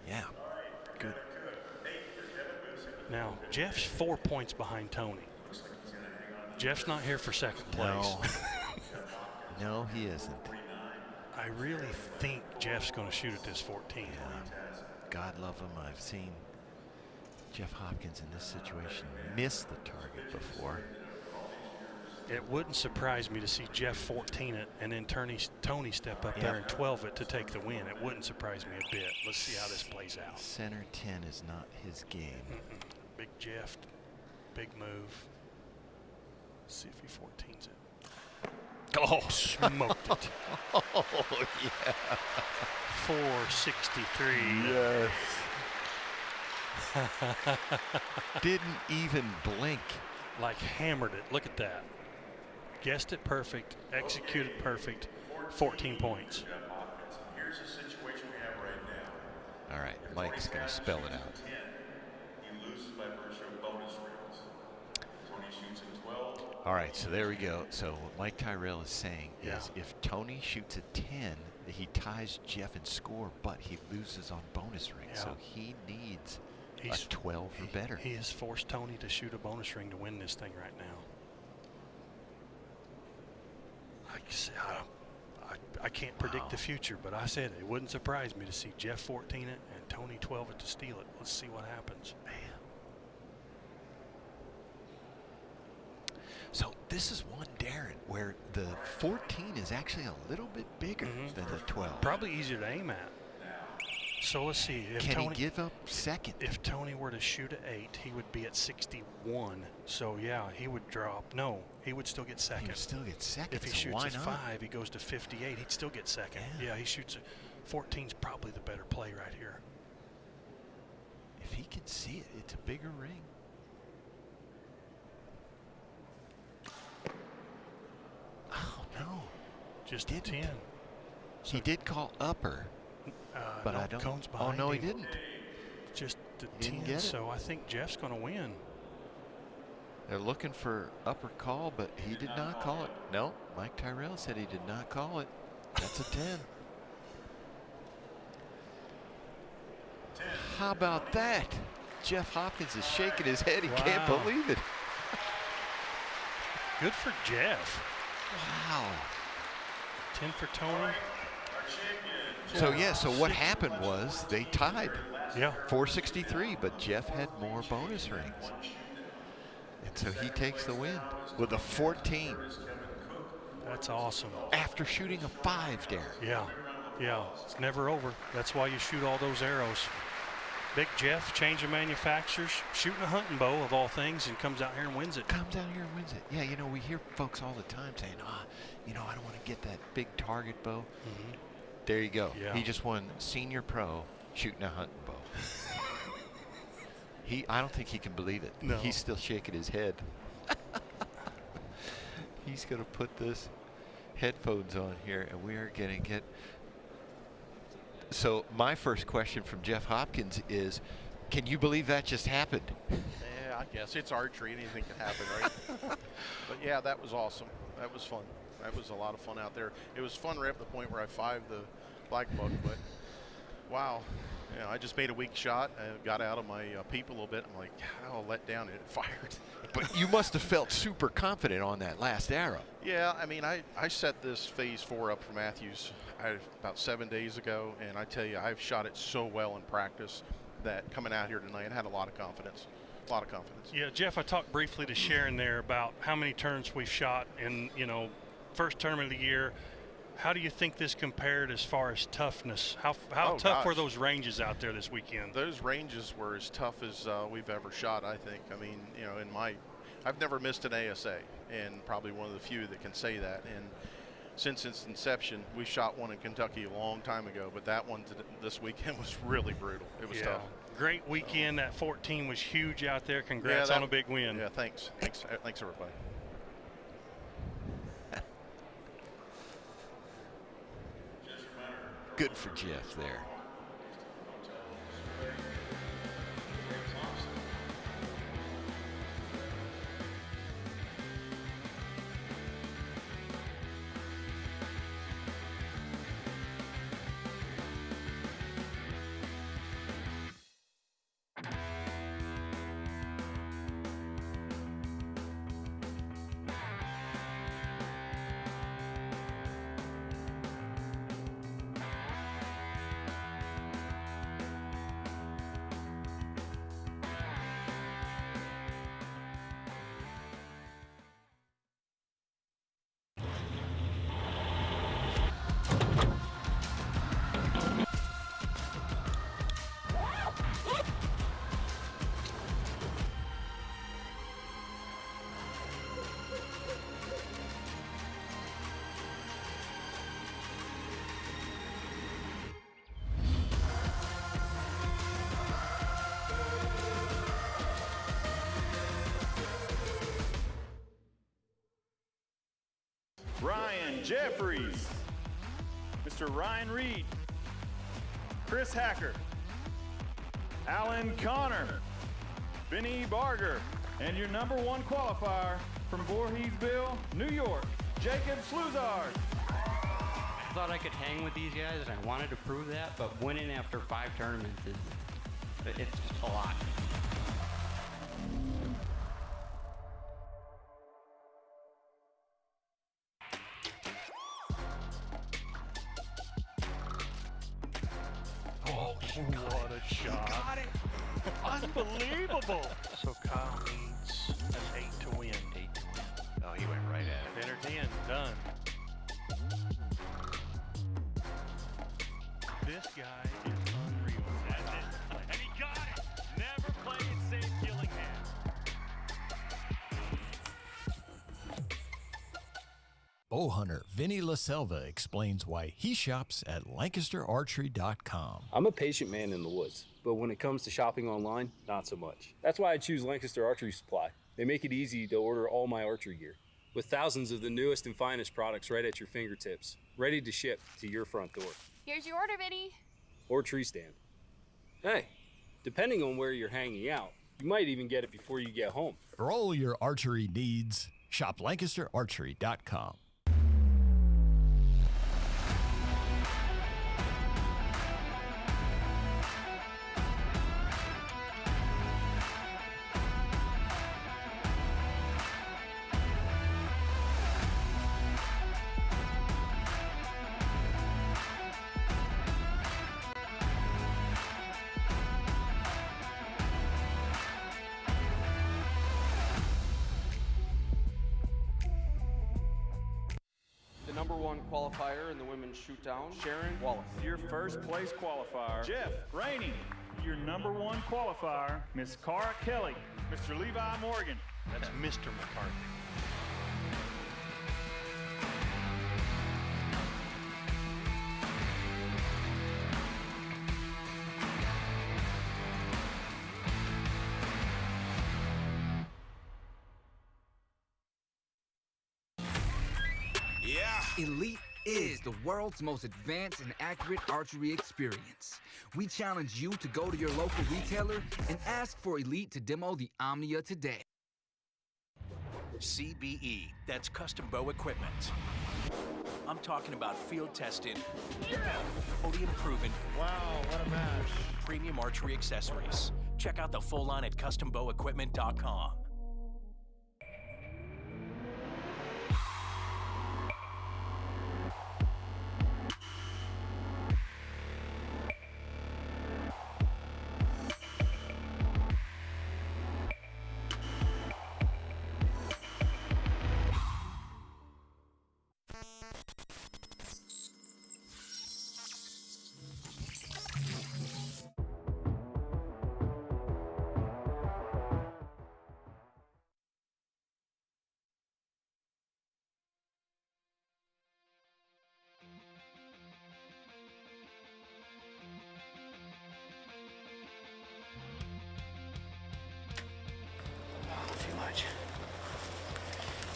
Yeah. Good.
Now, Jeff's 4 points behind Tony. Jeff's not here for second place.
No, he isn't.
I really think Jeff's going to shoot at this 14.
Yeah. God love him. I've seen Jeff Hopkins in this situation miss the target before.
It wouldn't surprise me to see Jeff 14 it and then Tony step up there and 12 it to take the win. It wouldn't surprise me a bit. Let's see how this plays out.
Center 10 is not his game.
Big Jeff. big move. Let's see if he 14s it.
Oh,
smoked it.
Oh, yeah.
463.
Yes. Didn't even blink.
Like hammered it. Look at that. Guessed it perfect. Executed perfect. 14 points.
Here's the situation we have right now.
All right, Mike's going to spell it out.
He loses by virtue of bonus rings. Tony shoots at 12.
All right, so there we go. So what Mike Tyrell is saying
Yeah.
is if Tony shoots a 10, he ties Jeff in score, but he loses on bonus rings.
Yeah.
So he needs
He's
a 12 or better.
He has forced Tony to shoot a bonus ring to win this thing right now. I can't predict the future, but I said it wouldn't surprise me to see Jeff 14 it and Tony 12 it to steal it. Let's see what happens.
Man. So this is one, Darren, where the 14 is actually a little bit bigger than the 12.
Probably easier to aim at. So let's see. If
Can
Tony,
he give up second?
If Tony were to shoot an 8, he would be at 61. So yeah, he would drop. No, he would still get second.
He would still get second.
If he
so
shoots
why
a
not?
5, he goes to 58. He'd still get second. Yeah, he shoots a 14's probably the better play right here.
If he can see it, it's a bigger ring. Oh no,
just
didn't.
10.
He did call upper, but
no,
I don't.
Cone's
Oh
behind
no, he
him.
didn't.
Just the
Didn't
10.
get it.
So I think Jeff's going to win.
They're looking for upper call, but he did not call it. No, Mike Tyrell said he did not call it. That's a 10. How about that? Jeff Hopkins is shaking his head. He can't
Wow.
believe it.
Good for Jeff.
Wow.
10 for Tony.
So yeah, so what happened was they tied.
Yeah.
463, but Jeff had more bonus rings. And so he takes the win with a 14
That's awesome.
after shooting a 5, Darren.
Yeah. Yeah. It's never over. That's why you shoot all those arrows. Big Jeff, change of manufacturers, shooting a hunting bow of all things, and comes out here and wins it.
Comes out here and wins it. Yeah, you know, we hear folks all the time saying, you know, I don't want to get that big target bow. There you go.
Yeah.
He just won senior pro shooting a hunting bow. I don't think he can believe it.
No.
He's still shaking his head. He's going to put this headphones on here, and we are going to get. So my first question from Jeff Hopkins is, can you believe that just happened?
Yeah, I guess it's archery. Anything can happen, right? But yeah, that was awesome. That was fun. That was a lot of fun out there. It was fun right up to the point where I 5'd the black buck, but wow. You know, I just made a weak shot. I got out of my peep a little bit. I'm like, how let down, and it fired.
But you must have felt super confident on that last arrow.
Yeah, I mean, I set this phase 4 up for Matthews about 7 days ago, and I tell you, I've shot it so well in practice that coming out here tonight, I had a lot of confidence. A lot of confidence.
Yeah, Jeff, I talked briefly to Sharon there about how many turns we've shot in, you know, first tournament of the year. How do you think this compared as far as toughness? How tough were those ranges out there this weekend?
Those ranges were as tough as we've ever shot, I think. I mean, you know, I've never missed an ASA, and probably one of the few that can say that. And since its inception, we shot one in Kentucky a long time ago, but that one this weekend was really brutal. It was tough.
Great weekend. That 14 was huge out there. Congrats on a big win.
Yeah, thanks. Thanks, everybody.
Good for Jeff there.
Jeffries, Mr. Ryan Reed, Chris Hacker, Alan Connor, Benny Barger, and your number 1 qualifier from Voorheesville, New York, Jacob Sluzard.
I thought I could hang with these guys, and I wanted to prove that, but winning after 5 tournaments it's just a lot.
Oh, what a shot.
Got it. Unbelievable.
So Kyle needs an 8 to win.
8 to win. Oh, he went right at it.
Enter 10, done. This guy is unreal. That's it. And he got it. Never played safe Gillingham.
Bow hunter Vinny LaSelva explains why he shops at LancasterArchery.com.
I'm a patient man in the woods, but when it comes to shopping online, not so much. That's why I choose Lancaster Archery Supply. They make it easy to order all my archery gear, with thousands of the newest and finest products right at your fingertips, ready to ship to your front door.
Here's your order, Vinny.
Or tree stand. Hey, depending on where you're hanging out, you might even get it before you get home.
For all your archery needs, shop LancasterArchery.com.
Number 1 qualifier in the women's shootdown, Sharon Wallace.
Your first place qualifier, Jeff Rainey. Your number 1 qualifier, Miss Cara Kelly, Mr. Levi Morgan.
That's Mr. McCarthy.
Elite is the world's most advanced and accurate archery experience. We challenge you to go to your local retailer and ask for Elite to demo the Omnia today.
CBE, that's custom bow equipment. I'm talking about field-tested, podium-proven,
wow, what a match,
premium archery accessories. Check out the full line at custombowequipment.com.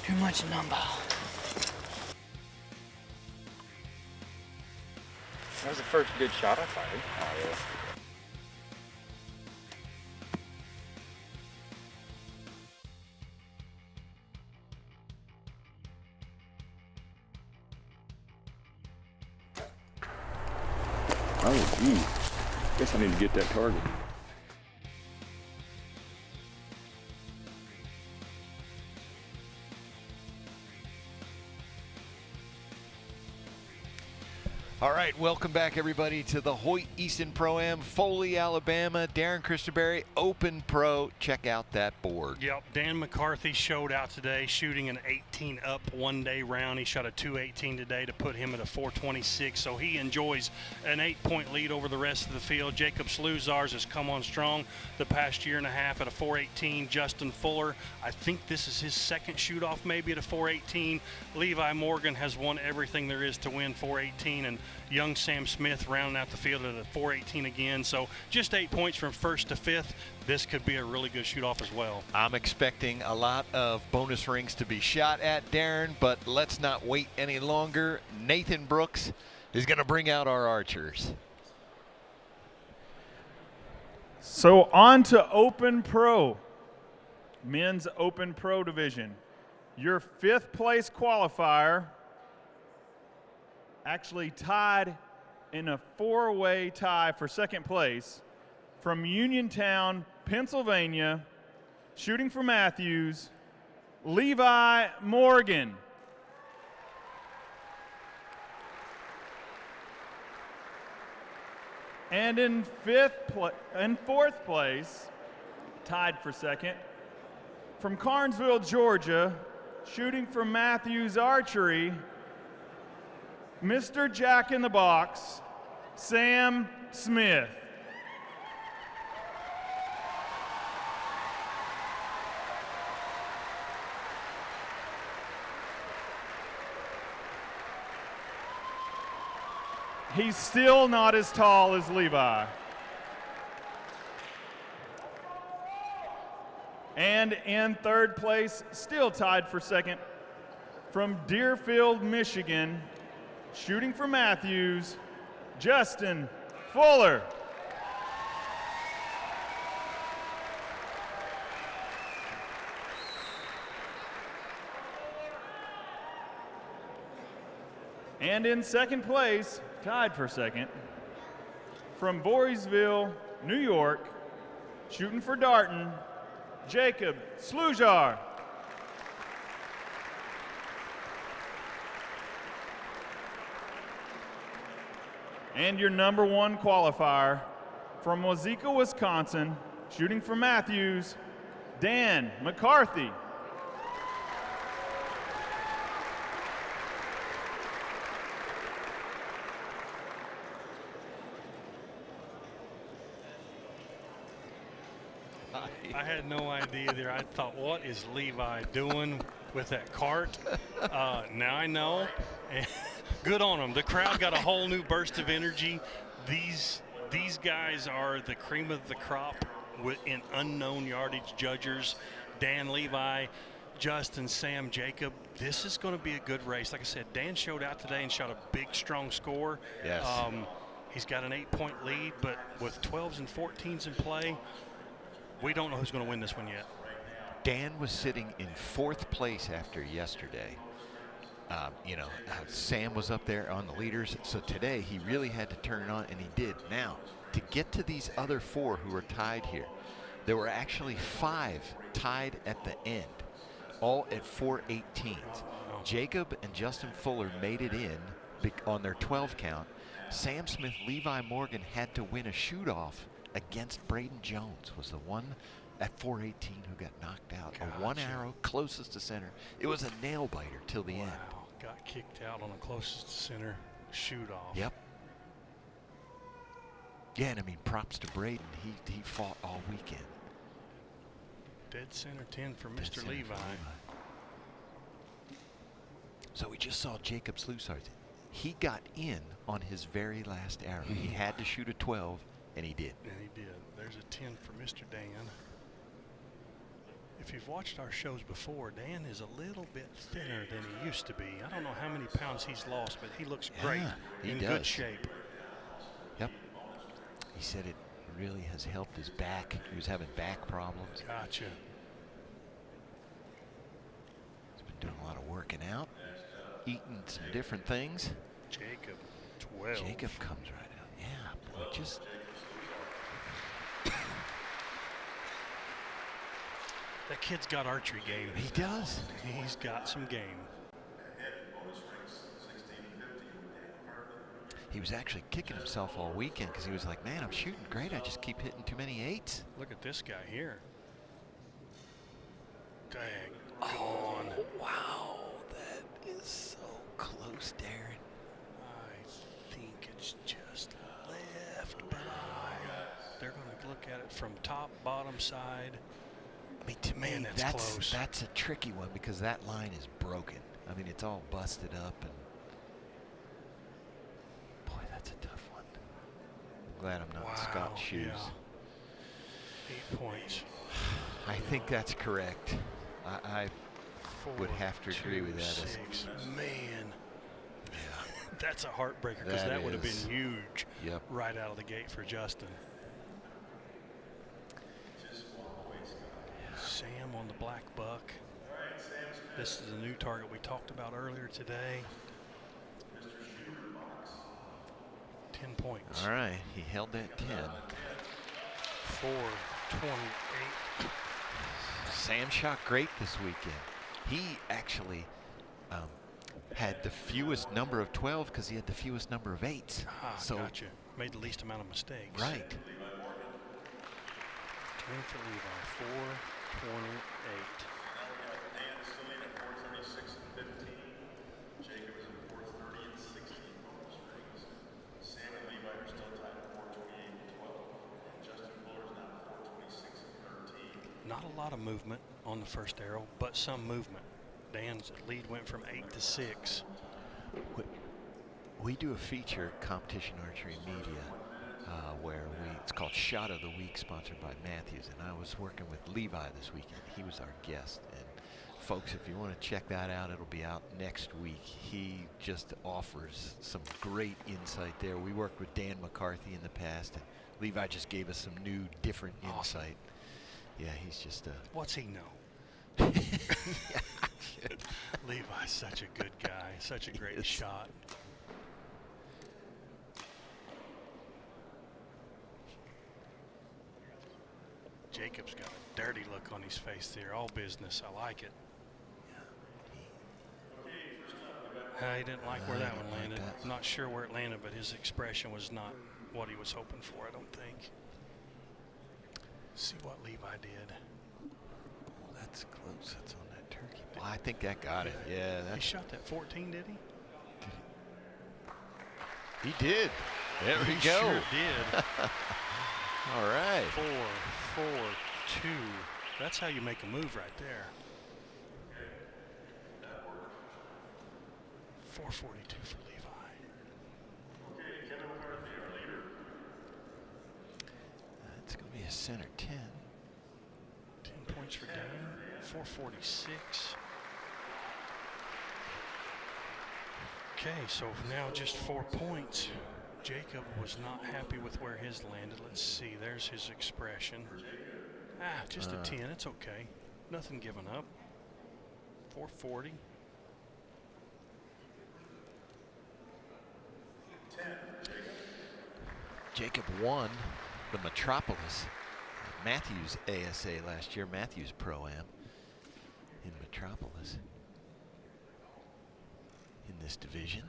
Too much number.
That was the first good shot I fired. Oh, yeah.
Oh, gee. Guess I need to get that target.
All right, welcome back, everybody, to the Hoyt Easton Pro-Am, Foley, Alabama. Darren Christenberry, Open Pro. Check out that board.
Yep, Dan McCarthy showed out today, shooting an 18-up one-day round. He shot a 218 today to put him at a 426, so he enjoys an 8-point lead over the rest of the field. Jacob Sluzars has come on strong the past year and a half at a 418. Justin Fuller, I think this is his second shoot-off maybe at a 418. Levi Morgan has won everything there is to win 418, and young Sam Smith rounding out the field at a 418 again. So just 8 points from first to fifth. This could be a really good shoot-off as well.
I'm expecting a lot of bonus rings to be shot at, Darren, but let's not wait any longer. Nathan Brooks is going to bring out our archers.
So on to Open Pro, men's Open Pro division. Your 5th place qualifier actually tied in a 4-way tie for 2nd place from Uniontown, Pennsylvania, shooting for Matthews, Levi Morgan. And in 4th place, tied for 2nd, from Carnesville, Georgia, shooting for Matthews Archery, Mr. Jack in the Box, Sam Smith. He's still not as tall as Levi. And in 3rd place, still tied for 2nd, from Deerfield, Michigan, shooting for Matthews, Justin Fuller. And in 2nd place, tied for 2nd, from Voorheesville, New York, shooting for Darton, Jacob Slujar. And your number 1 qualifier, from Wazeeka, Wisconsin, shooting for Matthews, Dan McCarthy.
I had no idea there. I thought, what is Levi doing with that cart? Now I know. And good on him. The crowd got a whole new burst of energy. These guys are the cream of the crop in unknown yardage judgers. Dan Levi, Justin, Sam, Jacob. This is going to be a good race. Like I said, Dan showed out today and shot a big, strong score.
Yes.
He's got an 8-point lead, but with 12s and 14s in play, we don't know who's going to win this one yet.
Dan was sitting in 4th place after yesterday. Sam was up there on the leaders, so today he really had to turn it on, and he did. Now, to get to these other 4 who are tied here, there were actually 5 tied at the end, all at 418s. Jacob and Justin Fuller made it in on their 12 count. Sam Smith, Levi Morgan had to win a shoot-off against Braden Jones, was the one at 418 who got knocked out.
Gotcha.
A 1 arrow closest to center. It was a nail biter till the end.
Got kicked out on the closest to center shoot off.
Yep. Yeah, and I mean, props to Braden. He fought all weekend.
Dead center 10 for Mr. Levi.
So we just saw Jacob Slujar. He got in on his very last arrow. He had to shoot a 12. And he did.
And he did. There's a 10 for Mr. Dan. If you've watched our shows before, Dan is a little bit thinner than he used to be. I don't know how many pounds he's lost, but he looks great, in good shape.
Yep. He said it really has helped his back. He was having back problems.
Gotcha.
He's been doing a lot of working out, eating some different things.
Jacob, 12.
Jacob comes right out. Yeah, boy, just...
That kid's got archery game.
He does.
He's got some game.
He was actually kicking himself all weekend because he was like, man, I'm shooting great. I just keep hitting too many 8s.
Look at this guy here. Dang.
Oh, wow. That is so close, Darren.
I think it's just left, but they're going to look at it from top, bottom side.
I mean, to me,
that's close.
That's a tricky one because that line is broken. I mean, it's all busted up. And glad I'm not in Scott's shoes.
Yeah. 8 points.
I think that's correct. I would have to agree with that.
6. Man. That's a heartbreaker because that would have been huge right out of the gate for Justin. Sam on the black buck. This is a new target we talked about earlier today. 10 points.
All right, he held that 10.
428.
Sam shot great this weekend. He actually had the fewest number of 12 because he had the fewest number of 8s.
So gotcha. Made the least amount of mistakes.
Right.
10 for Levi, 428. Not a lot of movement on the first arrow, but some movement. Dan's lead went from 8 to 6.
We do a feature at Competition Archery Media where it's called Shot of the Week, sponsored by Matthews, and I was working with Levi this weekend. He was our guest, and folks, if you want to check that out, it'll be out next week. He just offers some great insight there. We worked with Dan McCarthy in the past, and Levi just gave us some new, different insight. Yeah, he's just
what's he know? Levi's such a good guy, such a great shot. Jacob's got a dirty look on his face there. All business. I like it. He didn't like where that one landed. Not sure where it landed, but his expression was not what he was hoping for, I don't think. See what Levi did.
That's close. That's on that turkey. Well, I think that got it. Yeah.
He shot that 14, did he?
He did. There we go.
Sure did.
All right.
4, 4, 2. That's how you make a move right there. 442 for Levi.
That's going to be a center 10.
10 points for Dan. 446. Okay, so now just 4 points. Jacob was not happy with where his landed. Let's see, there's his expression. Just a 10, it's okay. Nothing given up. 440.
10. Jacob won the Metropolis Matthews ASA last year, Matthews Pro-Am in Metropolis in this division.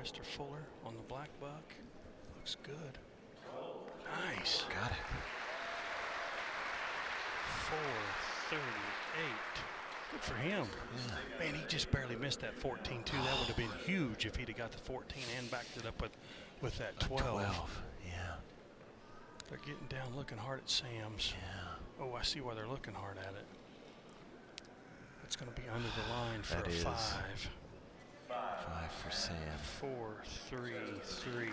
Mr. Fuller on the black buck. Looks good. Nice.
Got it.
438. Good for him. Yeah. Man, he just barely missed that 14 too. That would have been huge if he'd have got the 14 and backed it up with that 12.
12, yeah.
They're getting down looking hard at Sam's.
Yeah.
Oh, I see why they're looking hard at it. It's going to be under the line for
that
a
is
5.
5 for Sam.
4, 3, 3.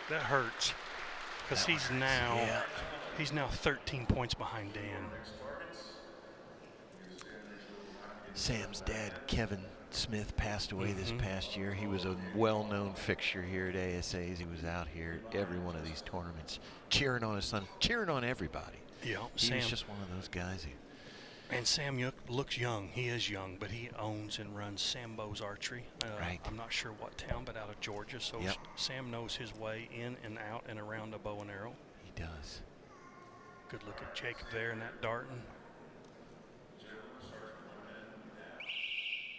That hurts because he's now 13 points behind Dan.
Sam's dad, Kevin Smith, passed away this past year. He was a well-known fixture here at ASAs. He was out here at every one of these tournaments, cheering on his son, cheering on everybody.
Yeah,
he was just one of those guys.
And Sam looks young. He is young, but he owns and runs Sambo's Archery.
Right.
I'm not sure what town, but out of Georgia. So Sam knows his way in and out and around a bow and arrow.
He does.
Good look at Jacob there in that darting.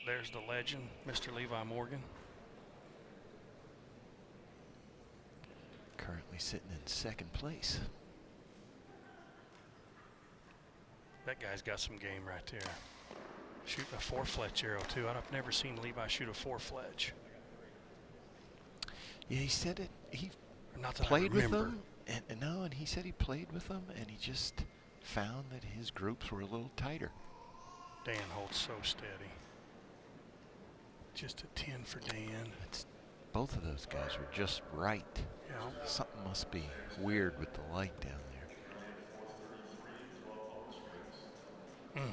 There's the legend, Mr. Levi Morgan.
Currently sitting in second place.
That guy's got some game right there. Shooting a 4-fletch arrow too. I've never seen Levi shoot a 4-fletch.
Yeah, he said it. He
Not that
played
I
with
remember.
them, and he said he played with them, and he just found that his groups were a little tighter.
Dan holds so steady. Just a 10 for Dan.
Both of those guys were just right.
Yeah.
Something must be weird with the light down there.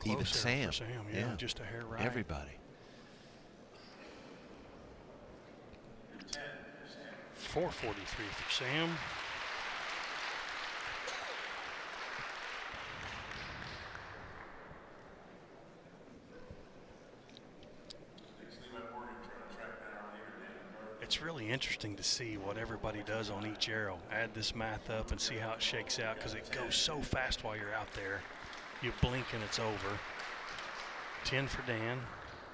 Even
Close there
Sam.
for Sam, yeah, just a hair right.
Everybody.
443 for Sam. It's really interesting to see what everybody does on each arrow. Add this math up and see how it shakes out, because it goes so fast while you're out there. You blink and it's over. 10 for Dan.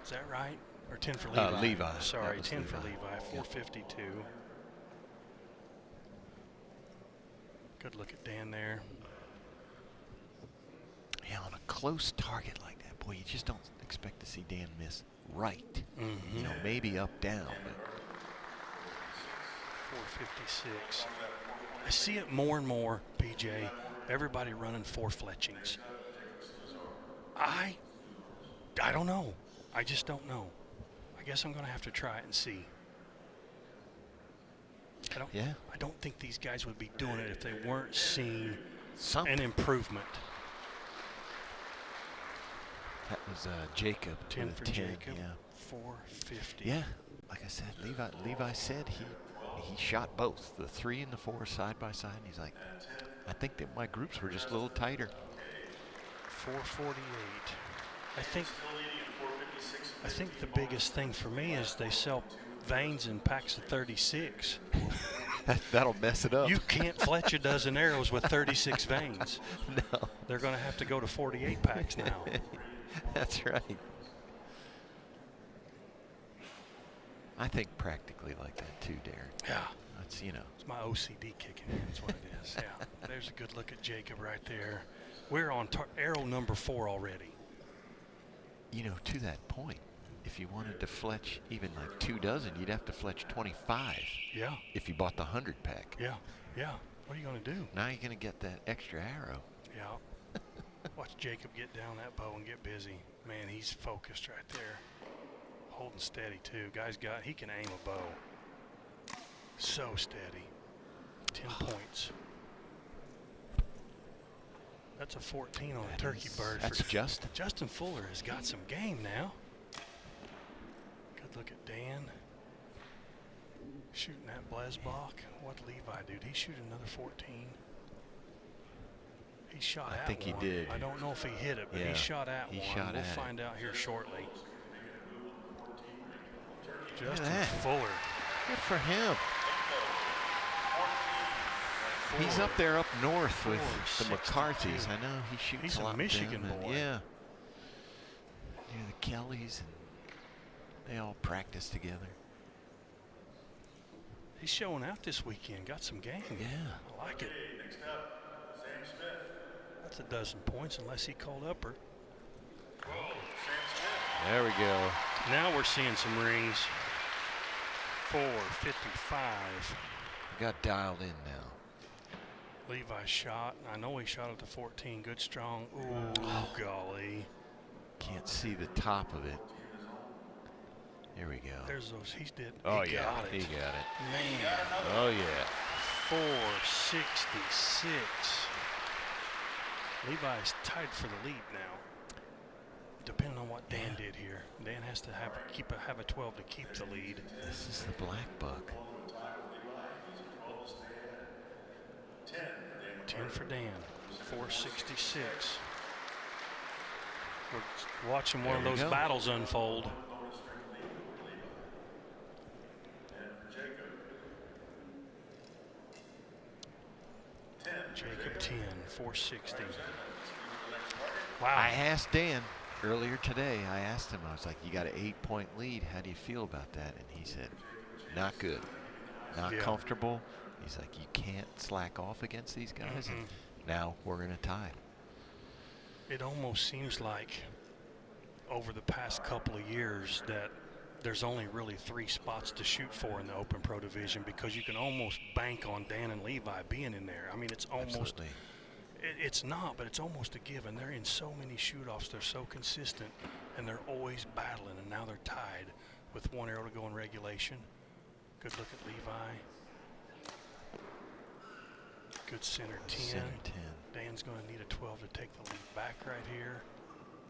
Is that right? Or 10 for Levi?
Levi.
Sorry, 10 for Levi. 452. Good look at Dan there.
Yeah, on a close target like that, boy, you just don't expect to see Dan miss right. You know, maybe up, down. But
456. I see it more and more, PJ. Everybody running 4 fletchings. I don't know. I just don't know. I guess I'm going to have to try it and see. I don't think these guys would be doing it if they weren't seeing an improvement.
That was Jacob.
10 for
10,
Jacob.
Yeah.
450.
Yeah, like I said, Levi said he shot both, the 3 and the 4 side by side. And he's like, I think that my groups were just a little tighter.
448. I think the biggest thing for me is they sell vanes in packs of 36.
That'll mess it up.
You can't fletch a dozen arrows with 36 vanes.
No.
They're going to have to go to 48 packs now.
That's right. I think practically like that too, Darren.
Yeah.
That's, you know.
It's my OCD kicking in. That's what it is. Yeah. There's a good look at Jacob right there. We're on arrow number 4 already.
You know, to that point, if you wanted to fletch even like 2 dozen, you'd have to fletch 25.
Yeah.
If you bought the 100 pack.
Yeah. Yeah. What are you going to do?
Now you're going to get that extra arrow.
Yeah. Watch Jacob get down that bow and get busy. Man, he's focused right there. Holding steady too. He can aim a bow. So steady. 10 points. That's a 14 on a turkey bird.
That's Justin.
Justin Fuller has got some game now. Good look at Dan. Shooting that Blesbach. What'd Levi do? Did he shoot another 14? He shot at one.
I think he did.
I don't know if he hit it, but he shot at one. We'll find out here shortly. Justin Fuller.
Good for him. He's up there up north with the McCarthys. I know he shoots
He's
a lot.
a Michigan boy.
Yeah. Near the Kellys, and they all practice together.
He's showing out this weekend. Got some game.
Yeah.
I like it.
Next up, Sam Smith.
That's a dozen points unless he called upper.
There we go.
Now we're seeing some rings. 455.
Got dialed in now.
Levi shot. I know he shot at the 14. Good strong. Ooh, golly.
Can't see the top of it. Here we go.
There's those. He did.
Oh,
he
yeah.
got it.
He got it.
Man.
Oh, yeah.
466. Levi's tied for the lead now. Depending on what Dan did here. Dan has to have a 12 to keep the lead.
This is the black buck.
10 for Dan. 466. We're watching one of those battles unfold. Jacob 10, 460. Wow.
I asked Dan earlier today, I asked him, I was like, you got an 8-point lead. How do you feel about that? And he said, not good. Not comfortable. He's like, you can't slack off against these guys. And now we're in a tie.
It almost seems like over the past couple of years that there's only really 3 spots to shoot for in the Open Pro division, because you can almost bank on Dan and Levi being in there. I mean, it's almost, it's not, but it's almost a given. They're in so many shoot-offs. They're so consistent, and they're always battling, and now they're tied with 1 arrow to go in regulation. Good look at Levi. Good center 10.
Center 10.
Dan's going to need a 12 to take the lead back right here.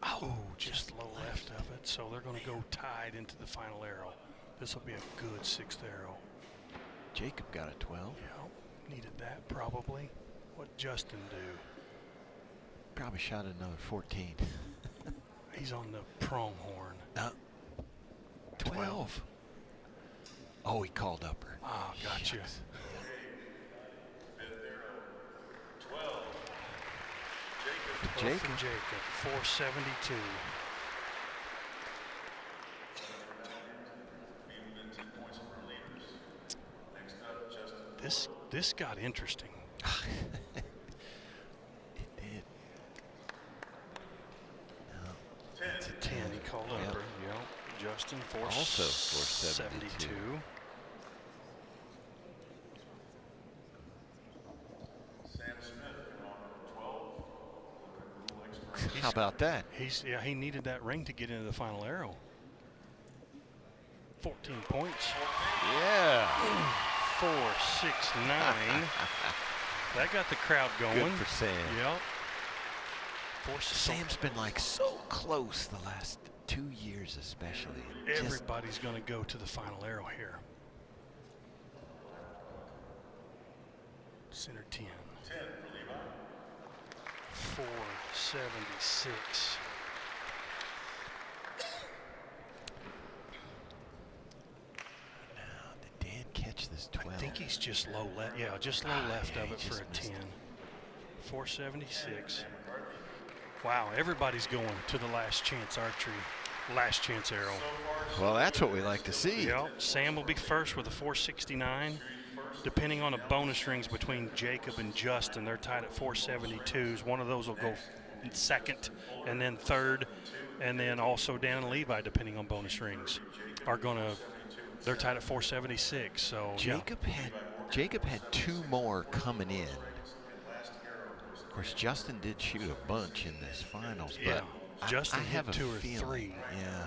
Oh, just low left of it. So they're going to go tied into the final arrow. This will be a good 6th arrow.
Jacob got a 12.
Yeah, needed that probably. What'd Justin do?
Probably shot another 14.
He's on the pronghorn.
12. Oh, he called upper.
Oh, gotcha.
Shucks.
12.
Jacob. For Jacob, 472. This got interesting.
It did. No.
It's a 10. He called upper. Yep. Justin,
Also 472.
Sam Smith on 12.
How about that?
He needed that ring to get into the final arrow. 14 points.
Yeah.
469. That got the crowd going.
Good for Sam.
Yep.
Sam's been like so close the last 2 years especially.
Everybody's going to go to the final arrow here. Center 10.
10 for Levi.
476.
Did Dan catch this 12?
I think he's just low left. Yeah, just low left of it for a 10. 476. Wow, everybody's going to the last chance archery, last chance arrow.
Well, that's what we like to see.
Yep. Sam will be first with a 469. Depending on the bonus rings between Jacob and Justin, they're tied at 472s. One of those will go second, and then third, and then also Dan and Levi, depending on bonus rings, are gonna. They're tied at 476. So
Jacob had 2 more coming in. Of course, Justin did shoot a bunch in this finals, but
Justin
I have
hit
a
2 or
feeling,
3.
Yeah.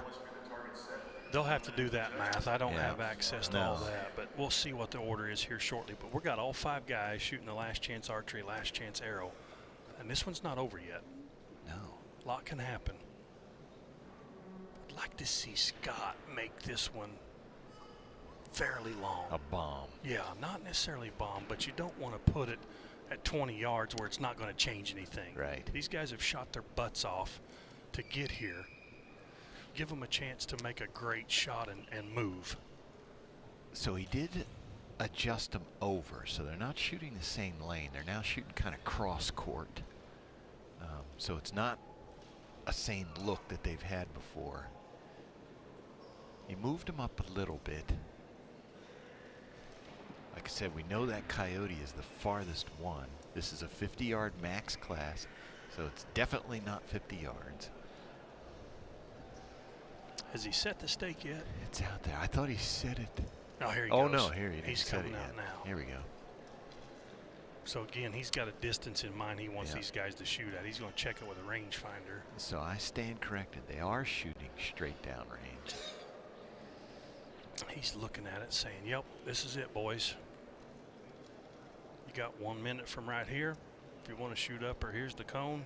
They'll have to do that math. I don't
Yeah.
have access to all that, but we'll see what the order is here shortly. But we've got all 5 guys shooting the last chance archery, last chance arrow. And this one's not over yet.
No.
A lot can happen. I'd like to see Scott make this one fairly long.
A bomb.
Yeah, not necessarily bomb, but you don't want to put it at 20 yards where it's not going to change anything.
Right.
These guys have shot their butts off to get here. Give them a chance to make a great shot and move.
So he did adjust them over, so they're not shooting the same lane. They're now shooting kind of cross court. So it's not a same look that they've had before. He moved them up a little bit. Like I said, we know that coyote is the farthest one. This is a 50-yard max class, so it's definitely not 50 yards.
Has he set the stake yet?
It's out there. I thought he set it.
Oh, here he
goes.
goes.
No, here he didn't
He's
set
coming
it
out
yet.
now.
Here we go.
So again, he's got a distance in mind he wants these guys to shoot at. He's going to check it with a rangefinder.
So I stand corrected. They are shooting straight down range.
He's looking at it saying, yep, this is it, boys. You got 1 minute from right here. If you want to shoot up, or here's the cone.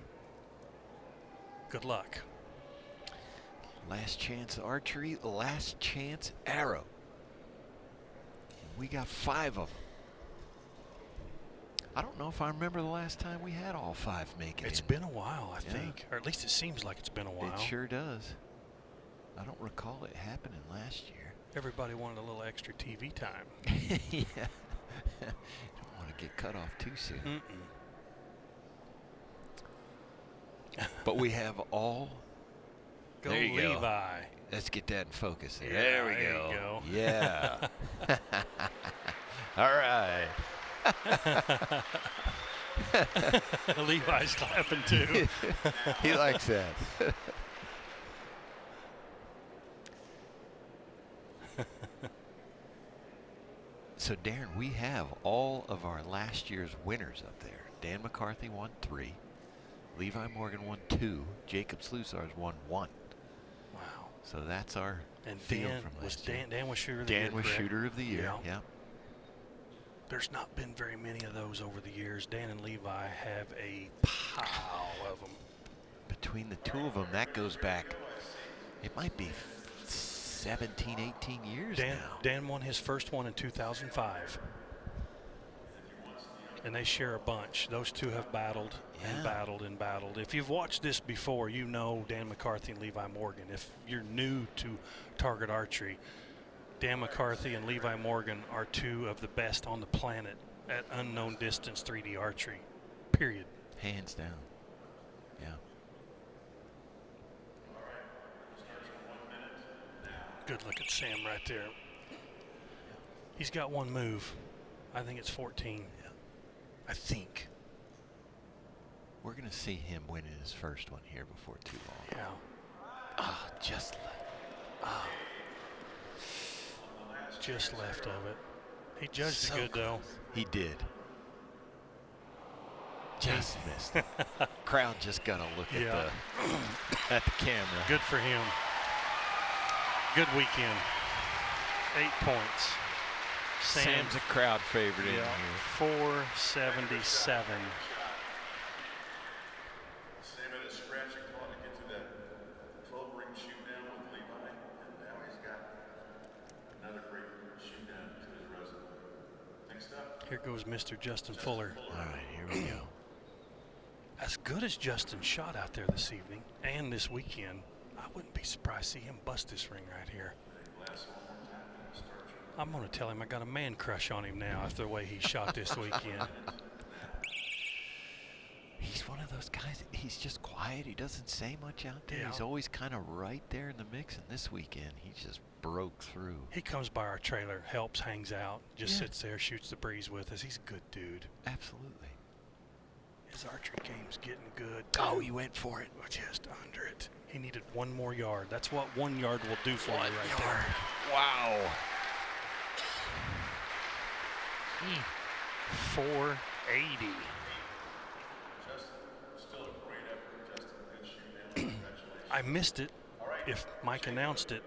Good luck.
Last chance archery, last chance arrow. We got 5 of them. I don't know if I remember the last time we had all 5 make it.
It's been a while, I think. Or at least it seems like it's been a while.
It sure does. I don't recall it happening last year.
Everybody wanted a little extra TV time.
Yeah. Don't want to get cut off too soon. But we have all.
Go
there you
Levi.
Go. Let's get that in focus.
Yeah,
there we
there
go.
you go.
Yeah. All right.
Levi's clapping too.
He likes that. So Darren, we have all of our last year's winners up there. Dan McCarthy won 3. Levi Morgan won 2. Jacob Slusar's won 1.
Wow.
So that's our
and
field
Dan
from
was
last year.
Dan was shooter of the year.
Dan was
correct?
shooter of the year.
Yeah.
Yep.
There's not been very many of those over the years. Dan and Levi have a pile of them.
Between the two of them, that goes back. It might be 17, 18 years now.
Dan won his first one in 2005. And they share a bunch. Those two have battled and battled and battled. If you've watched this before, you know Dan McCarthy and Levi Morgan. If you're new to target archery, Dan McCarthy and Levi Morgan are two of the best on the planet at unknown distance 3D archery, period.
Hands down. Yeah.
Good look at Sam right there. He's got one move. I think it's 14.
Yeah.
I think.
We're going to see him winning his first one here before too long.
Yeah.
Ah, just
left of it. He judged
So
it good though.
He did. Just missed. Crowd just got to look at the camera.
Good for him. Good weekend. 8 points.
Sam's a crowd favorite in here.
477.
Sam had a scratching calling to get to that 12 ring shootdown with Levi, and now he's got another great shootdown to his resume. Next up.
Here goes Mr. Justin Fuller.
All right, here we go.
As good as Justin shot out there this evening and this weekend, I wouldn't be surprised to see him bust this ring right here. I'm going to tell him I got a man crush on him now after the way he shot this weekend.
He's one of those guys, he's just quiet. He doesn't say much out there.
Yeah.
He's always kind of right there in the mix. And this weekend, he just broke through.
He comes by our trailer, helps, hangs out, just sits there, shoots the breeze with us. He's a good dude.
Absolutely.
His archery game's getting good.
Oh, he went for it.
Just under it. He needed 1 more yard. That's what 1 yard will do for you right there.
Wow.
480. I missed it. If Mike announced it,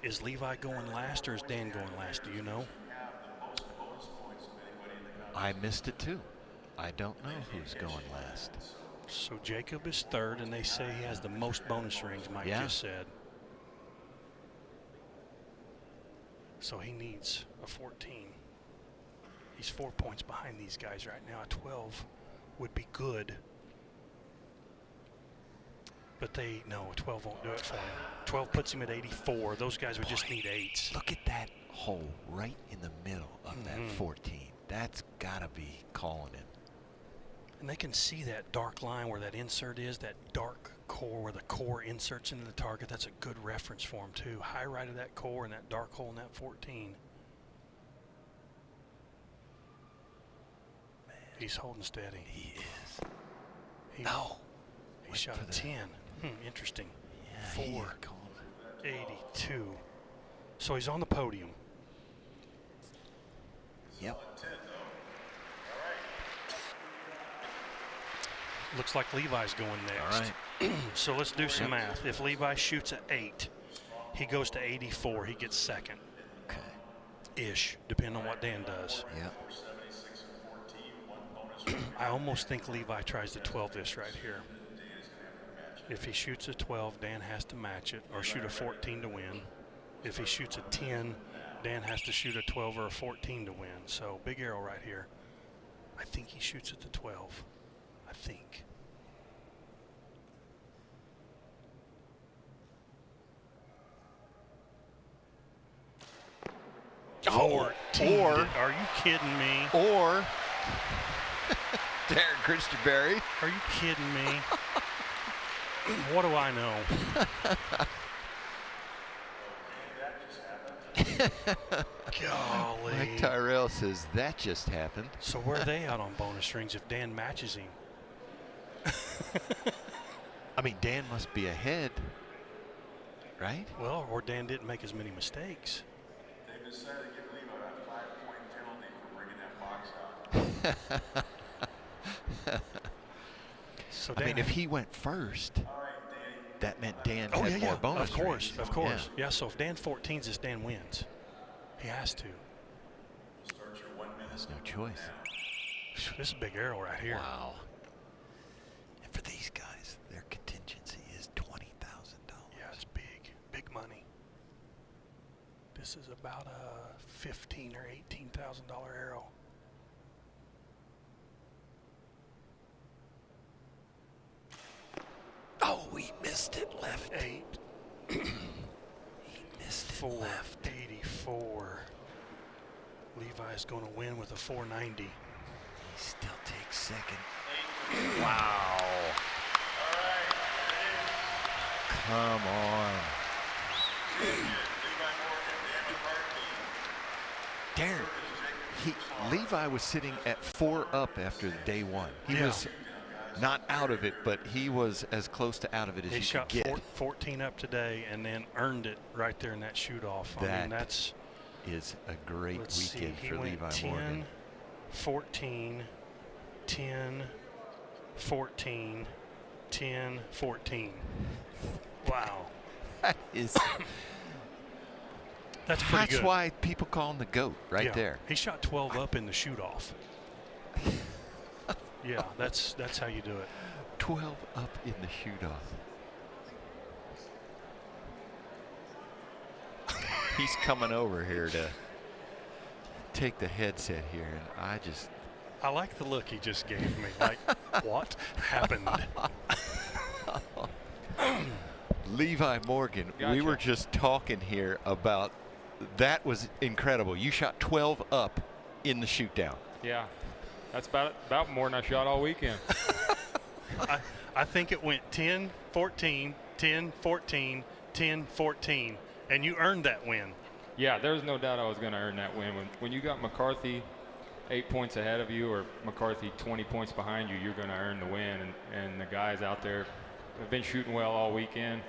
is Levi going last or is Dan going last? Do you know?
I missed it too. I don't know who's going last.
So Jacob is third, and they say he has the most bonus rings, Mike just said. So he needs a 14. He's 4 points behind these guys right now. A 12 would be good. But no, a 12 won't do it for him. 12 puts him at 84. Those guys would just need 8s.
Look at that hole right in the middle of that 14. That's got to be calling him.
And they can see that dark line where that insert is, that dark core where the core inserts into the target. That's a good reference for him too. High right of that core and that dark hole in that 14. Man, he's holding steady.
He is.
He shot a 10. Interesting. Yeah, 482. So he's on the podium.
Yep.
Looks like Levi's going next.
All right.
So let's do some math. If Levi shoots at 8, he goes to 84. He gets second.
Okay.
Ish, depending on what Dan does.
Yep.
I almost think Levi tries the 12-ish right here. If he shoots a 12, Dan has to match it or shoot a 14 to win. If he shoots a 10, Dan has to shoot a 12 or a 14 to win. So big arrow right here. I think he shoots at the 12. I think.
Or
are you kidding me?
Or Darren Christenberry.
Are you kidding me? What do I know? Golly.
Mike Tyrell says that just happened.
So where are they out on bonus rings if Dan matches him?
I mean, Dan must be ahead, right?
Well, or Dan didn't make as many mistakes.
They decided to give Levi a 5-point penalty for bringing that box out.
So
I mean, if he went first.
All right, Danny.
that meant Dan
Oh,
had
yeah,
more bonus.
Of course,
range.
of course. Yeah, so if Dan 14s this, Dan wins. He has to.
There's no choice.
This is a big arrow right here.
Wow. And for these guys, their contingency is $20,000.
Yeah, it's big, big money. This is about a $15,000 or $18,000 arrow.
Oh, he missed it left.
8.
He missed it left.
484. Levi's going to win with a 490.
He still takes second. Wow. Come on. Darren, Levi was sitting at 4 up after day one. He was not out of it, but he was as close to out of it as
He
you
shot
could get.
14 up today and then earned it right there in that shoot-off. I mean, that's
is a great weekend for Levi
10,
Morgan.
14, 10, 14, 10, 14. Wow.
That is.
That's pretty good.
That's why people call him the GOAT right there.
He shot 12 up in the shoot-off. Yeah, that's how you do it.
12 up in the shoot-off. He's coming over here to take the headset here, and
I like the look he just gave me. Like, what happened?
Levi Morgan, we were just talking here about that was incredible. You shot 12 up in the shoot down.
Yeah, that's about more than I shot all weekend.
I think it went 10, 14, 10, 14, 10, 14, and you earned that win.
Yeah, there was no doubt I was going to earn that win. When you got McCarthy 8 points ahead of you or McCarthy 20 points behind you, you're going to earn the win. And the guys out there have been shooting well all weekend.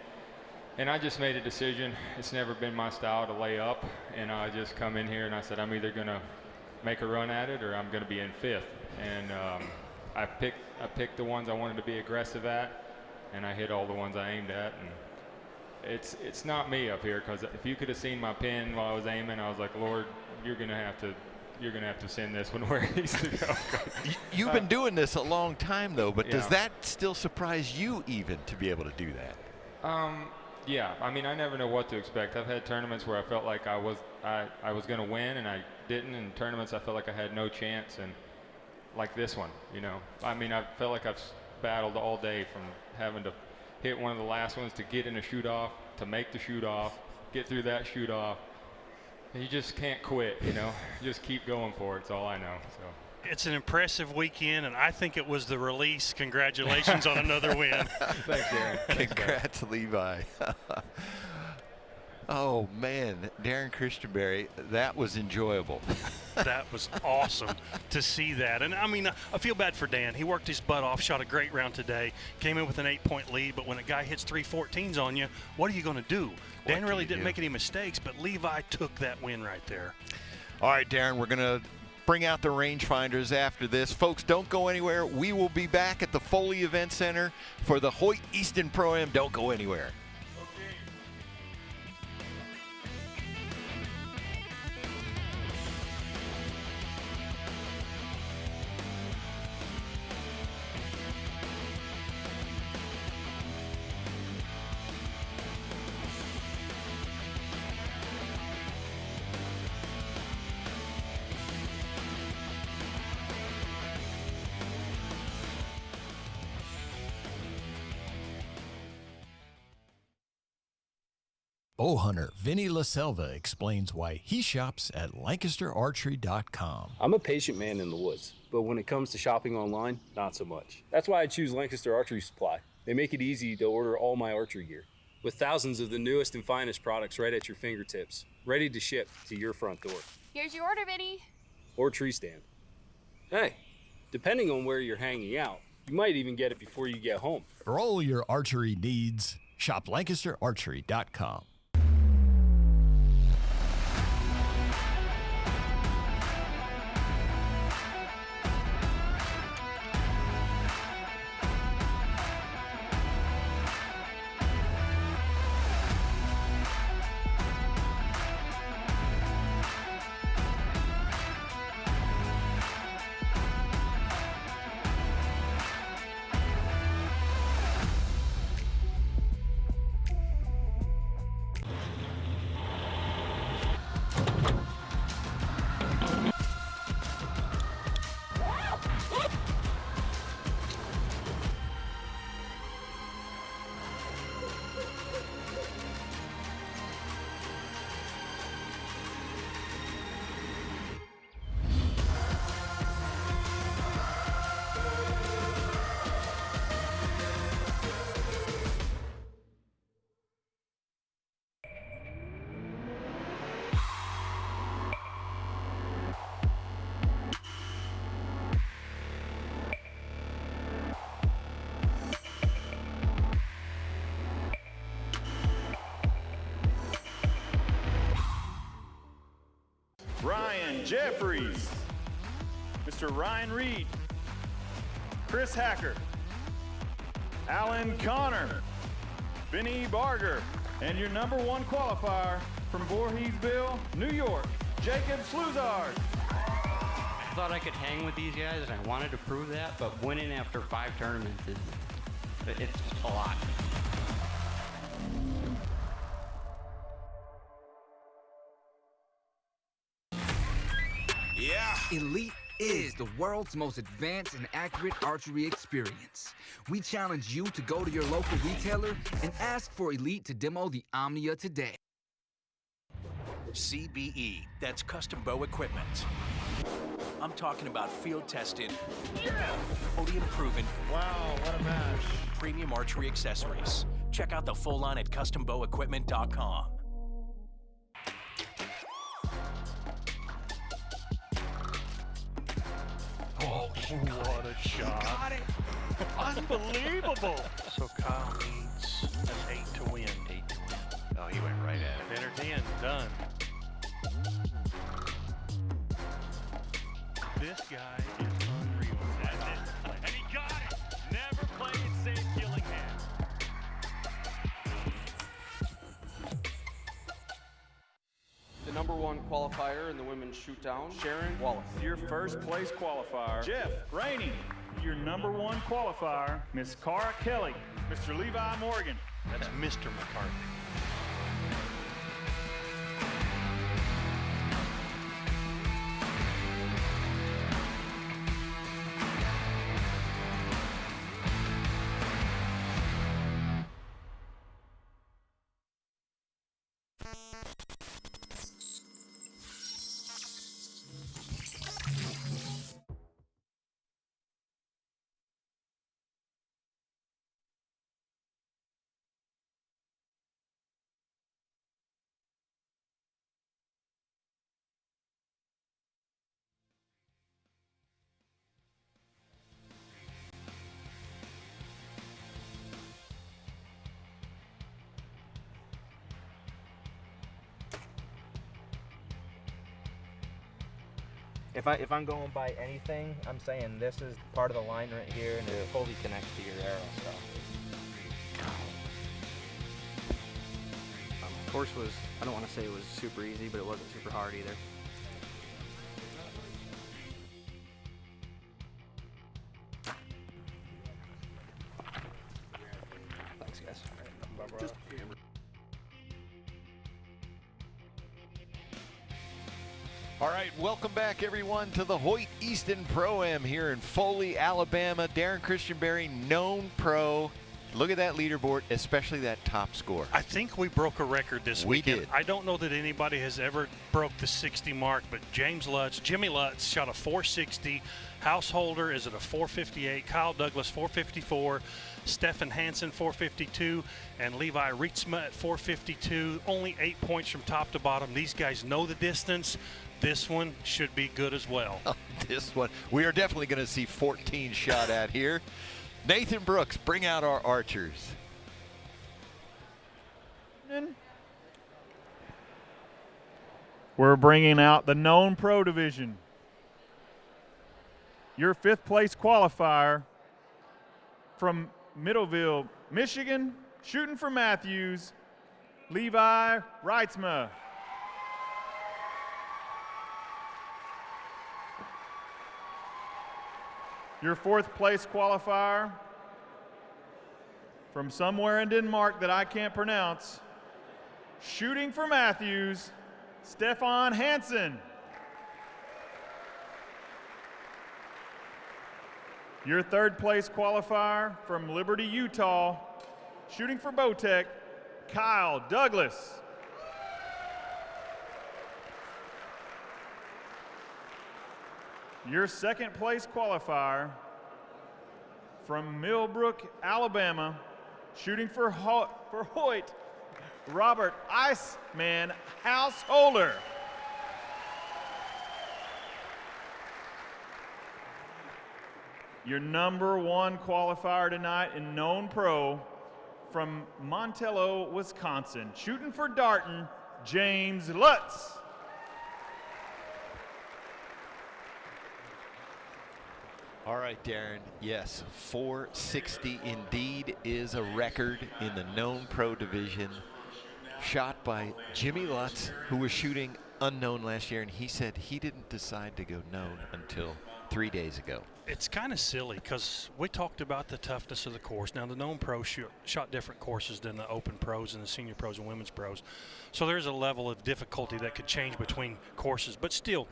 And I just made a decision. It's never been my style to lay up. And I just come in here and I said, I'm either going to make a run at it or I'm going to be in 5th. And I picked the ones I wanted to be aggressive at, and I hit all the ones I aimed at. And it's not me up here, because if you could have seen my pin while I was aiming, I was like, Lord, you're gonna have to send this one where it needs to go.
You've been doing this a long time though, but does that still surprise you even to be able to do that?
Yeah, I mean, I never know what to expect. I've had tournaments where I felt like I was gonna win and I didn't, and tournaments I felt like I had no chance, and like this one, you know. I mean, I felt like I've battled all day, from having to hit one of the last ones to get in a shoot-off, to make the shoot-off, get through that shoot-off. And you just can't quit, you know. Just keep going for it. It's all I know. So.
It's an impressive weekend, and I think it was the release. Congratulations on another win.
Thanks, Darren.
Congrats, Levi. Oh, man, Darren Christianberry, that was enjoyable.
That was awesome to see that. And, I mean, I feel bad for Dan. He worked his butt off, shot a great round today, came in with an 8-point lead, but when a guy hits 3 14s on you, what are you going to do? Dan really didn't make any mistakes, but Levi took that win right there.
All right, Darren, we're going to bring out the rangefinders after this. Folks, don't go anywhere. We will be back at the Foley Event Center for the Hoyt Easton Pro-Am. Don't go anywhere.
Bow hunter Vinny LaSelva explains why he shops at LancasterArchery.com.
I'm a patient man in the woods, but when it comes to shopping online, not so much. That's why I choose Lancaster Archery Supply. They make it easy to order all my archery gear, with thousands of the newest and finest products right at your fingertips, ready to ship to your front door.
Here's your order, Vinny.
Or tree stand. Hey, depending on where you're hanging out, you might even get it before you get home.
For all your archery needs, shop LancasterArchery.com.
Jeffries, Mr. Ryan Reed, Chris Hacker, Alan Connor, Benny Barger, and your number 1 qualifier from Voorheesville, New York, Jacob Sluzard.
I thought I could hang with these guys, and I wanted to prove that, but winning after 5 tournaments it's a lot.
Yeah.
Elite is the world's most advanced and accurate archery experience. We challenge you to go to your local retailer and ask for Elite to demo the Omnia today.
CBE, that's custom bow equipment. I'm talking about field tested, podium proven.
Wow, what a match.
Premium archery accessories. Check out the full line at custombowequipment.com.
Oh, what a shot.
Got it. Unbelievable.
So Kyle needs an 8 to win.
8 to win. Oh, he went right at it.
Entertain, done. This guy is unreal. That's it. And he got it. Never played it safe, Gillingham.
The number 1 qualifier in the women's shootdown, Sharon Wallace.
Your first place qualifier, Jeff Rainey. Your number 1 qualifier, Miss Cara Kelly, Mr. Levi Morgan.
That's Mr. McCarthy.
If I'm going by anything, I'm saying this is part of the line right here, and it fully connects to your arrow. So course was, I don't want to say it was super easy, but it wasn't super hard either. Thanks, guys.
All right, welcome back, everyone, to the Hoyt Easton Pro-Am here in Foley, Alabama. Darren Christian Berry, known pro. Look at that leaderboard, especially that top score.
I think we broke a record this weekend. I don't know that anybody has ever broke the 60 mark, but Jimmy Lutz shot a 460. Householder is at a 458. Kyle Douglas 454. Stefan Hansen 452. And Levi Rietzma at 452. Only 8 points from top to bottom. These guys know the distance. This one should be good as well.
Oh, this one, we are definitely going to see 14 shot at here. Nathan Brooks, bring out our archers.
We're bringing out the known pro division. Your 5th place qualifier from Middleville, Michigan, shooting for Matthews, Levi Reitzma. Your 4th place qualifier from somewhere in Denmark that I can't pronounce, shooting for Matthews, Stefan Hansen. Your 3rd place qualifier from Liberty, Utah, shooting for Bowtech, Kyle Douglas. Your 2nd place qualifier from Millbrook, Alabama, shooting for Hoyt, Robert Iceman Householder. Your number 1 qualifier tonight in known pro from Montello, Wisconsin, shooting for Darton, James Lutz.
All right, Darren. Yes, 460 indeed is a record in the known pro division. Shot by Jimmy Lutz, who was shooting unknown last year, and he said he didn't decide to go known until 3 days ago.
It's kind of silly because we talked about the toughness of the course. Now, the known pros shot different courses than the open pros and the senior pros and women's pros. So there's a level of difficulty that could change between courses, but still,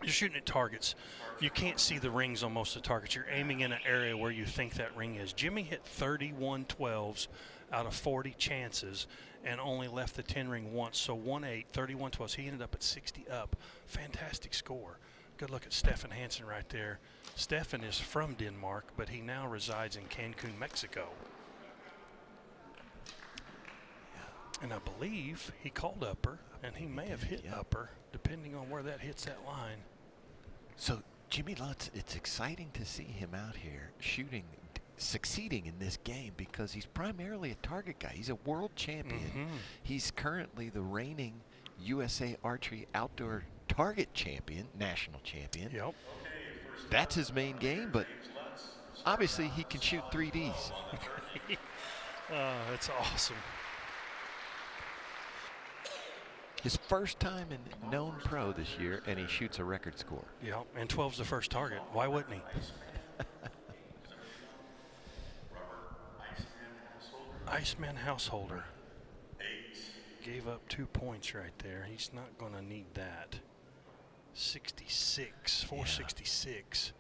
you're shooting at targets. You can't see the rings on most of the targets. You're aiming in an area where you think that ring is. Jimmy hit 31 12s out of 40 chances and only left the 10 ring once. So 1-8, 31 12s. He ended up at 60 up. Fantastic score. Good look at Stefan Hansen right there. Stefan is from Denmark, but he now resides in Cancun, Mexico. And I believe he called upper, and he may have hit upper, depending on where that hits that line.
So Jimmy Lutz, it's exciting to see him out here shooting, succeeding in this game because he's primarily a target guy. He's a world champion. He's currently the reigning USA Archery Outdoor Target Champion, national champion.
Yep.
That's his main game, but obviously he can shoot 3Ds.
That's awesome.
His first time in known pro this year, and he shoots a record score.
Yep, and 12's the first target. Why wouldn't he? Iceman Householder gave up 2 points right there. He's not going to need that. 66, 466.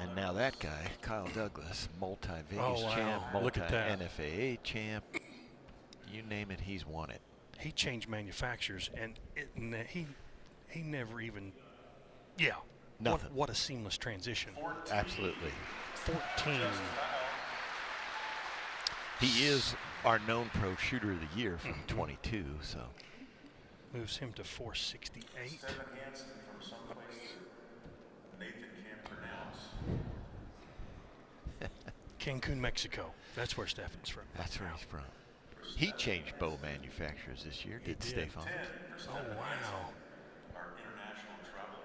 And now that guy, Kyle Douglas, multi-Vegas champ,
Look at that.
multi-NFAA champ, you name it, he's won it.
He changed manufacturers, and he never even,
Nothing.
What a seamless transition.
Absolutely.
14.
He is our known pro shooter of the year from 22, so.
Moves him to 468.
Stefan Hansen from someplace Nathan can't pronounce.
Cancun, Mexico. That's where Stefan's from.
That's where he's from. He changed bow manufacturers this year, did Stefan?
Oh, wow.
Our international traveler.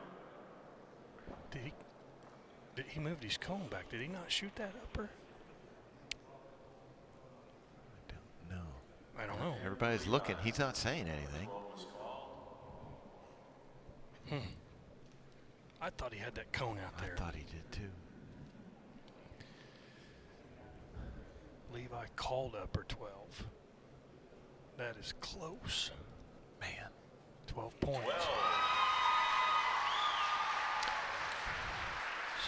Did he moved his cone back? Did he not shoot that upper? I don't know.
Everybody's looking. He's not saying anything.
I thought he had that cone out there.
I thought he did too.
Levi called upper 12. That is close.
Man.
12 points.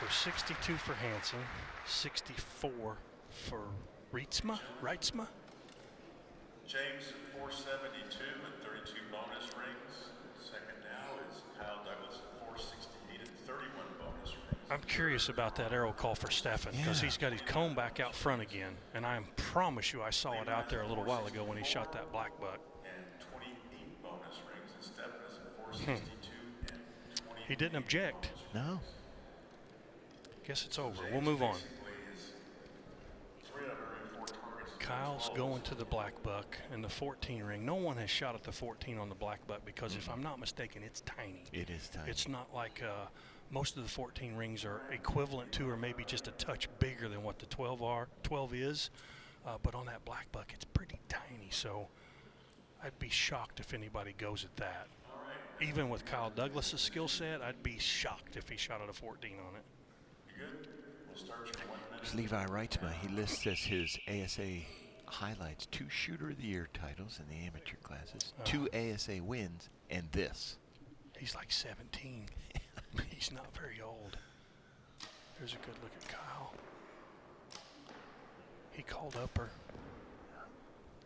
So 62 for Hansen, 64 for Reitzma?
James at 472 and 32 bonus rings. Second now is Kyle Douglas at 468 and 31 bonus rings.
I'm curious about that arrow call for Stefan because he's got his cone back out front again, and I promise you I saw it out there a little while ago when he shot that black buck.
And 28 bonus rings, and Stefan is at 462 and 20.
He didn't object.
No.
Guess it's over. We'll move on. Kyle's going to the black buck and the 14 ring. No one has shot at the 14 on the black buck because if I'm not mistaken, it's tiny.
It is tiny.
It's not like most of the 14 rings are equivalent to or maybe just a touch bigger than what the 12 is. But on that black buck, it's pretty tiny. So I'd be shocked if anybody goes at that. Even with Kyle Douglas's skill set, I'd be shocked if he shot at a 14 on it.
Good. We'll start your 1 minute.
There's Levi Reitzma. He lists as his ASA highlights 2 Shooter of the Year titles in the amateur classes, 2 ASA wins, and this.
He's like 17. He's not very old. There's a good look at Kyle. He called upper.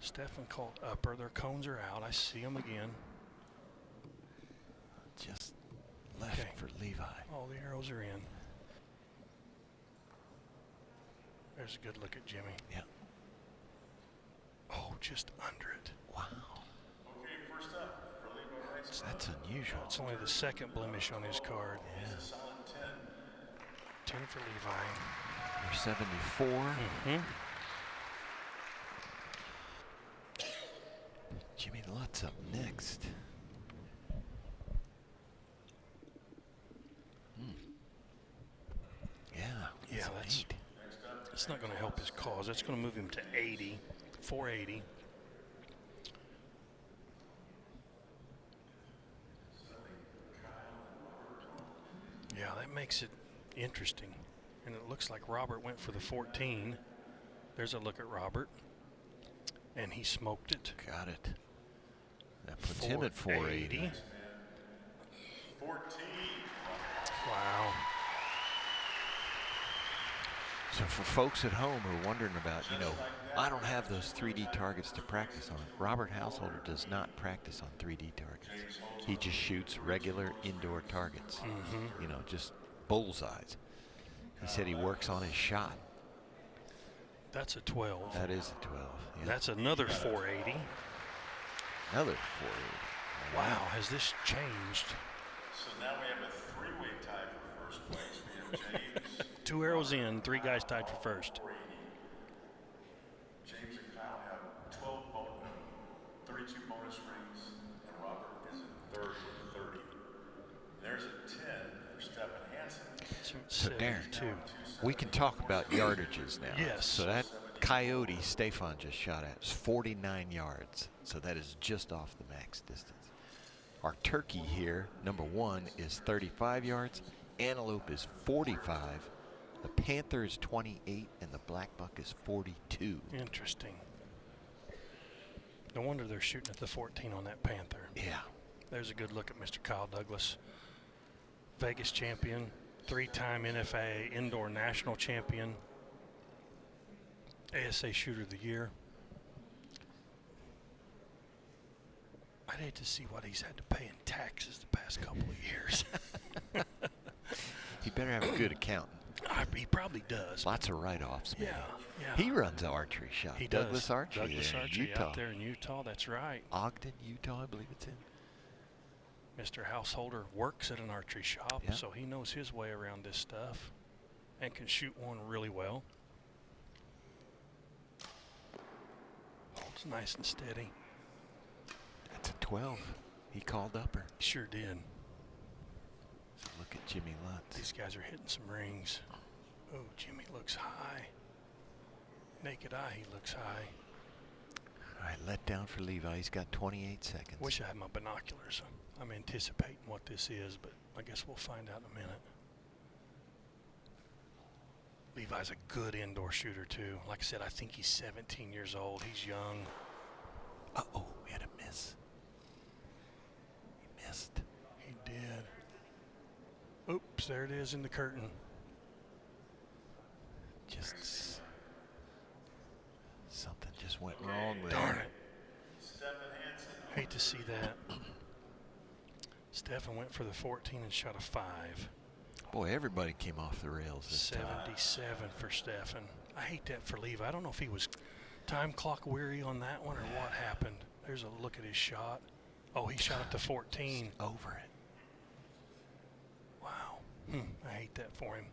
Stefan called upper. Their cones are out. I see them again.
Just left for Levi.
All the arrows are in. There's a good look at Jimmy.
Yeah.
Oh, just under it.
Wow.
Okay, first up for Levi Reitzma.
That's unusual.
It's only the second blemish on his card.
It's a solid 10.
10 for Levi.
Number 74. Jimmy Lutz up next.
that's not going to help his cause. That's going to move him to 80, 480. Yeah, that makes it interesting. And it looks like Robert went for the 14. There's a look at Robert. And he smoked it.
Got it. That puts him at 480.
14.
Wow.
So for folks at home who are wondering about, I don't have those 3D targets to practice on. Robert Householder does not practice on 3D targets. He just shoots regular indoor targets, just bullseyes. He said he works on his shot.
That's a 12.
That is a 12. Yeah.
That's another 480.
Another 480.
Wow, has this changed?
So now we have a three-way tie for first place. We have James.
2 arrows in, 3 guys tied for first.
James and Kyle have 32 bonus rings, and Robert is in third with 30. There's a 10 for Stephen Hansen.
So Darren, we can talk about yardages now.
Yes.
So that coyote Stefan just shot at is 49 yards. So that is just off the max distance. Our turkey here, number 1, is 35 yards. Antelope is 45. The panther is 28, and the black buck is 42.
Interesting. No wonder they're shooting at the 14 on that panther.
Yeah.
There's a good look at Mr. Kyle Douglas. Vegas champion, 3-time NFA indoor national champion, ASA Shooter of the Year. I'd hate to see what he's had to pay in taxes the past couple of years.
He better have a good accountant.
He probably does.
Lots of write-offs.
Yeah, yeah.
He runs an archery shop.
He
Douglas
does.
Archery.
Douglas
there in
Archery
Utah.
out there in Utah. That's right.
Ogden, Utah, I believe it's in.
Mr. Householder works at an archery shop,
Yeah.
so he knows his way around this stuff and can shoot one really well. Holds nice and steady.
That's a 12. He called upper.
Sure did.
So look at Jimmy Lutz.
These guys are hitting some rings. Oh, Jimmy looks high. Naked eye, he looks high.
All right, let down for Levi. He's got 28 seconds.
Wish I had my binoculars. I'm anticipating what this is, but I guess we'll find out in a minute. Levi's a good indoor shooter, too. Like I said, I think he's 17 years old. He's young.
Uh-oh, we had a miss. He missed.
He did. Oops, there it is in the curtain.
Just something just went wrong there.
Darn it. Hate to see that. Stefan went for the 14 and shot a 5.
Boy, everybody came off the rails this time.
77 for Stefan. I hate that for Levi. I don't know if he was time clock weary on that one or what happened. There's a look at his shot. Oh, he shot up to 14.
Over it.
Wow. I hate that for him.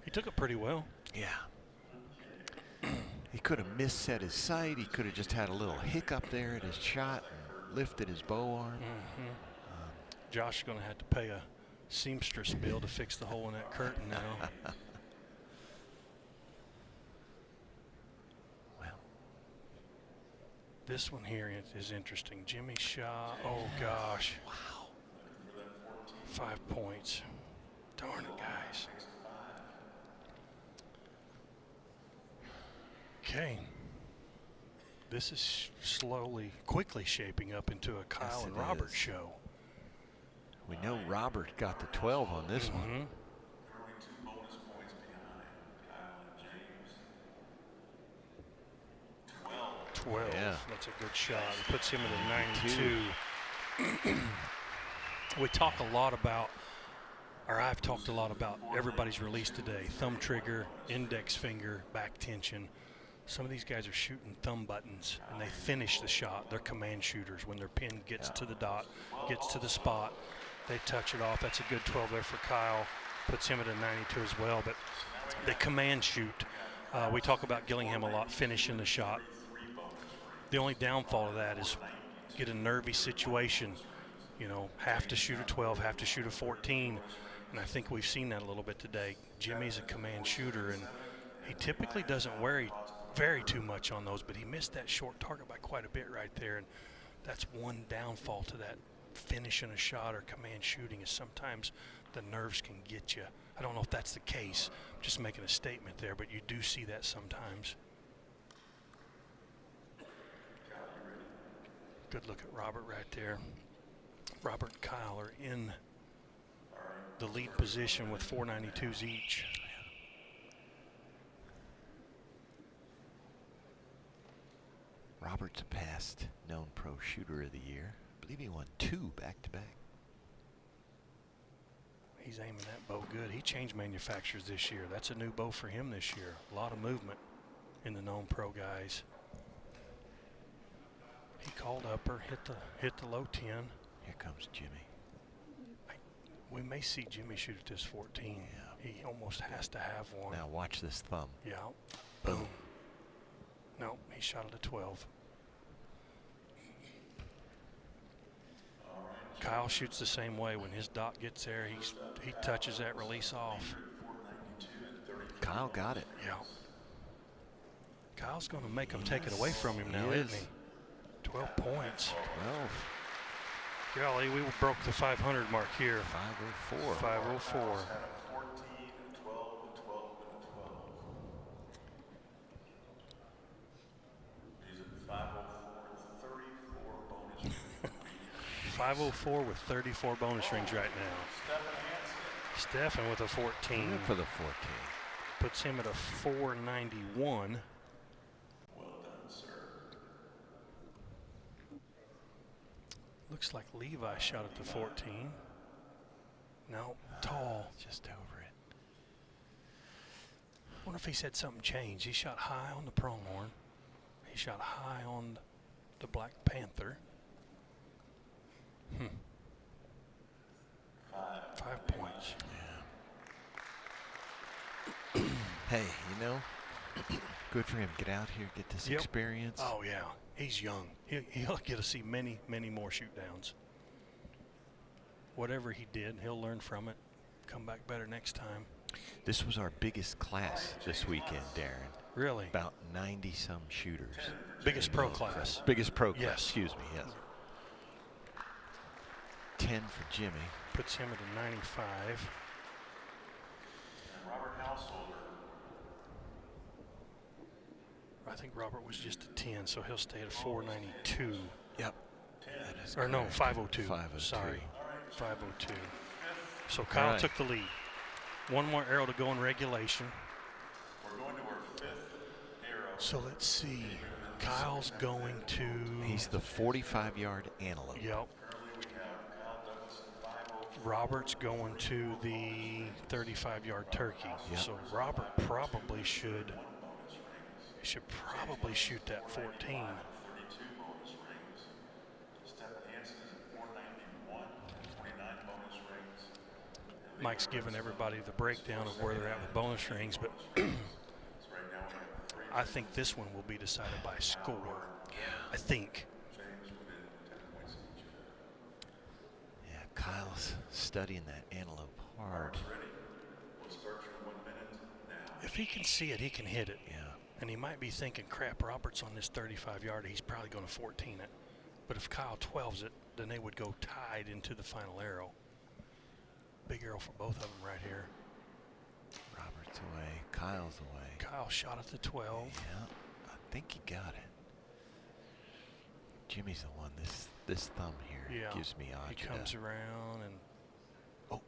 He took it pretty well.
Yeah. He could have misset his sight. He could have just had a little hiccup there at his shot and lifted his bow arm.
Josh is going to have to pay a seamstress bill to fix the hole in that curtain now.
Well,
this one here is interesting. Jimmy shot. Oh, gosh.
Wow.
5 points. Darn it, guys. Okay. This is quickly shaping up into a Kyle
Yes,
and
it
Robert
is.
show.
We know Robert got the 12 on this one.
There are only 2 bonus points behind Kyle and James.
12.
Yeah.
That's a good shot. It puts him at a 92. We talk a lot about, or I've talked a lot about everybody's release today. Thumb trigger, index finger, back tension. Some of these guys are shooting thumb buttons, and they finish the shot. They're command shooters. When their pin gets to the dot, gets to the spot, they touch it off. That's a good 12 there for Kyle. Puts him at a 92 as well. But they command shoot. We talk about Gillingham a lot, finishing the shot. The only downfall of that is get a nervy situation. You know, have to shoot a 12, have to shoot a 14. And I think we've seen that a little bit today. Jimmy's a command shooter, and he typically doesn't vary too much on those, but he missed that short target by quite a bit right there. And that's one downfall to that finishing a shot or command shooting, is sometimes the nerves can get you. I don't know if that's the case. I'm just making a statement there, but you do see that sometimes. Good look at Robert right there. Robert and Kyle are in the lead position with 492s each.
Robert's a past known pro shooter of the year. I believe he won 2 back-to-back.
He's aiming that bow good. He changed manufacturers this year. That's a new bow for him this year. A lot of movement in the known pro guys. He called upper, hit the low 10.
Here comes Jimmy.
We may see Jimmy shoot at this 14. Yeah. He almost has to have one.
Now watch this thumb.
Yeah.
Boom.
No, he shot at a 12. Kyle shoots the same way. When his dot gets there, he touches that release off.
Kyle got it.
Yeah. Kyle's going to make him take it away from him now, isn't he? 12 points.
12.
Golly, we broke the 500 mark here.
504.
504.
He's at
504 with 34 bonus rings right now. Stefan with a 14.
Good for the 14.
Puts him at a 491.
Well done, sir.
Looks like Levi shot at the 14. No, tall.
Just over it.
Wonder if he said something changed. He shot high on the pronghorn. He shot high on the Black Panther. 5 points.
Yeah. Hey, you know, good for him. Get out here, get this experience.
Oh, yeah. He's young. He'll get to see many, many more shoot downs. Whatever he did, he'll learn from it. Come back better next time.
This was our biggest class this weekend, Darren.
Really?
About 90-some shooters.
Biggest pro class.
Biggest pro class,
Yes.
excuse me, yes. 10 for Jimmy.
Puts him at a 95.
And Robert Householder.
I think Robert was just a 10, so he'll stay at a 492.
Yep.
Or no, 502.
502.
Sorry, 502. So Kyle took the lead. One more arrow to go in regulation.
We're going to our 5th arrow.
So let's see. Kyle's going to...
He's the 45-yard antelope.
Yep. Robert's going to the 35-yard turkey.
Yep.
So Robert probably should probably shoot that 14.
32 bonus rings. Stefan Hansen is at 491, 29 bonus rings.
Mike's given everybody the breakdown of where they're at with bonus rings, but I think this one will be decided by score.
Yeah.
I think.
Yeah, Kyle's studying that antelope hard.
If he can see it, he can hit it.
Yeah.
And he might be thinking, crap, Robert's on this 35-yarder. He's probably going to 14 it. But if Kyle 12s it, then they would go tied into the final arrow. Big arrow for both of them right here.
Robert's away. Kyle's away.
Kyle shot at the 12.
Yeah, I think he got it. Jimmy's the one. This thumb here gives me odds.
He comes around and
oh,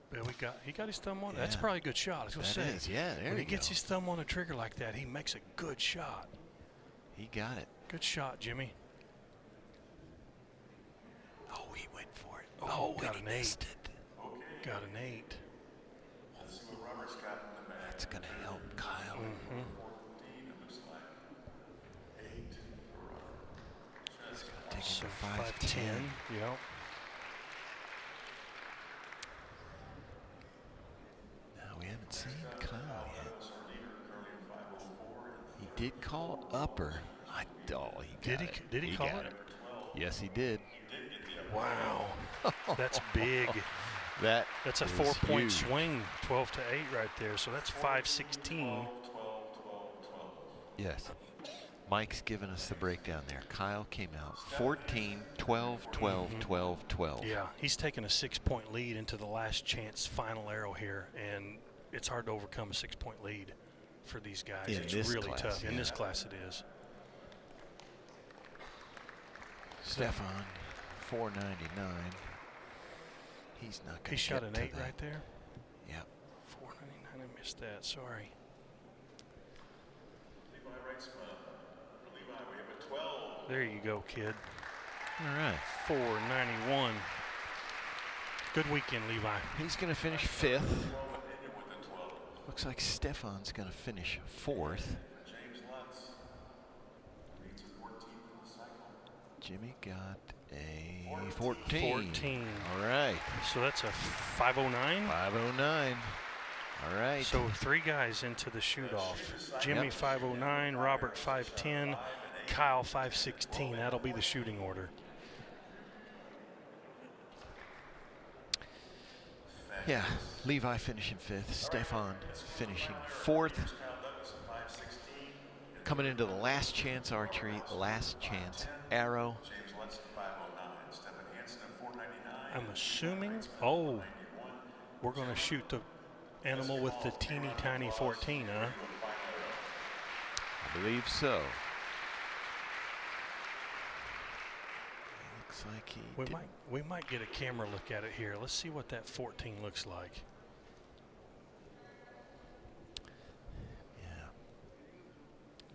he got his thumb on it.
Yeah.
That's probably a good shot. I was going to say.
That is, yeah, there
when he
you
gets
go.
his thumb on the trigger like that, he makes a good shot.
He got it.
Good shot, Jimmy.
Oh, he went for it.
Oh, got an 8.
Missed it.
Okay.
Got an 8.
Let's see what Robert's got in the bag.
That's going to help Kyle.
14, it looks like. 8 for Robert.
He's going to take him
So
to 510.
510. Yep.
No, we haven't seen Kyle yet. He did call upper.
Did he call
got
it?
Yes, he did.
Wow. That's big. That's a 4-point swing, 12 to 8 right there. So that's 5-16.
Yes. Mike's given us the breakdown there. Kyle came out 14, 12, 12, 12, 12.
Yeah, he's taken a 6-point lead into the last chance final arrow here, and it's hard to overcome a 6-point lead for these guys. It's really tough. In this class, it is.
Stefan, 499. He's not going to.
He shot an 8 right there.
Yep.
499. I missed that. Sorry. There you go, kid.
All right.
491. Good weekend, Levi.
He's going to finish 5th. Looks like Stefan's going to finish 4th. Jimmy got a 14.
14.
All right.
So that's a 509?
509. All right.
So 3 guys into the shoot-off. Jimmy 509, Robert 510, Kyle 516. That'll be the shooting order.
Yeah, Levi finishing 5th, Stefan finishing 4th. Coming into the last chance archery, last chance arrow.
I'm assuming, we're going to shoot the animal with the teeny tiny 14, huh?
I believe so. Looks like he
we might get a camera look at it here. Let's see what that 14 looks like.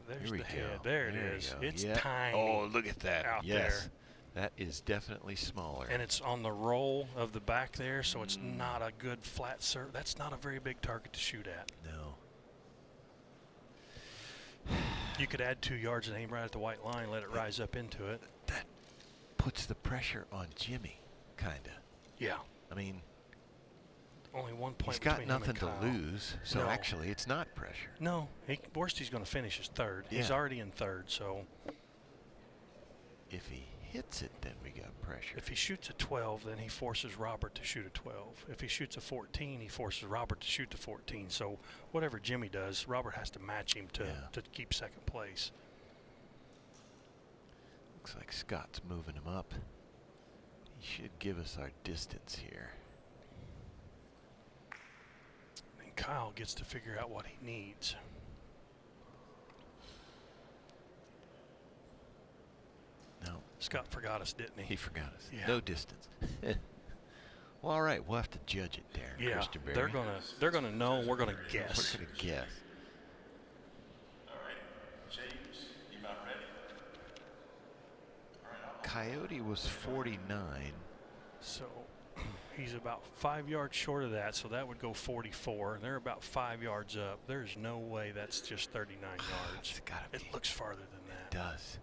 There's the head. There it is. It's tiny.
Oh, look at that.
Out
yes.
there.
That is definitely smaller.
And it's on the roll of the back there, so it's not a good flat surface. That's not a very big target to shoot at.
No.
You could add 2 yards and aim right at the white line, let it rise up into it.
That puts the pressure on Jimmy, kind of.
Yeah.
I mean,
only 1 point
he's got
between him
nothing
and
to
Kyle.
lose, so
No.
actually it's not pressure.
No, worst he's going to finish is 3rd. He's
Yeah.
already in 3rd, so.
If he hits it, then we got pressure.
If he shoots a 12, then he forces Robert to shoot a 12. If he shoots a 14, he forces Robert to shoot the 14. So whatever Jimmy does, Robert has to match him to keep 2nd place.
Looks like Scott's moving him up. He should give us our distance here.
And Kyle gets to figure out what he needs.
No.
Scott forgot us, didn't he?
He forgot us.
Yeah.
No distance. Well, all right, we'll have to judge it, Darren.
Yeah,
Christenberry.
they're gonna know. We're gonna guess.
We're gonna guess.
All right, James, you about ready? All right,
Coyote was 49.
So he's about 5 yards short of that, so that would go 44. And they're about 5 yards up. There's no way that's just 39 yards. It looks farther than that.
It does.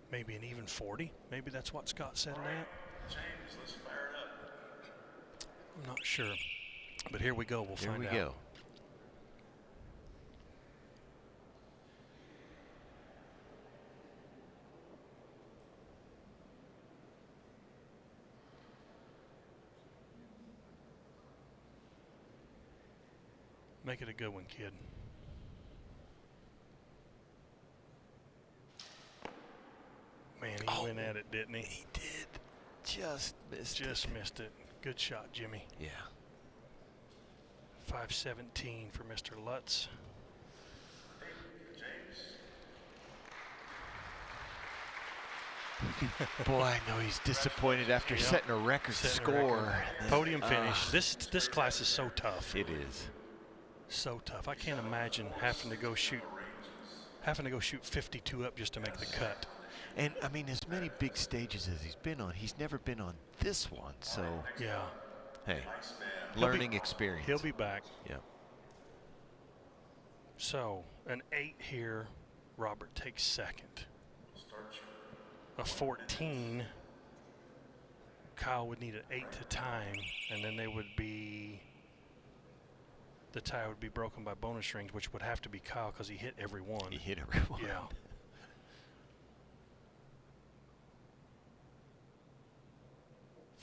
Maybe an even 40. Maybe that's what Scott said it at.
James, let's fire it up.
I'm not sure. But here we go. We'll
Here
find
we
out.
go.
Make it a good one, kid. Man, he went at it, didn't he?
He did. Just missed it.
Good shot, Jimmy.
Yeah.
517 for Mr. Lutz.
Boy, I know he's disappointed after
Yep.
setting a record
Setting a
score.
record. Podium finish. This class is so tough.
It is.
So tough. I can't imagine having to go shoot 52 up just to make the cut.
And I mean, as many big stages as he's been on, he's never been on this one. So
yeah.
Hey, learning experience.
He'll be back.
Yeah.
So an 8 here. Robert takes 2nd. A 14. Kyle would need an 8 to time, and then they would be. The tie would be broken by bonus rings, which would have to be Kyle because he hit every one.
He hit every one.
Yeah.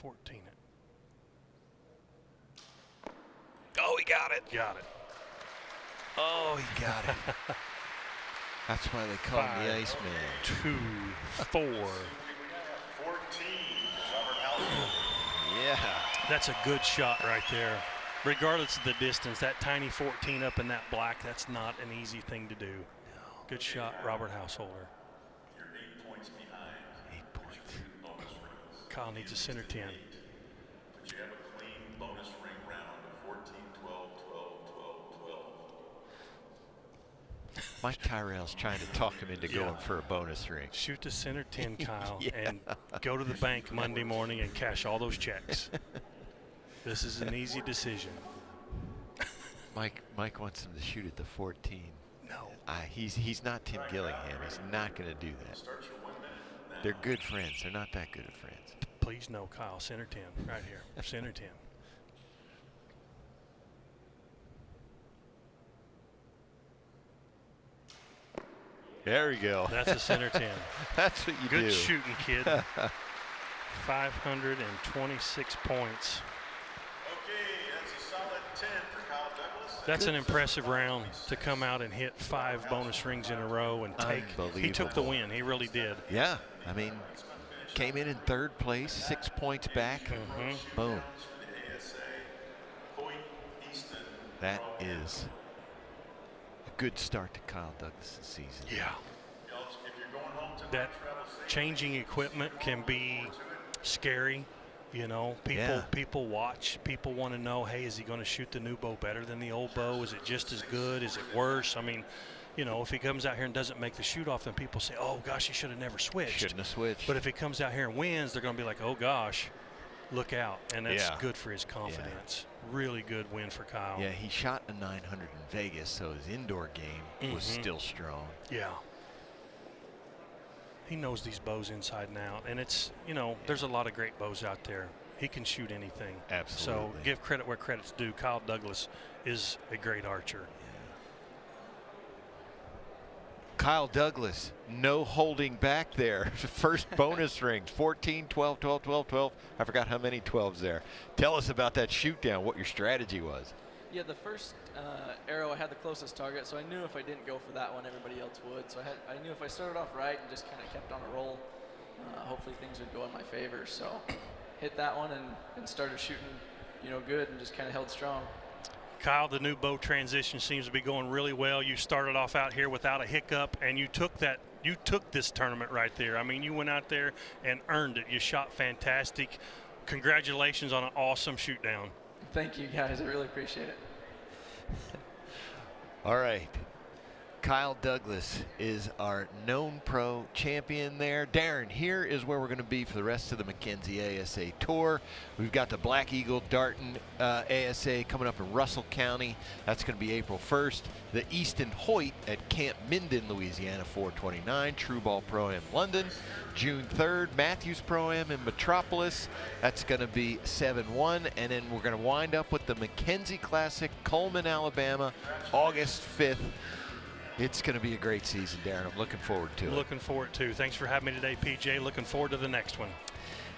14 it.
Oh, he got it.
Got it.
Oh, he got it. That's why they call him the Iceman.
2, 4.
14, Robert Halsey.
Yeah.
That's a good shot right there. Regardless of the distance, that tiny 14 up in that black, that's not an easy thing to do. Good shot, Robert Householder.
You're 8 points behind.
8 points.
Kyle needs a center 10.
But you have a clean bonus ring round of 14, 12, 12, 12, 12.
Mike Tyrell's trying to talk him into going for a bonus ring.
Shoot the center 10, Kyle,
Yeah.
and go to the bank Monday morning and cash all those checks. This is an easy decision.
Mike wants him to shoot at the 14.
No.
He's not Tim Gillingham. He's not going to do that. They're good friends. They're not that good of friends.
Please no, Kyle, center 10 right here. Center 10.
There we go.
That's a center 10.
That's what you do.
Good shooting, kid. 526 points.
Okay, that's a solid 10 for Kyle Douglas.
That's an impressive round to come out and hit 5 bonus rings in a row and take. He took the win. He really did.
Yeah. I mean, came in third place, 6 points back. Boom.
ASA Hoyt, Easton.
That is a good start to Kyle Douglas' season.
Yeah.
If you're going home tonight,
That changing equipment can be scary. You know, people watch. People want to know, hey, is he going to shoot the new bow better than the old bow? Is it just as good? Is it worse? I mean, you know, if he comes out here and doesn't make the shoot off, then people say, oh, gosh, he should have never switched.
Shouldn't have switched.
But if he comes out here and wins, they're going to be like, oh, gosh, look out. And that's
Yeah.
good for his confidence. Really good win for Kyle.
Yeah, he shot a 900 in Vegas, so his indoor game was still strong.
Yeah. He knows these bows inside and out. And it's, you know, there's a lot of great bows out there. He can shoot anything.
Absolutely.
So give credit where credit's due. Kyle Douglas is a great archer.
Kyle Douglas, no holding back there. First bonus rings, 14, 12, 12, 12, 12. I forgot how many 12s there. Tell us about that shoot down, what your strategy was.
Yeah, the first arrow I had the closest target, so I knew if I didn't go for that one, everybody else would. So I knew if I started off right and just kind of kept on a roll, hopefully things would go in my favor. So hit that one and started shooting, you know, good and just kind of held strong.
Kyle, the new bow transition seems to be going really well. You started off out here without a hiccup, and you took this tournament right there. I mean, you went out there and earned it. You shot fantastic. Congratulations on an awesome shoot down.
Thank you, guys. I really appreciate it.
All right. Kyle Douglas is our known pro champion there. Darren, here is where we're going to be for the rest of the Mackenzie ASA Tour. We've got the Black Eagle Darton ASA coming up in Russell County. That's going to be April 1st. The Easton Hoyt at Camp Minden, Louisiana, 429. True Ball Pro-Am London, June 3rd. Matthews Pro-Am in Metropolis. That's going to be 7-1. And then we're going to wind up with the Mackenzie Classic, Coleman, Alabama, August 5th. It's going to be a great season, Darren. I'm looking forward to it.
Looking forward to. Thanks for having me today, PJ. Looking forward to the next one.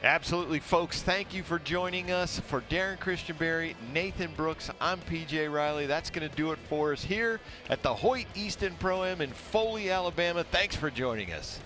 Absolutely, folks. Thank you for joining us. For Darren Christianberry, Nathan Brooks, I'm PJ Riley. That's going to do it for us here at the Hoyt Easton Pro-Am in Foley, Alabama. Thanks for joining us.